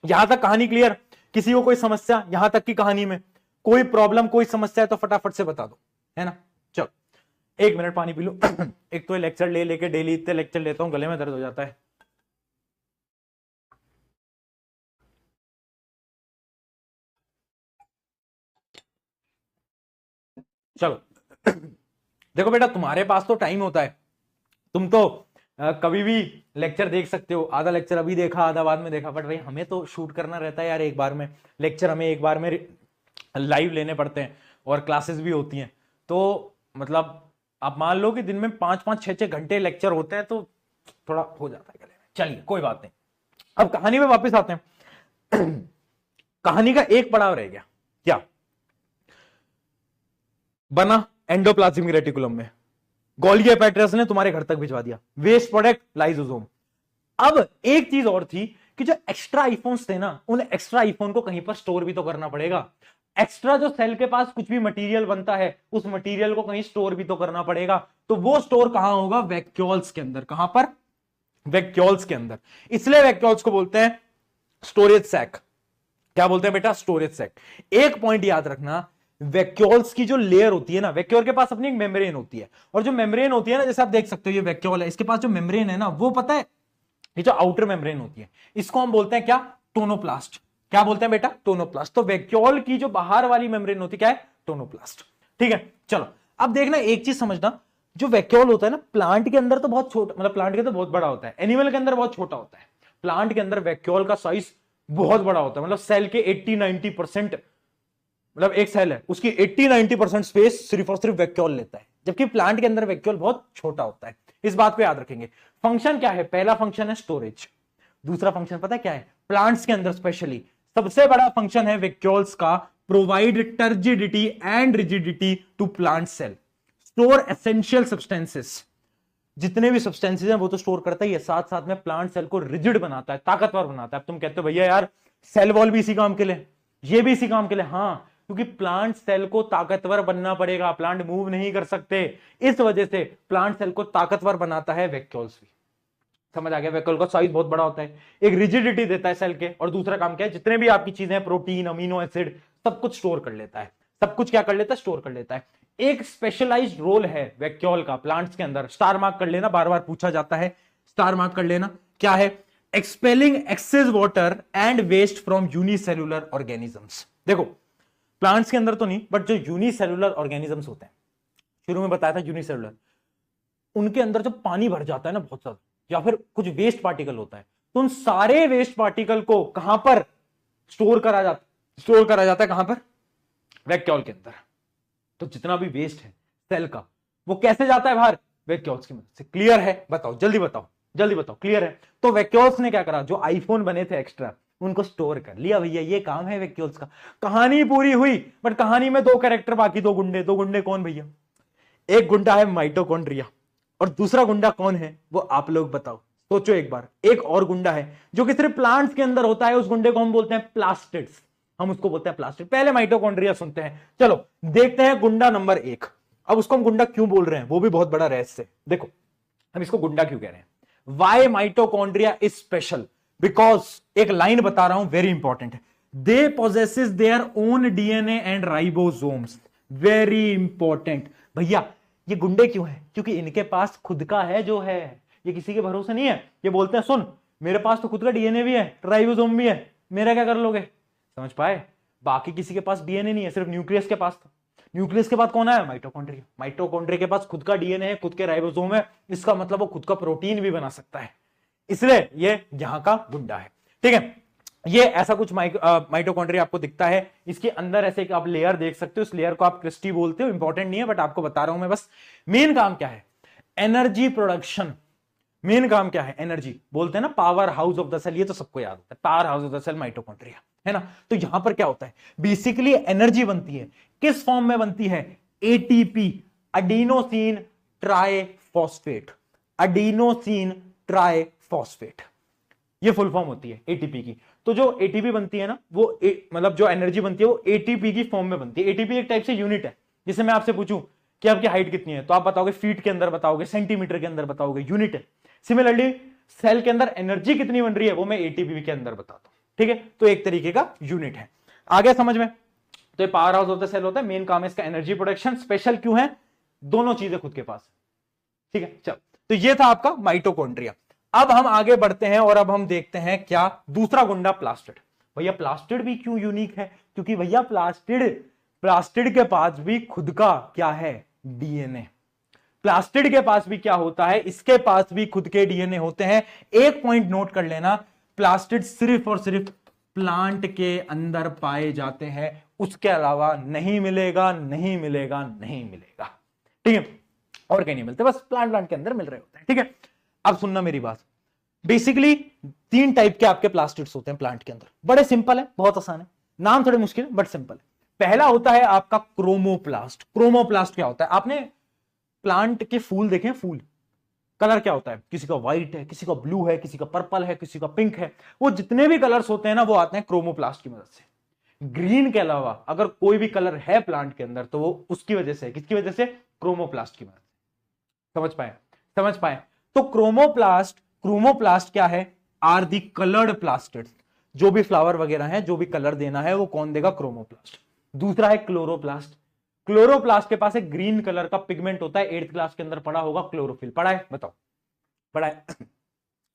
यहां तक कहानी क्लियर। किसी को कोई समस्या यहां तक की कहानी में, कोई प्रॉब्लम, कोई समस्या है तो फटाफट से बता दो, है ना। चलो 1 मिनट पानी पी लो। एक तो लेक्चर लेके डेली इतने लेक्चर लेता हूं, गले में दर्द हो जाता है। चलो देखो बेटा, तुम्हारे पास तो टाइम होता है, तुम तो कभी भी लेक्चर देख सकते हो। आधा लेक्चर अभी देखा, आधा बाद में देखा, बट भाई हमें तो शूट करना रहता है यार। एक बार में लेक्चर हमें एक बार में लाइव लेने पड़ते हैं और क्लासेस भी होती हैं। तो मतलब आप मान लो कि दिन में 5-5, 6-6 घंटे लेक्चर होते हैं, तो थोड़ा हो जाता है गले में। चलिए कोई बात नहीं, अब कहानी में वापस आते हैं। कहानी का एक पड़ाव रह गया, क्या बना? एंडोप्लाज्मिक रेटिकुलम में गोल्गी एपेट्रस ने तुम्हारे घर तक भिजवा दिया, वेस्ट प्रोडक्ट लाइसोसोम। अब एक चीज और थी कि जो एक्स्ट्रा आईफोन्स थे ना, उन एक्स्ट्रा आईफोन को कहीं पर स्टोर भी तो करना पड़ेगा। एक्स्ट्रा जो सेल के पास कुछ भी मटेरियल बनता है, उस मटेरियल को कहीं स्टोर भी तो करना पड़ेगा। तो वो स्टोर कहां होगा? वैक्यूल्स के अंदर। कहां पर? वैक्यूल्स के अंदर। इसलिए वैक्यूल्स को बोलते हैं स्टोरेज सैक। क्या बोलते हैं बेटा? Storage sac. एक पॉइंट याद रखना, वैक्यूल्स की जो लेयर होती है ना, वैक्यूल के पास अपनी एक मेम्ब्रेन होती है, और जो मेम्ब्रेन होती है ना, जैसे आप देख सकते हो ये वैक्यूल है, इसके पास जो मेम्ब्रेन है ना, वो पता है, ये जो आउटर मेम्ब्रेन होती है, इसको हम बोलते हैं क्या? टोनोप्लास्ट। क्या बोलते हैं बेटा? टोनोप्लास्ट। तो वैक्यूल की जो बाहर वाली मेम्ब्रेन होती है क्या है? टोनोप्लास्ट। ठीक है, चलो अब देखना, एक चीज समझना, जो वैक्यूल होता है ना, प्लांट के अंदर तो बहुत छोटा, मतलब प्लांट के अंदर बहुत बड़ा होता है, एनिमल के अंदर बहुत छोटा होता है। प्लांट के अंदर वैक्यूल का साइज बहुत बड़ा होता है, मतलब सेल के 80-90%, मतलब एक सेल है उसकी 80-90% स्पेस सिर्फ और सिर्फ वैक्यूल लेता है, जबकि प्लांट के अंदर वैक्यूल बहुत छोटा होता है। इस बात को याद रखेंगे। फंक्शन क्या है? पहला फंक्शन है स्टोरेज, दूसरा फंक्शन पता है क्या है? प्लांट्स के अंदर स्पेशली सबसे बड़ा फंक्शन है वैक्यूल्स का, provide turgidity and rigidity to plant cell, store essential substances. जितने भी सब्सटेंसेस हैं वो तो स्टोर करता ही है, साथ साथ में प्लांट सेल को रिजिड बनाता है, ताकतवर बनाता है। अब तुम कहते हो भैया यार सेल वॉल भी इसी काम के लिए, ये भी इसी काम के लिए। हाँ, क्योंकि प्लांट सेल को ताकतवर बनना पड़ेगा, प्लांट मूव नहीं कर सकते, इस वजह से प्लांट सेल को ताकतवर बनाता है वैक्यूल्स भी। समझ आ गया? वैक्यूल का साइज बहुत बड़ा होता है, एक रिजिडिटी देता है सेल के, और दूसरा काम क्या है? जितने भी आपकी चीजें, प्रोटीन, अमीनो एसिड, सब कुछ स्टोर कर लेता है। सब कुछ क्या कर लेता है? स्टोर कर लेता है। एक स्पेशलाइज्ड रोल है वैक्यूल का प्लांट्स के अंदर, स्टार मार्क कर लेना, बार बार पूछा जाता है, स्टार मार्क कर लेना। क्या है? Expelling excess water and waste from unicellular organisms. देखो प्लांट्स के अंदर तो नहीं, बट जो यूनिसेल्युलर ऑर्गेनिजम्स होते हैं, शुरू में बताया था यूनिसेल्युलर, उनके अंदर जब पानी भर जाता है ना बहुत ज्यादा, या फिर कुछ वेस्ट पार्टिकल होता है, तो उन सारे वेस्ट पार्टिकल को कहां पर स्टोर करा जाता है? कहां पर? वैक्यूल के अंदर। तो जितना भी वेस्ट है सेल का, वो कैसे जाता है बाहर? वैक्यूल्स की मदद से। क्लियर है? बताओ, जल्दी बताओ, जल्दी बताओ। क्लियर है? तो वैक्यूल्स ने क्या करा? जो आईफोन बने थे एक्स्ट्रा, उनको स्टोर कर लिया भैया, ये काम है वैक्यूल्स का। कहानी पूरी हुई, बट कहानी में 2 कैरेक्टर बाकी, 2 गुंडे। 2 गुंडे कौन भैया? एक गुंडा है माइटोकॉन्ड्रिया, और दूसरा गुंडा कौन है वो आप लोग बताओ, सोचो एक बार। एक और गुंडा है जो कि सिर्फ प्लांट्स के अंदर होता है, उस गुंडे को हम बोलते हैं प्लास्टिड्स। हम उसको बोलते हैं प्लास्टिड। पहले माइटोकॉन्ड्रिया सुनते हैं, चलो देखते हैं गुंडा नंबर 1। अब उसको हम गुंडा क्यों बोल रहे हैं वो भी बहुत बड़ा रहस्य है। देखो हम इसको गुंडा क्यों कह रहे हैं, why mitochondria is special, because एक लाइन बता रहा हूं, वेरी इंपॉर्टेंट है, they possesses their own DNA and ribosomes. Very important भैया। ये गुंडे क्यों है? क्योंकि इनके पास खुद का है जो है, ये किसी के भरोसे नहीं है। ये बोलते हैं सुन मेरे पास तो खुद का डीएनए भी है, राइबोसोम भी है, मेरा क्या कर लोगे? समझ पाए? बाकी किसी के पास डीएनए नहीं है, सिर्फ न्यूक्लियस के पास था। न्यूक्लियस के बाद कौन है? माइटोकॉन्ड्रिया। माइटोकॉन्ड्रिया के पास खुद का डीएनए है, खुद के राइबोसोम है, इसका मतलब वो खुद का प्रोटीन भी बना सकता है, इसलिए ये यहां का गुंडा है। ठीक है, ये ऐसा कुछ माइटोकॉन्ड्रिया आपको दिखता है। इसके अंदर ऐसे आप लेयर देख सकते हो, इस लेयर को आप क्रिस्टी बोलते हो, इंपॉर्टेंट नहीं है बट आपको बता रहा हूं मैं बस। मेन काम क्या है? Energy production. मेन काम क्या है? एनर्जी। बोलते हैं ना power house of the cell, ये तो सबको याद होता है, power house of the cell mitochondria, है ना। तो यहां पर क्या होता है? बेसिकली एनर्जी बनती है, किस फॉर्म में बनती है? एटीपी, अडीनोसिन ट्राइफॉस्फेट, अडीनोसिन ट्राइफॉस्फेट, ये फुल फॉर्म होती है एटीपी की। तो जो एटीपी बनती है ना, वो मतलब जो एनर्जी बनती है वो एटीपी की फॉर्म में बनती है। एटीपी एक टाइप से यूनिट है। जैसे मैं आपसे पूछूं कि आपकी हाइट कितनी है, तो आप बताओगे फीट के अंदर बताओगे, सेंटीमीटर के अंदर बताओगे, यूनिट है। सिमिलरली सेल के अंदर एनर्जी कितनी बन रही है वो मैं एटीपी के अंदर बताता हूं, ठीक है। तो एक तरीके का यूनिट है। आगे समझ में? तो ये power house of the cell होता है, मेन काम है इसका एनर्जी प्रोडक्शन। स्पेशल क्यों है? दोनों चीजें खुद के पास, ठीक है। चलो, तो ये था आपका माइटोकॉन्ड्रिया। अब हम आगे बढ़ते हैं और अब हम देखते हैं क्या दूसरा गुंडा, प्लास्टिड। भैया प्लास्टिड भी क्यों यूनिक है? क्योंकि भैया प्लास्टिड के पास भी खुद का क्या है? डीएनए। प्लास्टिड के पास भी क्या होता है? इसके पास भी खुद के डीएनए होते हैं। एक पॉइंट नोट कर लेना, प्लास्टिड सिर्फ और सिर्फ प्लांट के अंदर पाए जाते हैं, उसके अलावा नहीं मिलेगा, नहीं मिलेगा, नहीं मिलेगा, ठीक है। और कहीं नहीं मिलते, बस प्लांट के अंदर मिल रहे होते हैं, ठीक है। अब सुनना मेरी बात। बेसिकली 3 टाइप के आपके प्लास्टिड्स होते हैं प्लांट के अंदर। बड़े सिंपल है, बहुत आसान है, नाम थोड़े मुश्किल है बट सिंपल है। पहला होता है आपका क्रोमोप्लास्ट। क्रोमोप्लास्ट क्या होता है? आपने प्लांट के फूल देखे? फूल कलर क्या होता है? किसी का व्हाइट है, किसी का ब्लू है, किसी का पर्पल है, किसी का पिंक है। वो जितने भी कलर्स होते हैं ना, वो आते हैं क्रोमोप्लास्ट की मदद से। ग्रीन के अलावा अगर कोई भी कलर है प्लांट के अंदर, तो वो उसकी वजह से, किसकी वजह से? क्रोमोप्लास्ट की मदद से। समझ पाए? समझ पाए? तो क्रोमोप्लास्ट क्या है? Are the coloured plastids. जो भी फ्लावर वगैरह है, जो भी कलर देना है, वो कौन देगा? क्रोमोप्लास्ट। दूसरा है क्लोरोप्लास्ट। क्लोरोप्लास्ट के पास एक ग्रीन कलर का पिगमेंट होता है, 8th क्लास के अंदर पढ़ा होगा, क्लोरोफिल। पढ़ा है? बताओ, पढ़ा है?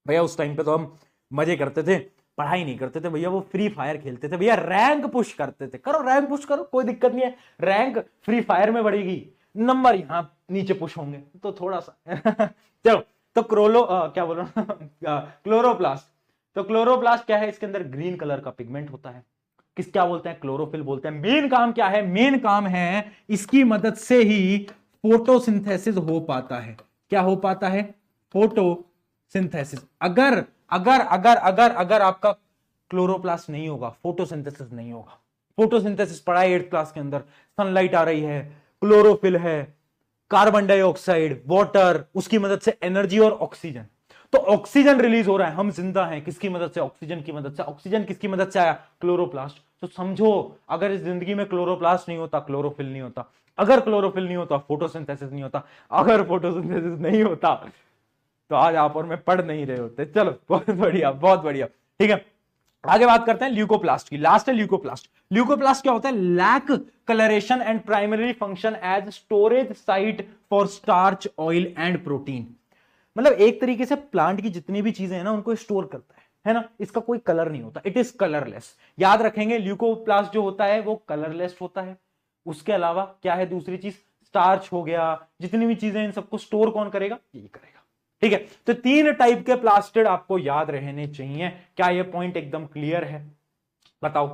भैया उस टाइम पे तो हम मजे करते थे, पढ़ाई नहीं करते थे भैया, वो फ्री फायर खेलते थे भैया, रैंक पुश करते थे। करो रैंक पुश करो, कोई दिक्कत नहीं है, रैंक फ्री फायर में बढ़ेगी, नंबर यहां नीचे पुश होंगे, तो थोड़ा सा चलो। तो क्या बोल रहा हूं क्लोरोप्लास्ट। तो क्लोरोप्लास्ट क्या है? इसके अंदर ग्रीन कलर का पिगमेंट होता है, किस क्या बोलते हैं? क्लोरोफिल बोलते हैं। मेन काम क्या है? मेन काम है इसकी मदद से ही फोटोसिंथेसिस हो पाता है। क्या हो पाता है? फोटोसिंथेसिस। अगर अगर अगर अगर अगर आपका क्लोरोप्लास्ट नहीं होगा, फोटोसिंथेसिस नहीं होगा। फोटोसिंथेसिस पढ़ा है 8th क्लास के अंदर, सनलाइट आ रही है, क्लोरोफिल है, कार्बन डाइऑक्साइड, वाटर, उसकी मदद से एनर्जी और ऑक्सीजन। तो ऑक्सीजन रिलीज हो रहा है, हम जिंदा हैं, किसकी मदद से? ऑक्सीजन की मदद से। ऑक्सीजन किसकी मदद से आया? क्लोरोप्लास्ट। तो समझो, अगर इस जिंदगी में क्लोरोप्लास्ट नहीं होता, क्लोरोफिल नहीं होता। अगर क्लोरोफिल नहीं होता, फोटोसिंथेसिस नहीं होता। अगर फोटोसिंथेसिस नहीं होता, तो आज आप और मैं पढ़ नहीं रहे होते। चलो, बहुत बढ़िया, बहुत बढ़िया, ठीक है। आगे बात करते हैं ल्यूकोप्लास्ट की। लास्ट है ल्यूकोप्लास्ट। ल्यूकोप्लास्ट क्या होता है? Lack colouration and primary function as storage site for starch, oil and protein. मतलब एक तरीके से प्लांट की जितनी भी चीजें हैं ना, उनको स्टोर करता है ना। इसका कोई कलर नहीं होता, इट इज कलरलेस। याद रखेंगे, ल्यूकोप्लास्ट जो होता है वो कलरलेस होता है। उसके अलावा क्या है? दूसरी चीज स्टार्च हो गया, जितनी भी चीजें, इन सबको स्टोर कौन करेगा? यही करेगा, ठीक है। तो 3 टाइप के प्लास्टिड आपको याद रहने चाहिए। क्या ये पॉइंट एकदम क्लियर है? बताओ,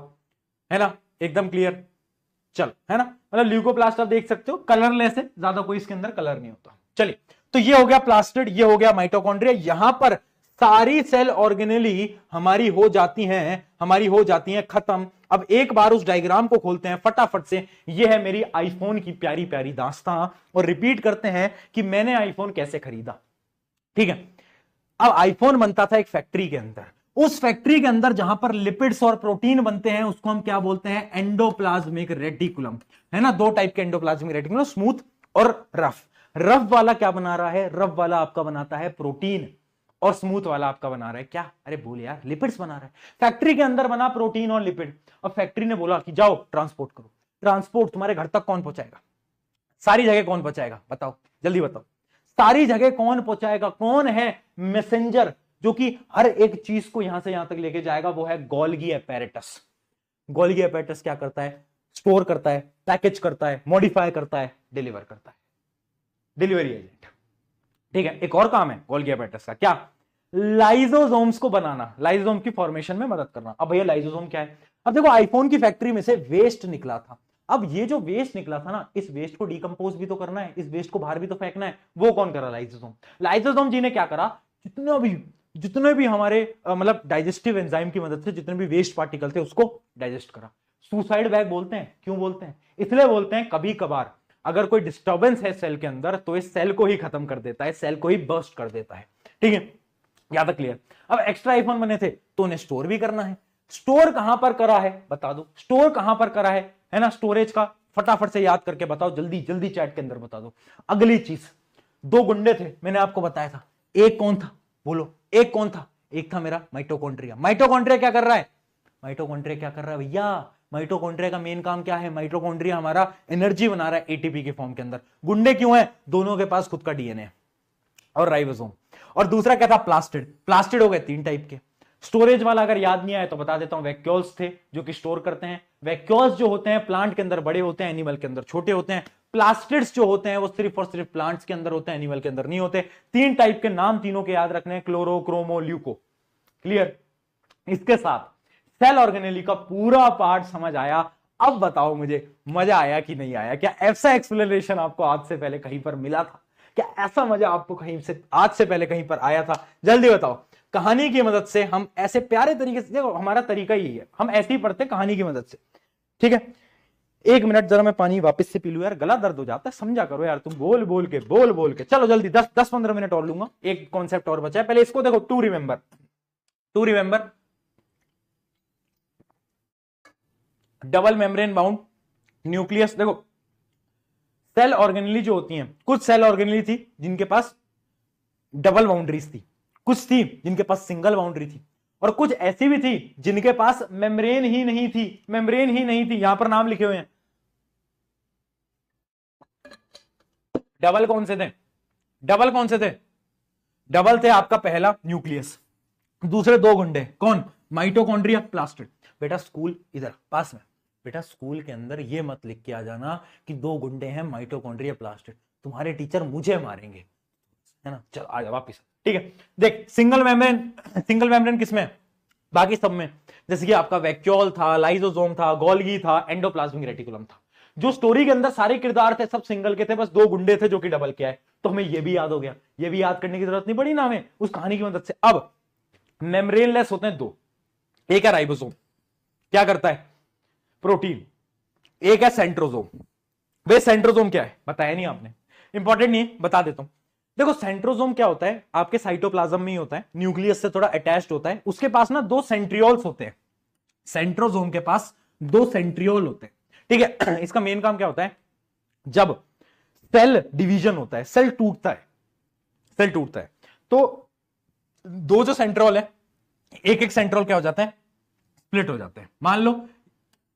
है ना? एकदम क्लियर, चल, है ना। मतलब ल्यूकोप्लास्ट आप देख सकते हो, कलरलेस है, ज्यादा कोई इसके अंदर कलर नहीं होता। चलिए, तो ये हो गया प्लास्टिड, ये हो गया माइटोकॉन्ड्रिया। यहां पर सारी सेल ऑर्गेनेली हमारी हो जाती हैं खत्म। अब एक बार उस डायग्राम को खोलते हैं फटाफट से। ये है मेरी आईफोन की प्यारी प्यारी दास्तां, और रिपीट करते हैं कि मैंने आईफोन कैसे खरीदा, ठीक है। अब आईफोन बनता था एक फैक्ट्री के अंदर। उस फैक्ट्री के अंदर जहां पर लिपिड्स और प्रोटीन बनते हैं, उसको हम क्या बोलते हैं? एंडोप्लाज्मिक रेटिकुलम, है ना। 2 टाइप के एंडोप्लाज्मिक रेटिकुलम, स्मूथ और रफ। रफ वाला क्या बना रहा है? रफ वाला आपका बनाता है प्रोटीन, और स्मूथ वाला आपका बना रहा है क्या? अरे बोल यार, लिपिड्स बना रहा है। फैक्ट्री के अंदर बना प्रोटीन और लिपिड। अब फैक्ट्री ने बोला कि जाओ ट्रांसपोर्ट करो। ट्रांसपोर्ट तुम्हारे घर तक कौन पहुंचाएगा? सारी जगह कौन पहुंचाएगा? बताओ, जल्दी बताओ, सारी जगह कौन पहुंचाएगा? कौन है मैसेंजर जो कि हर एक चीज को यहां से यहां तक लेके जाएगा? वो है गोल्गी एपेरेटस। गोल्गी एपेरेटस क्या करता है? स्टोर करता है, पैकेज करता है, मॉडिफाई करता है, डिलीवर करता है, डिलीवरी एजेंट, ठीक है। एक और काम है गोल्गी एपेरेटस का, क्या? लाइजोसोम्स को बनाना, लाइजोसोम की फॉर्मेशन में मदद करना। अब भैया लाइजोसोम क्या है? अब देखो, आईफोन की फैक्ट्री में से वेस्ट निकला था। अब ये जो वेस्ट निकला था ना, इस वेस्ट को डिकम्पोज भी तो करना है, इस वेस्ट को बाहर भी तो फेंकना है। वो कौन करा? लाइसोसोम। लाइसोसोम जी ने क्या करा? जितने भी हमारे मतलब डाइजेस्टिव एंजाइम की मदद से जितने भी वेस्ट पार्टिकल थे उसको डाइजेस्ट करा। सुसाइड बैग बोलते हैं, क्यों बोलते हैं? इसलिए बोलते हैं कभी कभार अगर कोई डिस्टर्बेंस है सेल के अंदर तो इस सेल को ही खत्म कर देता है, सेल को ही बर्स्ट कर देता है। ठीक है, यहां तक क्लियर? अब एक्स्ट्रा आईफोन बने थे तो उन्हें स्टोर भी करना है। स्टोर कहां पर करा है बता दो, स्टोर कहां पर करा है ना? स्टोरेज का फटाफट से याद करके बताओ, जल्दी जल्दी चैट के अंदर बता दो। अगली चीज, दो गुंडे थे, मैंने आपको बताया था, एक कौन था बोलो, एक कौन था? एक था मेरा माइटोकॉन्ड्रिया। माइटोकॉन्ड्रिया क्या कर रहा है? माइटोकॉन्ड्रिया क्या कर रहा है भैया? माइटोकॉन्ड्रिया का मेन काम क्या है? माइटोकॉन्ड्रिया हमारा एनर्जी बना रहा है एटीपी के फॉर्म के अंदर। गुंडे क्यों है? दोनों के पास खुद का डीएनए और राइबोसोम। और दूसरा क्या था? प्लास्टिड। प्लास्टिड हो गए तीन टाइप के। स्टोरेज वाला अगर याद नहीं आया तो बता देता हूं, वैक्यूल्स थे जो कि स्टोर करते हैं। वैक्यूल्स जो होते हैं प्लांट के अंदर बड़े होते हैं, एनिमल के अंदर छोटे होते हैं। प्लास्टिड्स जो होते हैं वो सिर्फ और सिर्फ प्लांट्स के अंदर होते हैं, एनिमल के अंदर नहीं होते। तीन टाइप के नाम तीनों के याद रखने हैं, क्लोरो, क्रोमो, ल्यूको। क्लियर? इसके साथ सेल ऑर्गेनेली का पूरा पार्ट समझ आया। अब बताओ मुझे मजा आया कि नहीं आया? क्या ऐसा एक्सप्लेनेशन आपको आज से पहले कहीं पर मिला था? क्या ऐसा मजा आपको कहीं से आज से पहले कहीं पर आया था? जल्दी बताओ। कहानी की मदद से हम ऐसे प्यारे तरीके से, देखो हमारा तरीका यही है, हम ऐसे ही पढ़ते कहानी की मदद से। ठीक है, एक मिनट जरा मैं पानी वापस से पी लूं यार, गला दर्द हो जाता है, समझा करो यार तुम, बोल बोल के। चलो जल्दी 10-15 मिनट और लूंगा, एक कॉन्सेप्ट और बचा है। पहले इसको देखो, to remember double membrane bound nucleus. देखो सेल ऑर्गेनेली जो होती हैं, कुछ सेल ऑर्गेनेली थी जिनके पास डबल बाउंड्रीज थी, कुछ थी जिनके पास सिंगल बाउंड्री थी, और कुछ ऐसी भी थी जिनके पास मेम्ब्रेन ही नहीं थी। यहां पर नाम लिखे हुए हैं। डबल कौन से थे? डबल थे आपका पहला न्यूक्लियस, दूसरे दो गुंडे, कौन? Mitochondria, plastid. बेटा स्कूल इधर पास में, बेटा स्कूल के अंदर ये मत लिख के आ जाना कि दो गुंडे हैं माइटोकॉन्ड्रिया प्लास्टिड, तुम्हारे टीचर मुझे मारेंगे, है ना? चल आ जा वापिस। ठीक है, देख सिंगल मेम्ब्रेन किसमें? बाकी सब में, जैसे कि आपका वैक्यूल था, लाइसोसोम था, गोल्गी था, एंडोप्लाज्मिक रेटिकुलम था। जो स्टोरी के अंदर सारे किरदार थे सब सिंगल के थे, बस दो गुंडे थे जो कि डबल के आए। तो हमें ये भी याद हो गया, ये भी याद करने की जरूरत नहीं पड़ी ना हमें उस कहानी की मदद से। अब मेम्ब्रेनलेस होते हैं दो, एक है राइबोसोम, क्या करता है? प्रोटीन। एक है सेंट्रोजोम। वे सेंट्रोजोम क्या है बताया नहीं आपने, इंपॉर्टेंट नहीं है, बता देता हूं। देखो सेंट्रोजोम क्या होता है? आपके साइटोप्लाज्म में ही होता है, न्यूक्लियस से थोड़ा अटैच्ड होता है। उसके पास ना दो सेंट्रियोल्स होते हैं, सेंट्रोजोम के पास दो सेंट्रियोल होते हैं। ठीक है, इसका मेन काम क्या होता है? जब सेल डिवीजन होता है, सेल टूटता है तो दो जो सेंट्रोल है, एक एक सेंट्रोल क्या हो जाते हैं? स्प्लिट हो जाते हैं। मान लो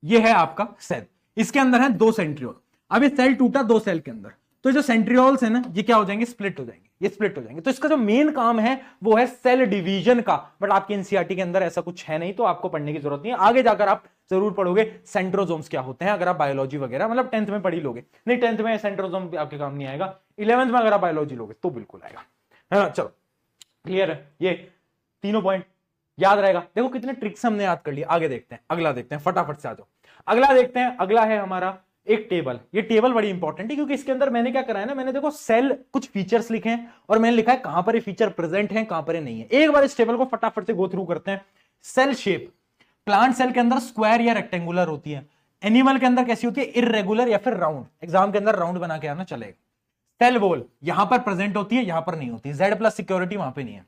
ये है आपका सेल, इसके अंदर है दो सेंट्रियोल। अब ये सेल टूटा दो सेल के अंदर, तो जो सेंट्रियोल्स है ना ये क्या हो जाएंगे? स्प्लिट हो जाएंगे, ये स्प्लिट हो जाएंगे। तो इसका जो मेन काम है वो है सेल डिवीजन का, बट आपके एनसीईआरटी के अंदर ऐसा कुछ है नहीं, तो आपको पढ़ने की जरूरत नहीं है। आगे जाकर आप जरूर पढ़ोगे सेंट्रोजोम्स क्या होते हैं, अगर आप बायोलॉजी वगैरह मतलब 10th में पढ़ी लोगे। नहीं 10th में सेंट्रोजोम आपके काम नहीं आएगा, 11th में अगर आप बायोलॉजी लोगे तो बिल्कुल आएगा, है ना? चलो क्लियर है, ये तीनों पॉइंट याद रहेगा। देखो कितने ट्रिक्स हमने याद कर लिए। आगे देखते हैं, अगला देखते हैं, फटाफट से आ जाओ। अगला देखते हैं, अगला है हमारा एक टेबल। ये टेबल बड़ी इंपॉर्टेंट है क्योंकि इसके अंदर मैंने क्या करा है ना, मैंने देखो सेल कुछ फीचर्स लिखे हैं और मैंने लिखा है कहां पर ये फीचर प्रेजेंट है, कहां पर ये नहीं है। एक बार इस टेबल को फटाफट से गो थ्रू करते हैं। सेल शेप, प्लांट सेल के अंदर स्क्वायर या रेक्टेंगुलर होती है, एनिमल के अंदर कैसी होती है? इररेगुलर या फिर राउंड। एग्जाम के अंदर राउंड बना के आना चलेगा। सेल वॉल यहां पर प्रेजेंट होती है, यहां पर नहीं होती। Z+ सिक्योरिटी वहां पे नहीं है।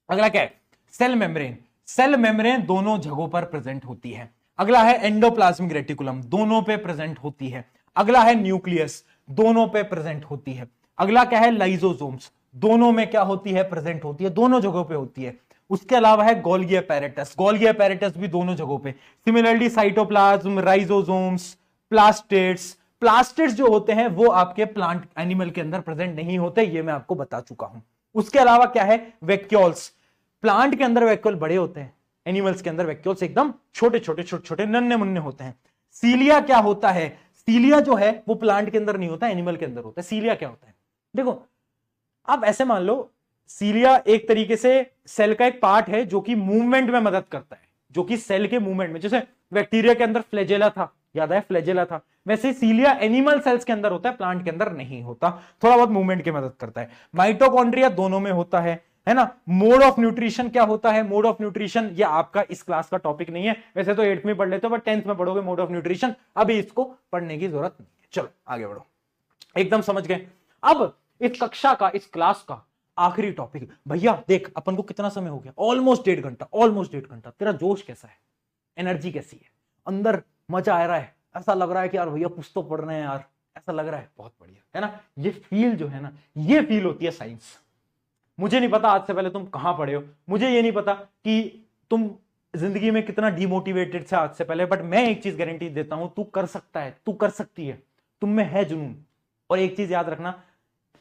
अगला क्या है? Cell membrane. सेल मेम्ब्रेन दोनों जगहों पर प्रेजेंट होती है। अगला है एंडोप्लाज्मिक रेटिकुलम, दोनों पे प्रेजेंट होती है। अगला है न्यूक्लियस, दोनों पे प्रेजेंट होती है। अगला क्या है? लाइसोसोम्स, दोनों में क्या होती है? प्रेजेंट होती है, दोनों जगहों पे होती है। उसके अलावा है गोल्गी अपैरेटस, गोल्गी अपैरेटस भी दोनों जगहों पे। Similarly cytoplasm, राइजोसोम्स, plastids. प्लास्टिड्स जो होते हैं वो आपके प्लांट एनिमल के अंदर प्रेजेंट नहीं होते, ये मैं आपको बता चुका हूं। उसके अलावा क्या है? वैक्यूल्स। प्लांट के अंदर वैक्यूल बड़े होते हैं, एनिमल्स के अंदर वैक्यूल्स एकदम छोटे छोटे नन्हे मुन्ने होते हैं। सीलिया क्या होता है? सीलिया जो है वो प्लांट के अंदर नहीं होता, एनिमल के अंदर होता है। सीलिया क्या होता है? देखो आप ऐसे मान लो, सीलिया एक तरीके से सेल का एक पार्ट है जो कि मूवमेंट में मदद करता है, जो कि सेल के मूवमेंट में, जैसे बैक्टीरिया के अंदर फ्लैजेला था, याद है फ्लैजेला था, वैसे सीलिया एनिमल सेल्स के अंदर होता है, प्लांट के अंदर नहीं होता, थोड़ा बहुत मूवमेंट की मदद करता है। माइटोकॉन्ड्रिया दोनों में होता है, है ना। मोड ऑफ न्यूट्रिशन क्या होता है, मोड ऑफ न्यूट्रिशन ये आपका इस क्लास का टॉपिक नहीं है, वैसे तो 8th में पढ़ लेते हो बट 10th में पढ़ोगे मोड ऑफ न्यूट्रिशन, अभी इसको पढ़ने की जरूरत नहीं है। चलो आगे बढ़ो, एकदम समझ गए। अब इस कक्षा का, इस क्लास का आखिरी टॉपिक, भैया देख अपन को कितना समय हो गया, ऑलमोस्ट 1.5 घंटा, ऑलमोस्ट 1.5 घंटा। तेरा जोश कैसा है, एनर्जी कैसी है, अंदर मजा आ रहा है, ऐसा लग रहा है कि यार भैया कुछ तो पढ़ रहे हैं यार, ऐसा लग रहा है, बहुत बढ़िया है ना। ये फील जो है ना, ये फील होती है साइंस। मुझे नहीं पता आज से पहले तुम कहां पढ़े हो, मुझे ये नहीं पता कि तुम जिंदगी में कितना डिमोटिवेटेड थे आज से पहले, बट मैं एक चीज गारंटी देता हूं, तू कर सकता है, तू कर सकती है, तुम में है जुनून। और एक चीज याद रखना,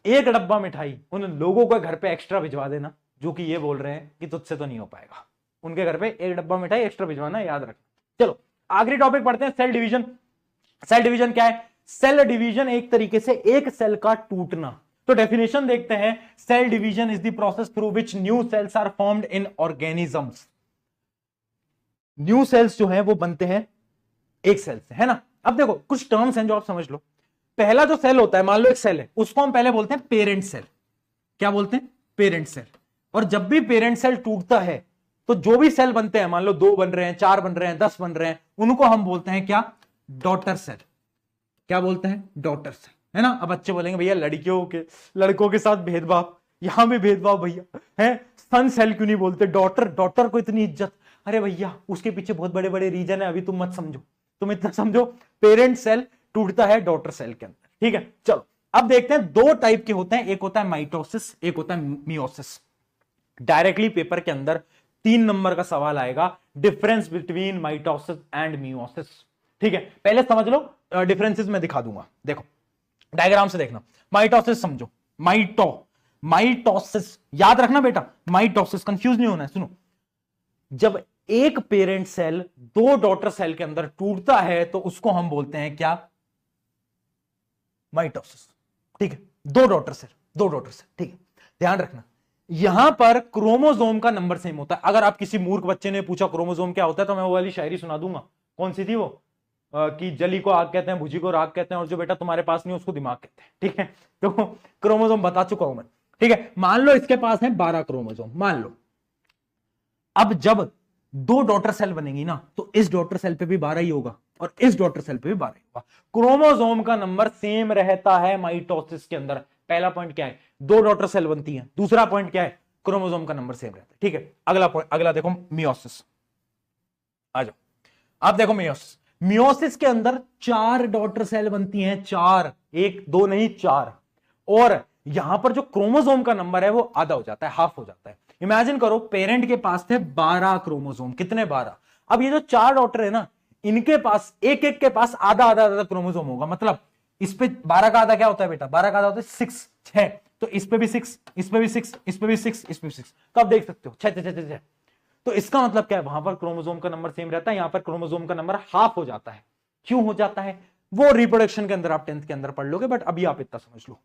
एक डब्बा मिठाई उन लोगों को घर पे एक्स्ट्रा भिजवा देना जो कि ये बोल रहे हैं कि तुझसे तो नहीं हो पाएगा, उनके घर पे एक डब्बा मिठाई एक्स्ट्रा भिजवाना, याद रखना। चलो आखिरी टॉपिक पढ़ते हैं, सेल डिवीजन। सेल डिवीजन क्या है, सेल डिवीजन एक तरीके से एक सेल का टूटना। तो डेफिनेशन देखते हैं, cell division is the process through which new cells are formed in organisms. New cells जो है वो बनते हैं एक सेल से, है ना। अब देखो कुछ टर्म्स हैं जो आप समझ लो। पहला जो सेल होता है, मान लो एक सेल है, उसको हम पहले बोलते हैं पेरेंट सेल। क्या बोलते हैं, पेरेंट सेल। और जब भी पेरेंट सेल टूटता है तो जो भी सेल बनते हैं, मान लो 2 बन रहे हैं, 4 बन रहे हैं, 10 बन रहे हैं, उनको हम बोलते हैं क्या, डॉटर सेल। क्या बोलते हैं, डॉटर सेल, है ना। अब बच्चे बोलेंगे भैया लड़कों के साथ भेदभाव, यहां भी भेदभाव भैया है, सन सेल क्यों नहीं बोलते, डॉटर, डॉटर को इतनी इज्जत। अरे भैया उसके पीछे बहुत बड़े बड़े रीजन है, अभी तुम मत समझो, तुम इतना समझो, पेरेंट सेल टूटता है डॉटर सेल के अंदर, ठीक है। चलो अब देखते हैं, 2 टाइप के होते हैं, एक होता है माइटोसिस, एक होता है मियोसिस। डायरेक्टली पेपर के अंदर 3 नंबर का सवाल आएगा, difference between mitosis and meiosis, ठीक है। पहले समझ लो डिफरेंसेस मैं दिखा दूंगा, देखो डायग्राम से देखना। माइटोसिस समझो, माइटोसिस याद रखना बेटा, माइटोसिस कंफ्यूज नहीं होना है। सुनो, जब एक पेरेंट सेल 2 डॉटर सेल के अंदर टूटता है तो उसको हम बोलते हैं क्या, माइटोसिस, ठीक है। 2 डॉटर सेल, ठीक है। ध्यान रखना, यहां पर क्रोमोसोम का नंबर सेम होता है। अगर आप किसी मूर्ख बच्चे ने पूछा क्रोमोसोम क्या होता है, तो मैं वो वाली शायरी सुना दूंगा, कौन सी थी वो, कि जली को आग कहते हैं, भुजी को राग कहते हैं, और जो बेटा तुम्हारे पास नहीं उसको दिमाग कहते हैं, ठीक है। तो क्रोमोसोम बता चुका हूं मैं, ठीक है। मान लो इसके पास है 12 क्रोमोसोम, मान लो। अब जब 2 डॉटर सेल बनेगी ना, तो इस डॉटर सेल पे भी 12 ही होगा और इस डॉटर सेल पे भी 12 ही होगा। क्रोमोसोम का नंबर सेम रहता है माइटोसिस के अंदर। पहला पॉइंट क्या है, 2 डॉटर सेल बनती हैं। दूसरा पॉइंट क्या है, क्रोमोसोम का नंबर सेम रहता है, ठीक है। अगला पॉइंट, अगला देखो मियोसिस, आ जाओ। आप देखो मियोसिस के अंदर 4 डॉटर सेल बनती हैं, 4, 1 2 नहीं 4। और यहां पर जो क्रोमोसोम का नंबर है वो आधा हो जाता है, हाफ हो जाता है। इमेजिन करो पेरेंट के पास थे 12 क्रोमोसोम, कितने 12। अब ये जो 4 डॉटर है ना, इनके पास एक एक के पास आधा आधा आधा क्रोमोसोम होगा। मतलब इस पे 12 का आधा क्या होता है बेटा, 12 का आधा होता है 6, तो इस पे भी 6, इस पे भी 6, इस पे भी 6, इस पे भी 6। तो आप देख सकते हो 6। तो इसका मतलब क्या है, वहां पर क्रोमोसोम का नंबर सेम रहता है, यहां पर क्रोमोसोम का नंबर हाफ हो जाता है। क्यों हो जाता है, वो रिप्रोडक्शन के अंदर आप 10th के अंदर पढ़ लोगे, बट अभी आप इतना समझ लो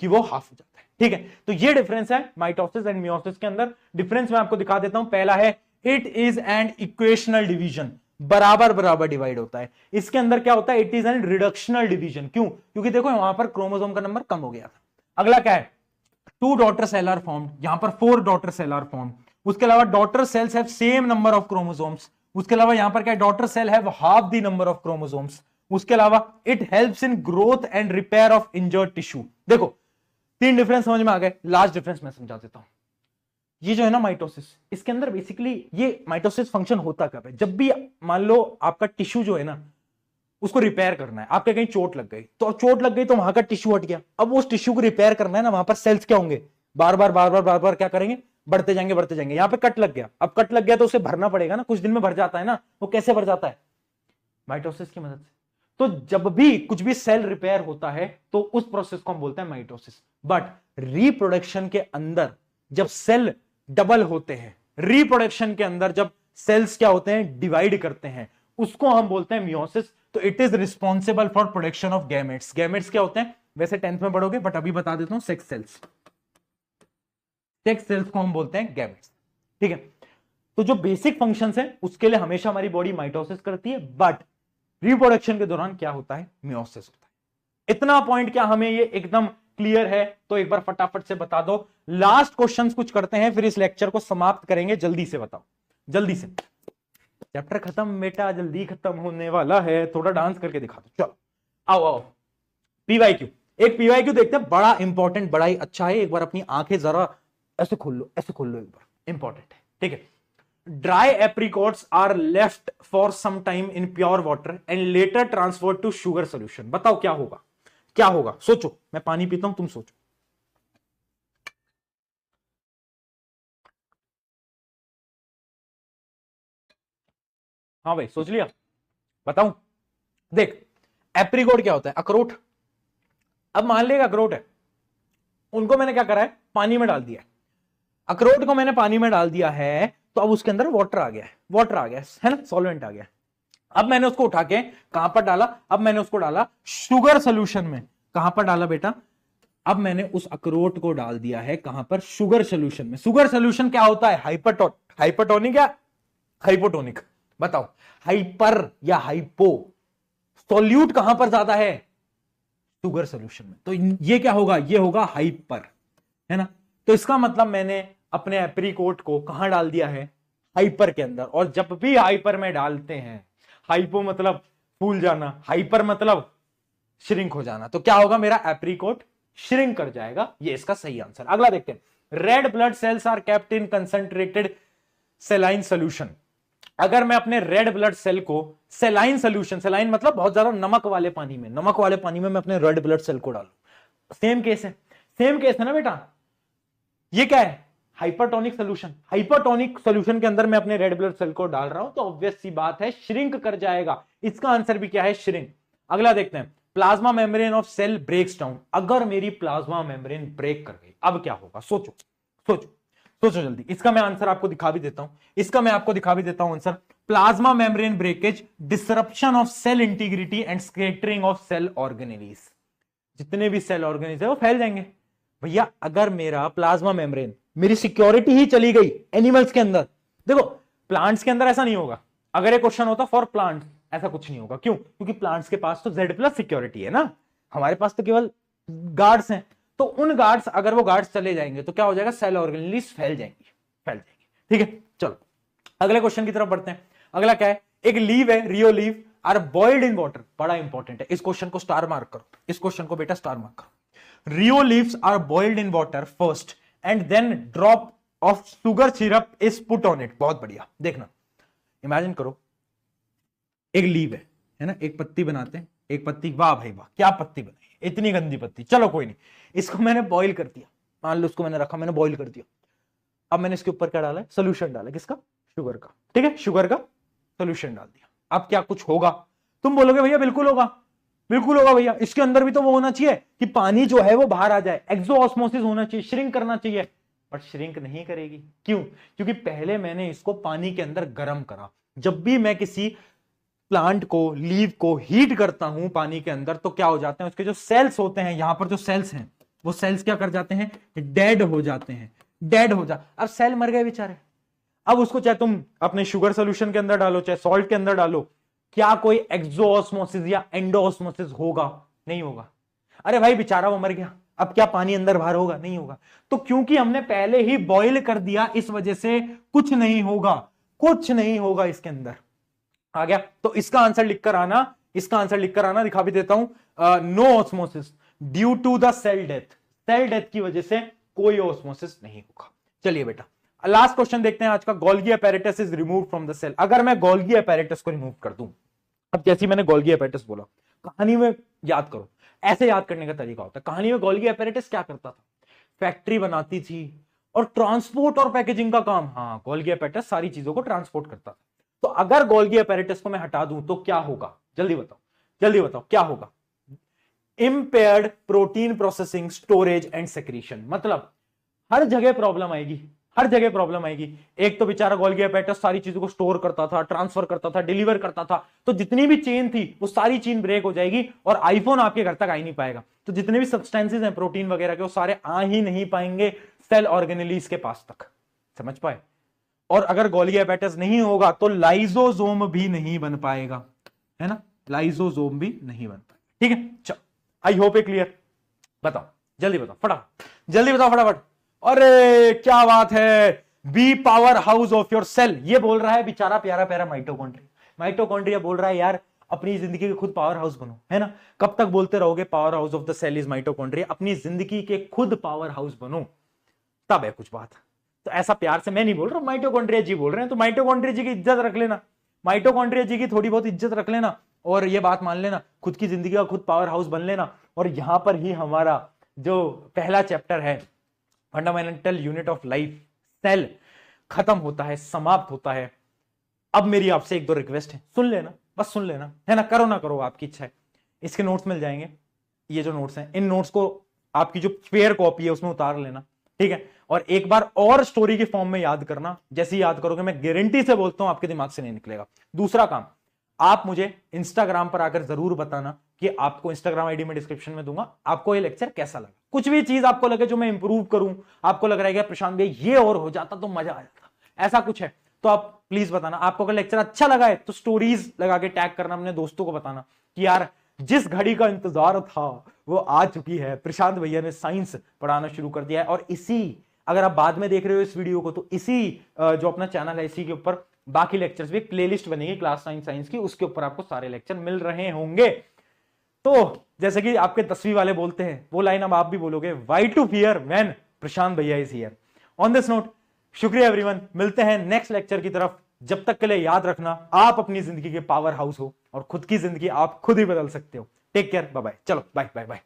कि वो हाफ हो जाता है, ठीक है। तो ये डिफरेंस है माइटोसिस एंड मियोसिस के अंदर। डिफरेंस मैं आपको दिखा देता हूं। पहला है, it is an equational division, बराबर बराबर डिवाइड होता है। इसके अंदर क्या होता है, it is an reductional division. क्यों, क्योंकि देखो वहां पर क्रोमोसोम का नंबर कम हो गया था। अगला क्या है, 2 डॉटर सेल आर फॉर्म्ड, यहां पर 4 डॉटर सेल आर फॉर्म्ड। उसके अलावा daughter cells have same number of chromosomes. उसके अलावा यहां पर क्या है, daughter cell have half the number of chromosomes. उसके अलावा it helps in growth and repair of injured tissue. देखो 3 डिफरेंस समझ में आ गए। लास्ट डिफरेंस मैं समझा देता हूं। ये जो है ना माइटोसिस, इसके अंदर बेसिकली ये माइटोसिस फंक्शन होता कब है, जब भी मान लो आपका टिश्यू जो है ना उसको रिपेयर करना है, आपके कहीं चोट लग गई, तो चोट लग गई तो वहां का टिश्यू हट गया। अब उस टिश्यू को रिपेयर करना है ना, वहां पर सेल्स क्या होंगे, बार बार क्या करेंगे, बढ़ते जाएंगे। यहां पे कट लग गया, अब कट लग गया तो उसे भरना पड़ेगा ना, कुछ दिन में भर जाता है ना। वो कैसे भर जाता है, माइटोसिस की मदद से। तो जब भी कुछ भी सेल रिपेयर होता है तो उस प्रोसेस को हम बोलते हैं माइटोसिस। बट रिप्रोडक्शन के अंदर जब सेल डबल होते हैं, रिप्रोडक्शन के अंदर जब सेल्स क्या होते हैं, डिवाइड करते हैं, उसको हम बोलते हैं मियोसिस। तो it is responsible for production of gametes. Gametes क्या होते हैं, वैसे 10th में पढ़ोगे, बट अभी बता देता हूं, सेक्स सेल्स। सेक्स सेल्स को हम बोलते हैं गैमेट्स, ठीक है। तो जो बेसिक फंक्शंस है उसके लिए हमेशा हमारी बॉडी माइटोसिस करती है, बट रिप्रोडक्शन के दौरान क्या होता है, मियोसिस होता है। इतना पॉइंट क्या हमें ये एकदम क्लियर है तो एक बार फटाफट से बता दो। लास्ट क्वेश्चंस कुछ करते हैं, फिर इस लेक्चर को समाप्त करेंगे। जल्दी से बताओ, जल्दी से। चैप्टर खत्म बेटा, जल्दी खत्म होने वाला है। थोड़ा डांस करके दिखा दो, चलो आओ आओ। पीवाईक्यू, एक पीवाईक्यू देखते हैं, बड़ा इंपॉर्टेंट, बड़ा ही अच्छा है। एक बार अपनी आंखें जरा ऐसे खोल लो, ऐसे खोल लो एक बार, इंपॉर्टेंट है, ठीक है। Dry apricots are left for some time in pure water and later transferred to sugar solution. बताओ क्या होगा, क्या होगा, सोचो। मैं पानी पीता हूं, तुम सोचो। हाँ भाई सोच लिया, बताऊं। देख, एप्रिकॉट क्या होता है, अखरोट। अब मान लेगा अखरोट है, उनको मैंने क्या करा है, पानी में डाल दिया है। अखरोट को मैंने पानी में डाल दिया है, तो अब उसके अंदर वाटर आ गया है, वाटर आ गया है ना, सॉल्वेंट आ गया। अब मैंने उसको उठा के कहां पर डाला, अब मैंने उसको डाला शुगर सोल्यूशन में। कहां पर डाला बेटा, अब मैंने उस अखरोट को डाल दिया है कहां पर, शुगर सोल्यूशन में। शुगर सोल्यूशन क्या होता है, हाइपरटोनिक या हाइपोटोनिक, बताओ। हाइपर या हाइपो, सॉल्यूट कहां पर ज्यादा है, शुगर सोल्यूशन में। तो ये क्या होगा, ये होगा हाइपर, है ना। तो इसका मतलब मैंने अपने एप्रिकॉट को कहां डाल दिया है, हाइपर के अंदर। और जब भी हाइपर में डालते हैं, हाइपो मतलब फूल जाना, हाइपर मतलब श्रिंक हो जाना, तो क्या होगा, मेरा एप्रिकॉट श्रिंक कर जाएगा। ये इसका सही आंसर। अगला देखते हैं, red blood cells are kept in concentrated saline solution. अगर मैं अपने रेड ब्लड सेल को सेलाइन सोल्यूशन, सेलाइन मतलब बहुत ज्यादा नमक वाले पानी में, नमक वाले पानी में मैं अपने रेड ब्लड सेल को डालू, सेम केस है, सेम केस है ना बेटा। ये क्या है, हाइपरटोनिक सोल्यूशन। हाइपरटोनिक सोल्यूशन के अंदर मैं अपने रेड ब्लड सेल को डाल रहा हूं, तो ऑब्वियस सी बात है श्रिंक कर जाएगा। इसका आंसर भी क्या है, श्रिंक। अगला देखते हैं, plasma membrane of cell breaks down. अगर मेरी प्लाज्मा मेम्ब्रेन ब्रेक कर गई, अब क्या होगा, सोचो सोचो सोचो जल्दी। इसका मैं आंसर आपको दिखा भी देता हूं, इसका मैं आपको दिखा भी देता हूं answer. Plasma membrane breakage, disruption of cell integrity and scattering of cell organelles. जितने भी सेल ऑर्गेनेलीज है वो फैल जाएंगे। भैया अगर मेरा प्लाज्मा मेम्ब्रेन, मेरी सिक्योरिटी ही चली गई एनिमल्स के अंदर। देखो प्लांट्स के अंदर ऐसा नहीं होगा, अगर ये क्वेश्चन होता फॉर प्लांट्स ऐसा कुछ नहीं होगा। क्यों, क्योंकि प्लांट्स के पास तो Z+ सिक्योरिटी है ना, हमारे पास तो केवल गार्ड्स हैं। तो उन गार्ड्स, अगर वो गार्ड्स चले जाएंगे तो क्या हो जाएगा, सेल ऑर्गेनेलीज फैल जाएंगी, फैल जाएंगी। ठीक है, चलो अगले क्वेश्चन की तरफ बढ़ते हैं। अगला क्या है, एक लीव है, Rio leave are boiled in water. बड़ा इंपॉर्टेंट है, इस क्वेश्चन को स्टार मार्क करो, इस क्वेश्चन को बेटा स्टार मार्क करो। Rio leaves are boiled in water first and then drop of sugar syrup is put on it. बहुत बढ़िया, देखना इमेजिन करो, एक लीव है ना, एक पत्ती बनाते हैं, एक पत्ती, वाह भाई वाह क्या पत्ती बनाई, इतनी गंदी पत्ती। चलो कोई नहीं, इसको मैंने बॉईल कर दिया, मान लो उसको मैंने रखा, मैंने बॉईल कर दिया। अब मैंने इसके ऊपर क्या डाला है, सोल्यूशन डाला, किसका, शुगर का। ठीक है, शुगर का सोल्यूशन डाल दिया। अब क्या कुछ होगा, तुम बोलोगे भैया बिल्कुल होगा, बिल्कुल होगा भैया, इसके अंदर भी तो वो होना चाहिए कि पानी जो है वो बाहर आ जाए, एक्सोऑस्मोसिस होना चाहिए, श्रिंक करना चाहिए। बट श्रिंक नहीं करेगी, क्यों, क्योंकि पहले मैंने इसको पानी के अंदर गर्म करा। जब भी मैं किसी प्लांट को, लीव को हीट करता हूं पानी के अंदर, तो क्या हो जाते हैं, उसके जो सेल्स होते हैं, यहां पर जो सेल्स हैं, वो सेल्स क्या कर जाते हैं, डेड हो जाते हैं, डेड हो जा। अब सेल मर गए बेचारे, अब उसको चाहे तुम अपने शुगर सोल्यूशन के अंदर डालो, चाहे सॉल्ट के अंदर डालो, क्या कोई एक्सोऑस्मोसिस या एंडोऑस्मोसिस होगा, नहीं होगा। अरे भाई बेचारा वो मर गया, अब क्या पानी अंदर बाहर होगा, नहीं होगा। तो क्योंकि हमने पहले ही बॉईल कर दिया, इस वजह से कुछ नहीं होगा, कुछ नहीं होगा इसके अंदर। आ गया, तो इसका आंसर लिखकर आना, इसका आंसर लिखकर आना, दिखा भी देता हूं, no osmosis due to the cell death. Cell death की वजह से कोई ऑस्मोसिस नहीं होगा। चलिए बेटा लास्ट क्वेश्चन देखते हैं आज का, Golgi apparatus is remove from the cell. अगर मैं गोल्गी अपैरेटस को रिमूव कर दूं, अब जैसे मैंने गोल्गी अपैरेटस बोला, कहानी में याद करो, ऐसे याद करने का तरीका होता है। कहानी में गोल्गी अपैरेटस क्या करता था, फैक्ट्री बनाती थी और ट्रांसपोर्ट और पैकेजिंग का काम, हाँ गोल्गी अपैरेटस सारी चीजों को ट्रांसपोर्ट करता था। तो अगर गोल्गी अपैरेटस को मैं हटा दूं तो क्या होगा, जल्दी बताओ, जल्दी बताओ क्या होगा, impaired protein processing, storage and secretion. मतलब हर जगह प्रॉब्लम आएगी, हर जगह प्रॉब्लम आएगी। एक तो बेचारा गोल्गी अपैरेटस सारी चीजों को स्टोर करता था, ट्रांसफर करता था, डिलीवर करता था, तो जितनी भी चेन थी वो सारी चेन ब्रेक हो जाएगी और आईफोन आपके घर तक आ ही नहीं पाएगा। तो जितने भी सब्सटेंसेस हैं प्रोटीन वगैरह के, वो सारे आ ही नहीं पाएंगे सेल ऑर्गेनेलीज के पास तक, समझ पाए। और अगर गोल्गी अपैरेटस नहीं होगा तो लाइसोसोम भी नहीं बन पाएगा, है ना, लाइसोसोम भी नहीं बन पाएगा। ठीक है, चलो आई होप ए क्लियर। बताओ जल्दी बताओ फटाफट, जल्दी बताओ फटाफट। अरे क्या बात है, be power house of your cell, ये बोल रहा है बेचारा प्यारा प्यारा माइटोकॉन्ड्रिया। माइटोकॉन्ड्रिया बोल रहा है यार अपनी जिंदगी के खुद पावर हाउस बनो, है ना। कब तक बोलते रहोगे power house of the cell is mitochondria, अपनी जिंदगी के खुद पावर हाउस बनो, तब है कुछ बात। तो ऐसा प्यार से मैं नहीं बोल रहा, माइटोकॉन्ड्रिया जी बोल रहे हैं, तो माइटोकॉन्ड्रिया जी की इज्जत रख लेना, माइटोकॉन्ड्रिया जी की थोड़ी बहुत इज्जत रख लेना, और ये बात मान लेना, खुद की जिंदगी का खुद पावर हाउस बन लेना। और यहां पर ही हमारा जो पहला चैप्टर है fundamental unit of life, cell, खत्म होता है, समाप्त होता है। अब मेरी आपसे एक दो रिक्वेस्ट है, सुन लेना, बस सुन लेना, है ना, करो ना करो आपकी इच्छा है। इसके नोट्स मिल जाएंगे, ये जो नोट्स हैं इन नोट्स को आपकी जो फेयर कॉपी है उसमें उतार लेना, ठीक है। और एक बार और स्टोरी के फॉर्म में याद करना, जैसे ही याद करोगे मैं गारंटी से बोलता हूं आपके दिमाग से नहीं निकलेगा। दूसरा काम, आप मुझे इंस्टाग्राम पर आकर जरूर बताना कि आपको, इंस्टाग्राम आईडी में डिस्क्रिप्शन में दूंगा, आपको ये लेक्चर कैसा लगा। कुछ भी चीज आपको लगे जो मैं इंप्रूव करूं, आपको लग रहा है कि प्रशांत भाई ये और हो जाता तो मजा आ जाता, ऐसा कुछ है तो आप प्लीज बताना। आपको अगर लेक्चर अच्छा लगा है तो स्टोरीज लगा के टैग करना, अपने दोस्तों को बताना कि यार जिस घड़ी का इंतजार था वो आ चुकी है, प्रशांत भैया ने साइंस पढ़ाना शुरू कर दिया है। और इसी, अगर आप बाद में देख रहे हो इस वीडियो को, तो इसी जो अपना चैनल है इसी के ऊपर बाकी लेक्चर्स भी, प्लेलिस्ट बनेगी क्लास 9 साइंस की, उसके ऊपर आपको सारे लेक्चर मिल रहे होंगे। तो जैसे कि आपके 10वीं वाले बोलते हैं, वो लाइन अब आप भी बोलोगे, वाई टू फियर व्हेन प्रशांत भैया is here. On this note, शुक्रिया एवरीवन, मिलते हैं नेक्स्ट लेक्चर की तरफ। जब तक के लिए याद रखना, आप अपनी जिंदगी के पावर हाउस हो और खुद की जिंदगी आप खुद ही बदल सकते हो। टेक केयर, बाय बाय, चलो बाय बाय बाय।